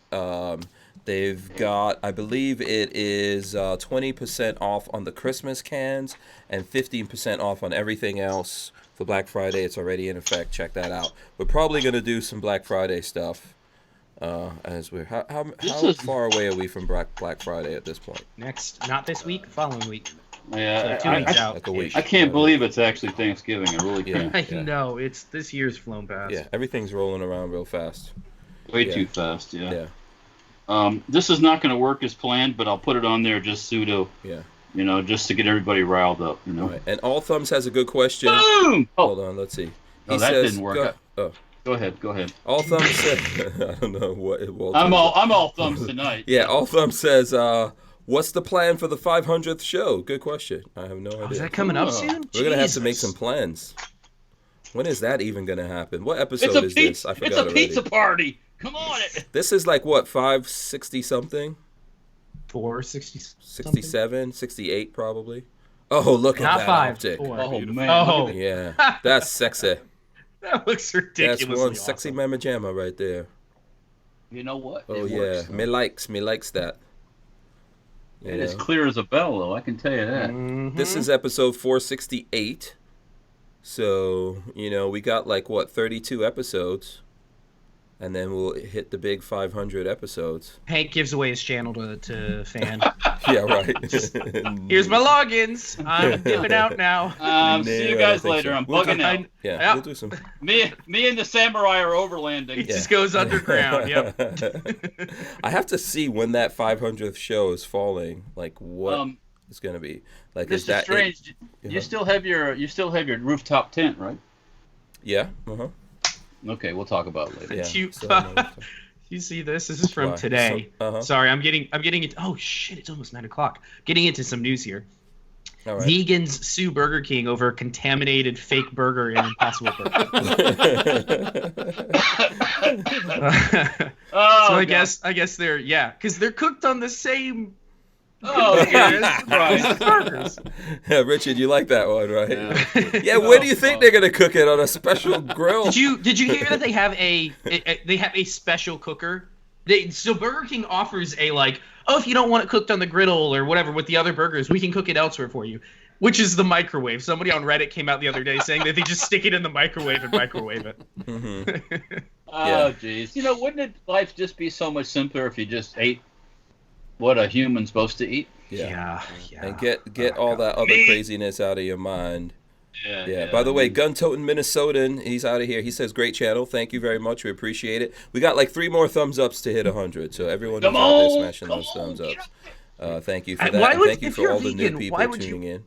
they've got, I believe it is 20% off on the Christmas cans and 15% off on everything else for Black Friday. It's already in effect. Check that out. We're probably gonna do some Black Friday stuff. As we're how far away are we from Black Friday at this point? Not this week, following week. Yeah, So 2 weeks out. Like a week. I can't believe it's actually Thanksgiving. I really can't. I know, it's this year's flown past. Yeah, everything's rolling around real fast. Way Yeah. too fast, yeah. Yeah, This is not going to work as planned, but I'll put it on there just pseudo, yeah. just to get everybody riled up, All right. And All Thumbs has a good question. Boom! Hold on, let's see. No, that didn't work. Go ahead. All Thumbs said, I don't know what it was. I'm all thumbs tonight. Yeah, All Thumbs says, what's the plan for the 500th show? Good question. I have no idea. Is that coming up soon? We're gonna have to Jesus. make some plans. When is that even gonna happen? What It's episode a is pizza. this? I It's forgot a pizza already. party. Come on. This is like what, 560 something? 460. 67, 68 probably. Oh, look at Not that 5. optic. 4. Oh man. Oh, Yeah, that's sexy. that looks That's ridiculously one awesome. sexy mama jamma right there. You know what? Oh It yeah, works. me likes that. You It is know? clear as a bell, though. I can tell you that. Mhm. This is episode 468. So, we got like what, 32 episodes. And then we'll hit the big 500 episodes. Hank gives away his channel to fan. Yeah, right. Here's my logins. I'm dipping out now. See you I guys think later. so. I'm We'll bugging do- out. Yeah, Yeah. we'll do some. Me and the samurai are overlanding. It just goes underground. Yep. I have to see when that 500th show is falling. Like what it's gonna be. Like is Mr. that Strange, Yeah. you still have your rooftop tent, right? Yeah. Uh-huh. Okay, we'll talk about it later. Yeah. You- so I'm gonna- You see this? This is from Why? today. So- uh-huh. Sorry, I'm getting it. Oh shit! It's almost 9:00. Getting into some news here. All right. Vegans sue Burger King over contaminated fake burger and Impossible Burger. Oh, So I God. guess they're because they're cooked on the same Oh, conveyor yeah. as Right. burgers. Yeah, Richard, you like that one, right? Yeah. Yeah, where do you think they're gonna cook it, on a special grill? Did you hear that they have a special cooker? So Burger King offers a if you don't want it cooked on the griddle or whatever with the other burgers, we can cook it elsewhere for you. Which is the microwave. Somebody on Reddit came out the other day saying that they just stick it in the microwave and microwave it. Oh, jeez. Wouldn't life just be so much simpler if you just ate what a human's supposed to eat? Yeah. And get all that other craziness out of your mind. Yeah. By the way, Gun-Toting Minnesotan, he's out of here. He says, great channel. Thank you very much. We appreciate it. We got like 3 more thumbs ups to hit 100. So everyone who's out there smashing those thumbs ups. Thank you for that. Why And would- thank you if for you're all the new vegan, people why would tuning you- in.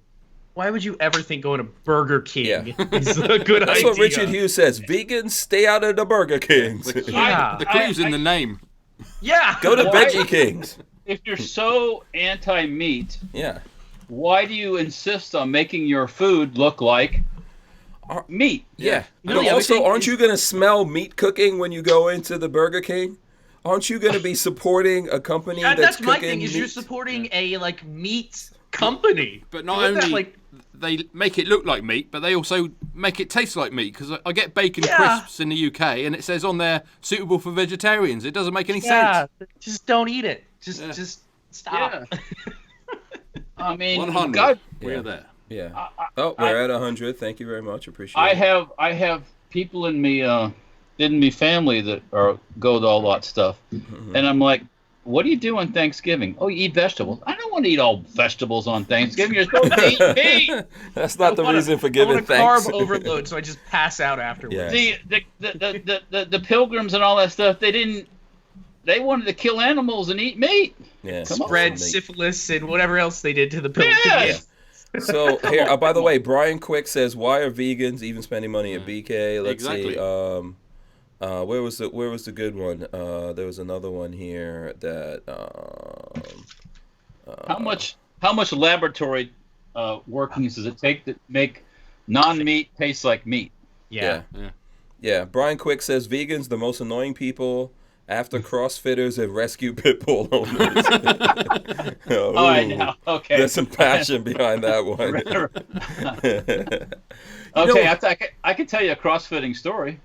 Why would you ever think going to Burger King Yeah. is a good That's idea? what Richard Hughes says. Vegans, stay out of the Burger Kings. Yeah. The clue's in the name. Yeah. Go to Why- Veggie Kings. If you're so anti-meat, Yeah. why do you insist on making your food look like meat? Yeah. No, But the other also, thing aren't is- you going to smell meat cooking when you go into the Burger King? Aren't you going to be supporting a company that's my cooking thing. Is meat? you're supporting a meat company. But not Isn't that, only they make it look like meat, but they also make it taste like meat. Because I get bacon Yeah. crisps in the UK, and it says on there suitable for vegetarians. It doesn't make any sense. Just don't eat it. Just stop. Yeah. I mean, 100. God, We're there. Yeah. We're at 100. Thank you very much. Appreciate it. I have people in me family that go to all that stuff, and I'm like, what do you do on Thanksgiving? Oh, you eat vegetables. I don't want to eat all vegetables on Thanksgiving. You're supposed to eat meat. That's not the reason for I giving want a thanks. carb overload, so I just pass out afterwards. Yeah. The pilgrims and all that stuff. They wanted to kill animals and eat meat. Yeah. Spread syphilis and whatever else they did to the pilgrims. Yes. So here, by the way, Brian Quick says, "Why are vegans even spending money at BK?" Let's Exactly. see. Where was the good one? There was another one here that. How much laboratory workings does it take to make non-meat taste like meat? Yeah. Yeah. Brian Quick says, "Vegans the most annoying people after CrossFitters and rescue pit bull owners." Oh, I know. Okay. There's some passion behind that one. Okay, I can tell you a crossfitting story.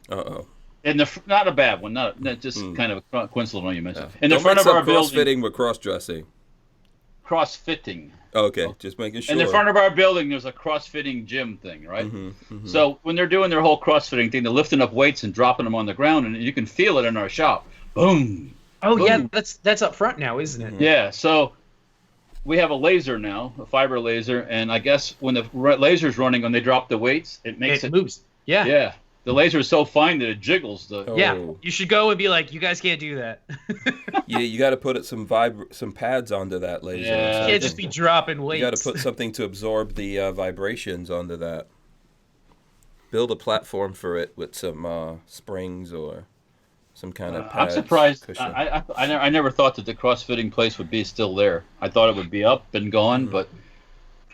Uh-oh. And not a bad one, not just kind of a coincidental one you mentioned. Yeah. In the Don't front mix of our up building, crossfitting with cross-dressing. crossfitting. Okay, just making sure. In the front of our building, there's a crossfitting gym thing, right? Mm-hmm. So when they're doing their whole crossfitting thing, they're lifting up weights and dropping them on the ground, and you can feel it in our shop. Boom. Oh yeah, Boom. that's up front now, isn't it? Yeah. So we have a laser now, a fiber laser, and I guess when the laser's running, when they drop the weights, it makes It moves. Yeah. Yeah. The laser is so fine that it jiggles the. Oh. Yeah. You should go and be like, you guys can't do that. You got to put some pads onto that laser. Yeah. or You something. can't just be dropping weights. You got to put something to absorb the vibrations onto that. Build a platform for it with some springs or some kind of pads. I'm surprised. Cushion. I never thought that the crossfitting place would be still there. I thought it would be up and gone, but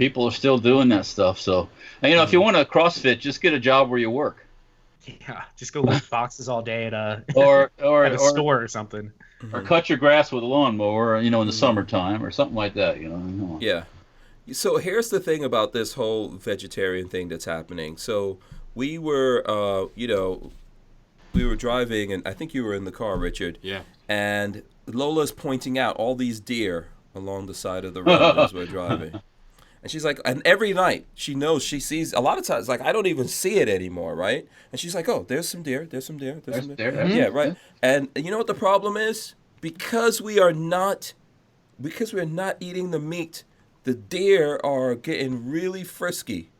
people are still doing that stuff. So, and, if you want to CrossFit, just get a job where you work. Yeah, just go lift boxes all day at a or at a store or something. Or cut your grass with a lawnmower, in the summertime or something like that. Yeah. So here's the thing about this whole vegetarian thing that's happening. So we were, we were driving, and I think you were in the car, Richard. Yeah. And Lola's pointing out all these deer along the side of the road as we're driving. And she's like, and every night she knows, she sees, a lot of times, like, I don't even see it anymore, right? And she's like, oh, there's some deer, there's some deer, there's some deer. Yeah, right. And you know what the problem is? Because we're not eating the meat, the deer are getting really frisky.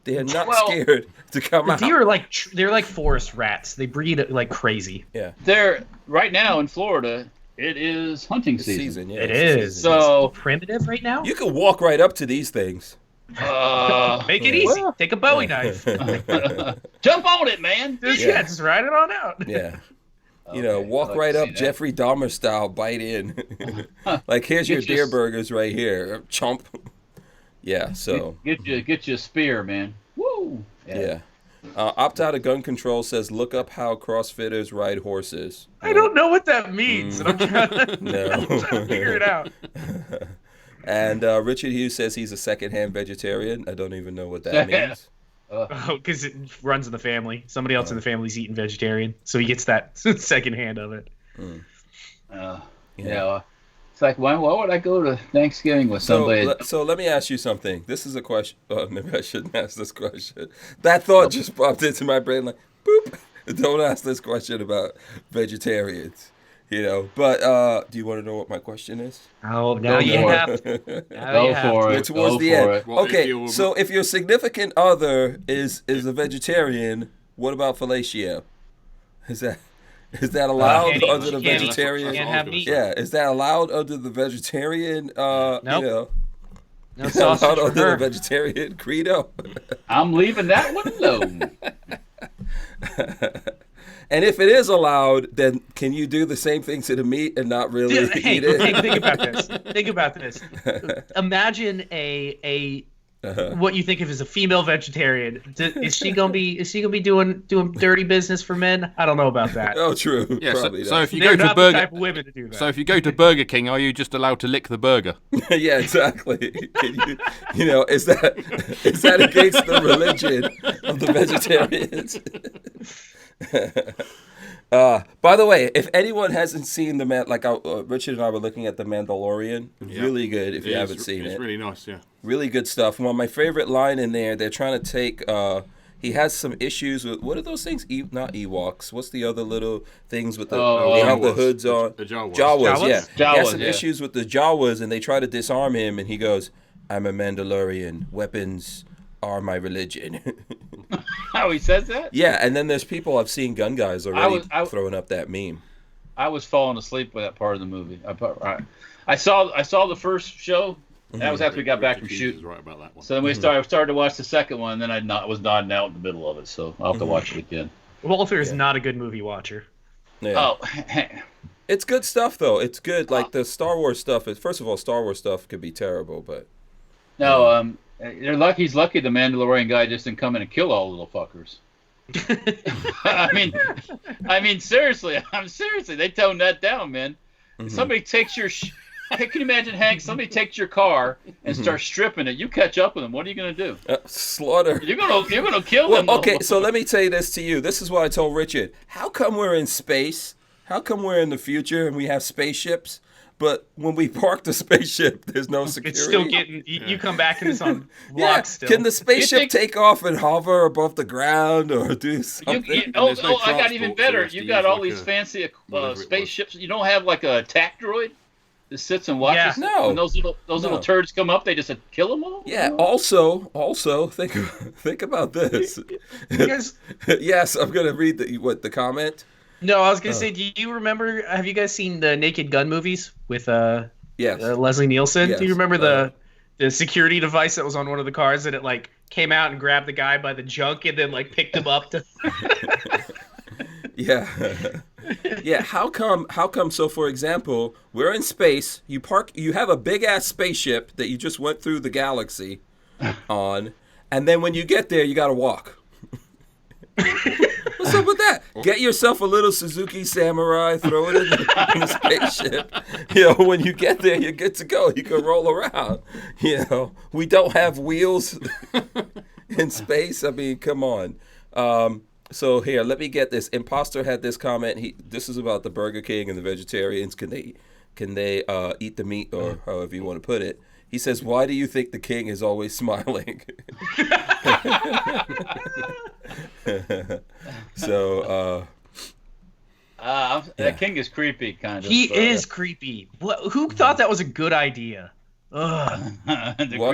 They are not scared to come out. Deer are they're like forest rats. They breed like crazy. Yeah. They're right now in Florida. It is hunting season. Yeah, it is. So primitive right now. You can walk right up to these things. Make it easy. Take a Bowie knife. Jump on it, man. Just ride it on out. Yeah. Walk right up, Jeffrey Dahmer style, bite in. Like, here's your deer burgers right here. Chomp. Yeah, so. Get you a spear, man. Woo. Yeah. Opt out of gun control says, look up how CrossFitters ride horses. I don't know what that means. I'm trying to figure it out. And Richard Hughes says he's a secondhand vegetarian. I don't even know what that means. Because it runs in the family. Somebody else in the family's eating vegetarian, so he gets that second hand of it. It's like, why would I go to Thanksgiving with somebody? So let me ask you something. This is a question. Oh, maybe I shouldn't ask this question. That thought just popped into my brain like, boop. Don't ask this question about vegetarians. But do you want to know what my question is? Oh, now you have to. Go for it. We're towards the end. Okay, so if your significant other is a vegetarian, what about fellatio? Is that allowed under the vegetarian? Can't have meat. Yeah, is that allowed under the vegetarian? Nope. No sausage allowed for under her. the vegetarian credo. I'm leaving that one alone. And if it is allowed, then can you do the same thing to the meat and not really eat it? Think about this. Imagine a what you think of as a female vegetarian. Is she gonna be doing dirty business for men? I don't know about that. Oh, true. Yeah, Probably so not. if you They're go to not the type of women to do that. So if you go to Burger King, are you just allowed to lick the burger? Yeah, exactly. Can is that against the religion of the vegetarians? By the way, if anyone hasn't seen Richard and I were looking at The Mandalorian, really good if you haven't seen it. It's really nice, yeah. Really good stuff. Well, my favorite line in there, they're trying to take, he has some issues with, what are those things? Not Ewoks. What's the other little things with they have the hoods on? The Jawas. Jawas, yeah. He has some yeah. issues with the Jawas, and they try to disarm him, and he goes, I'm a Mandalorian. Weapons are my religion. Oh, he says that? Yeah, and then there's people I've seen gun guys already throwing up that meme. I was falling asleep with that part of the movie. I saw the first show. That was after we got back from shooting. Right about that one. So then we started to watch the second one, and then I was nodding out in the middle of it. So I'll have to watch it again. Walther is not a good movie watcher. Yeah. Oh, It's good stuff, though. It's good. Like, the Star Wars stuff, first of all, Star Wars stuff could be terrible, but... no, they're lucky. He's lucky the Mandalorian guy just didn't come in and kill all the little fuckers. I mean, seriously. They toned that down, man. If somebody takes your... Can you imagine, Hank? Somebody takes your car and starts stripping it. You catch up with them. What are you going to do? Slaughter. You're gonna kill them. Okay, so let me say this to you. This is what I told Richard. How come we're in space? How come we're in the future and we have spaceships? But when we park the spaceship, there's no security. It's still getting... You come back and it's on lock still. Can the spaceship take off and hover above the ground or do something? I got even better. You got all these fancy spaceships. You don't have like a attack droid that sits and watches. Yeah. No. When those little turds come up, they just kill them all. Yeah. Also, think about this. Yes, I'm gonna read the comment. No, I was gonna say, do you remember? Have you guys seen the Naked Gun movies with Leslie Nielsen? Yes. Do you remember the security device that was on one of the cars and it came out and grabbed the guy by the junk and then picked him up to? Yeah. Yeah, how come so for example, we're in space, you have a big ass spaceship that you just went through the galaxy, on, and then when you get there, you got to walk. What's up with that? Get yourself a little Suzuki Samurai, throw it in the spaceship. When you get there, you're good to go. You can roll around. We don't have wheels in space. I mean, come on. So here, let me get this. Imposter had this comment. This is about the Burger King and the vegetarians. Can they eat the meat, or however you want to put it? He says, "Why do you think the king is always smiling?" So, that king is creepy, kind of. He is creepy. Who thought that was a good idea? Ugh.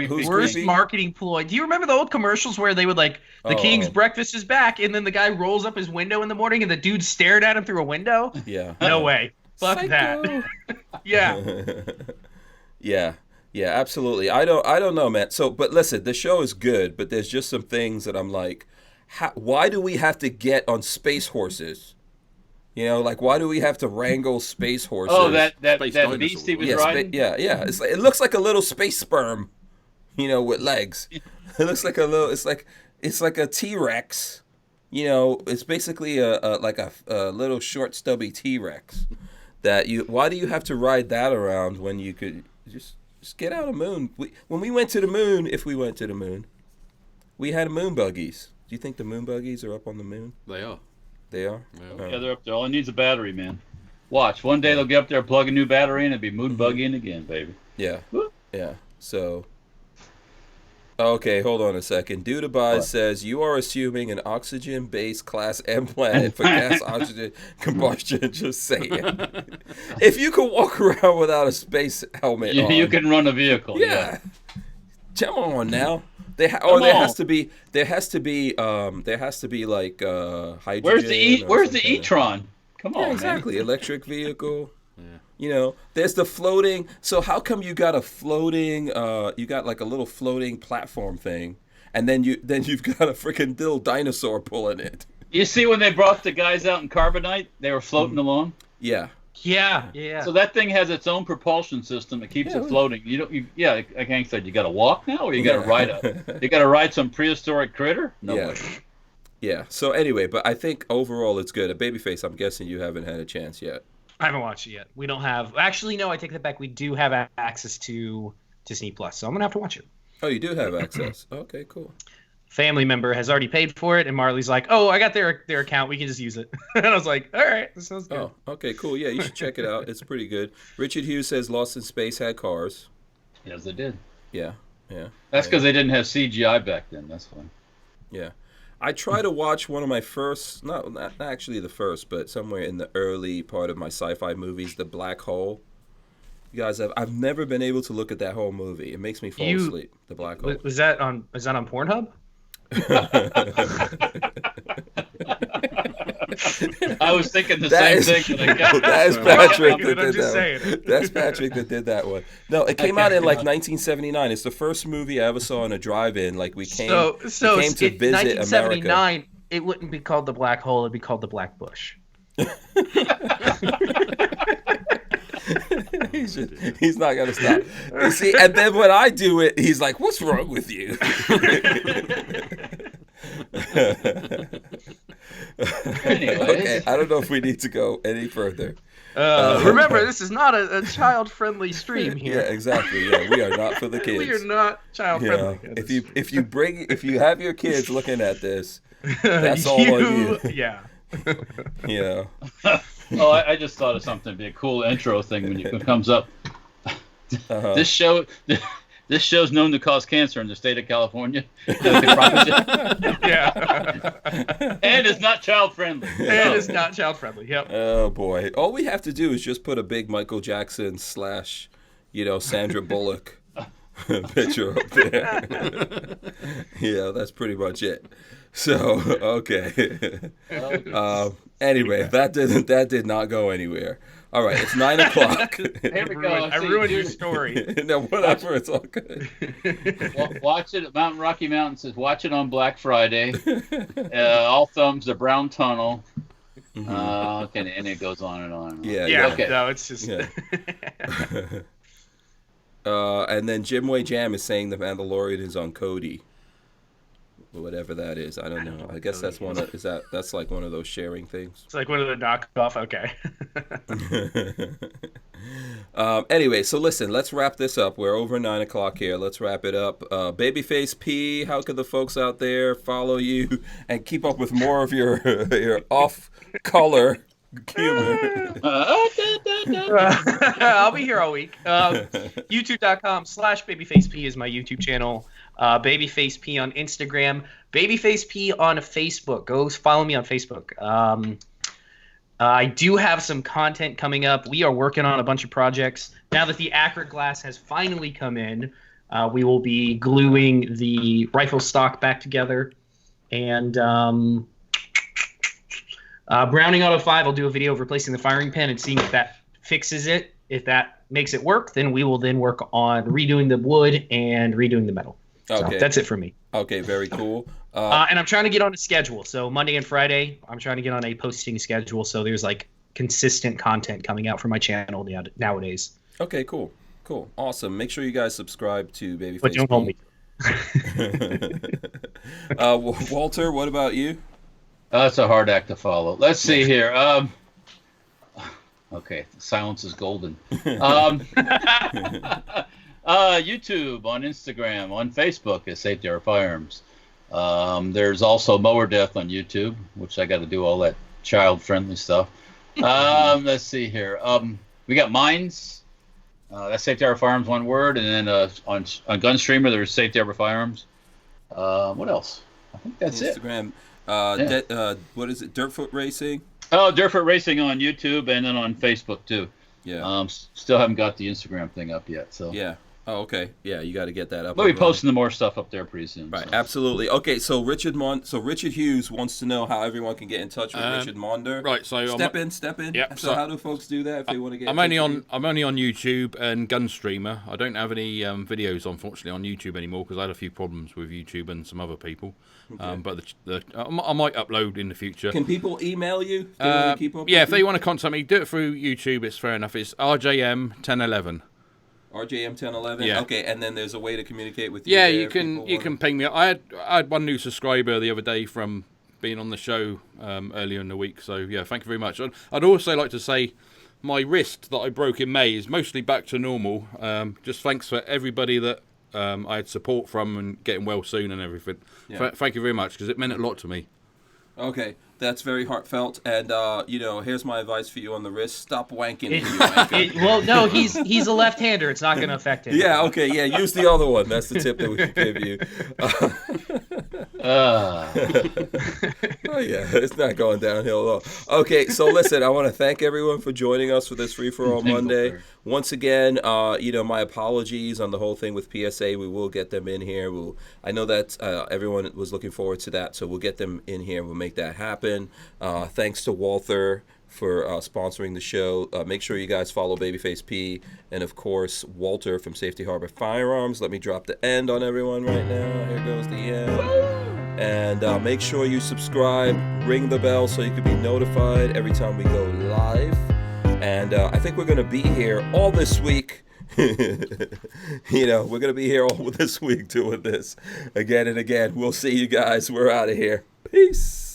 Who's Worst creepy? marketing ploy. Do you remember the old commercials where they would the king's breakfast is back, and then the guy rolls up his window in the morning and the dude stared at him through a window? Yeah. No way. Fuck that. Yeah. Yeah, absolutely. I don't know, man. So, but listen, the show is good, but there's just some things that I'm like, why do we have to get on space horses? Why do we have to wrangle space horses? Oh, that dinosaurs. beast he was riding? Yeah. It looks like a little space sperm, with legs. It looks like a little. It's like a T-Rex. It's basically a little short, stubby T-Rex. Why do you have to ride that around when you could just get out of the moon? When we went to the moon, if we went to the moon, we had moon buggies. Do you think the moon buggies are up on the moon? They are. They are? Yeah, they're up there. All it needs is a battery, man. Watch. One day they'll get up there, plug a new battery in, and be moon buggying again, baby. Yeah. Yeah. So, okay, hold on a second. Dudeabise says, you are assuming an oxygen-based Class M planet for gas oxygen combustion. Just saying. If you could walk around without a space helmet on. You can run a vehicle. Yeah. Come on now. There has to be like hydrogen. Where's the e-tron? Come on, exactly. man. Electric vehicle. Yeah. There's the floating. So how come you got a floating? You got like a little floating platform thing, and then you've got a freaking little dinosaur pulling it. You see when they brought the guys out in carbonite, they were floating along. Yeah. Yeah. So that thing has its own propulsion system that keeps it floating. Like Hank said, you got to walk now, or you got to ride some prehistoric critter? No way. Yeah. So anyway, but I think overall it's good. A Babyface, I'm guessing you haven't had a chance yet. I haven't watched it yet. We don't have. Actually, no. I take that back. We do have access to Disney Plus, so I'm gonna have to watch it. Oh, you do have access. Okay, cool. Family member has already paid for it, and Marley's like, "Oh, I got their account. We can just use it." And I was like, "All right, this sounds good." Oh, okay, cool. Yeah, you should check it out. It's pretty good. Richard Hughes says Lost in Space had cars. Yes, they did. Yeah. That's because they didn't have CGI back then. That's why. Yeah. I try to watch one of my first, not actually the first, but somewhere in the early part of my sci-fi movies, The Black Hole. You guys I've never been able to look at that whole movie. It makes me fall asleep. The Black Hole. Was that on Pornhub? I was thinking the same thing. That's Patrick that did just that one. That's Patrick that did that one. No, it came out in like 1979. It's the first movie I ever saw in a drive-in. Like we came to visit 1979, America. It wouldn't be called The Black Hole. It'd be called The Black Bush. He's not gonna stop. You see, and then when I do it, he's like, "What's wrong with you?" Okay, I don't know if we need to go any further. Remember, this is not a child-friendly stream here. Yeah, exactly. Yeah, we are not for the kids. We are not child-friendly. If you have your kids looking at this, that's all on you. Yeah. Yeah. Oh, I just thought of something. It'd be a cool intro thing when it comes up. Uh-huh. This show's known to cause cancer in the state of California. Yeah. And it's not child friendly. Yep. Oh boy. All we have to do is just put a big Michael Jackson / Sandra Bullock picture up there. Yeah, that's pretty much it. So, okay. Anyway, that did not go anywhere. All right, it's 9 o'clock. Here we go. I ruined your story. No, whatever. It's all good. Watch it at Mountain Rocky Mountain. Says watch it on Black Friday. All thumbs, the Brown Tunnel. Mm-hmm. Okay, and it goes on and on. Yeah. Okay. No, it's just. Yeah. And then Jimway Jam is saying the Mandalorian is on Cody. Whatever that is, I don't know. I guess that's that's like one of those sharing things. It's like one of the knockoff. Okay. Anyway, so listen, let's wrap this up. We're over 9 o'clock here. Let's wrap it up. Babyface P, how can the folks out there follow you and keep up with more of your off-color humor? I'll be here all week. YouTube.com/babyfaceP is my YouTube channel. Babyface P on Instagram. Babyface P on Facebook. Go follow me on Facebook. I do have some content coming up. We are working on a bunch of projects. Now that the Accurate Glass has finally come in, we will be gluing the rifle stock back together. And Browning Auto 5 will do a video of replacing the firing pin and seeing if that fixes it. If that makes it work, then we will then work on redoing the wood and redoing the metal. Okay. So that's it for me. Okay, very cool. And I'm trying to get on a schedule. So Monday and Friday, I'm trying to get on a posting schedule. So there's like consistent content coming out from my channel nowadays. Okay, cool. Awesome. Make sure you guys subscribe to Babyface. But don't hold me. Walter, what about you? That's a hard act to follow. Let's see here. Okay, silence is golden. YouTube, on Instagram, on Facebook is Safety Our Firearms. There's also Mower Death on YouTube, which I got to do all that child-friendly stuff. Let's see here. We got Mines. That's Safety Our Firearms, one word. And then on Gunstreamer, there's Safety Our Firearms. What else? I think that's Instagram. What is it? Dirtfoot Racing? Oh, Dirtfoot Racing on YouTube and then on Facebook, too. Yeah. Still haven't got the Instagram thing up yet. So. Yeah. Oh, okay. Yeah, you got to get that up. We'll be posting the more stuff up there pretty soon. Right, so. absolutely. Okay, so Richard Hughes wants to know how everyone can get in touch with Richard Monder. Right, so step in. Yep. So how do folks do that if they want to get? I'm only on YouTube and Gunstreamer. I don't have any videos, unfortunately, on YouTube anymore because I had a few problems with YouTube and some other people. Okay. But I might upload in the future. Can people email you? If they want to keep up if they want to contact me, do it through YouTube. It's fair enough. It's RJM1011. RJM1011. Yeah. Okay, and then there's a way to communicate with you. Yeah, you can ping me. I had one new subscriber the other day from being on the show earlier in the week. So yeah, thank you very much. I'd also like to say my wrist that I broke in May is mostly back to normal. Just thanks for everybody that I had support from and getting well soon and everything. Yeah. Thank you very much because it meant a lot to me. Okay, that's very heartfelt. And here's my advice for you on the wrist: stop wanking. Well, no, he's a left-hander. It's not going to affect him. Yeah. Okay. Yeah. Use the other one. That's the tip that we can give you. Oh yeah, it's not going downhill at all. Okay, so listen, I want to thank everyone for joining us for this Free-for-All Monday. Once again, my apologies on the whole thing with PSA. We will get them in here. I know that everyone was looking forward to that, so we'll get them in here. We'll make that happen. Thanks to Walther for sponsoring the show. Make sure you guys follow Babyface P and, of course, Walter from Safety Harbor Firearms. Let me drop the end on everyone right now. Here goes the end. And make sure you subscribe, ring the bell so you can be notified every time we go live. And I think we're going to be here all this week. We're going to be here all this week doing this again and again. We'll see you guys. We're out of here. Peace.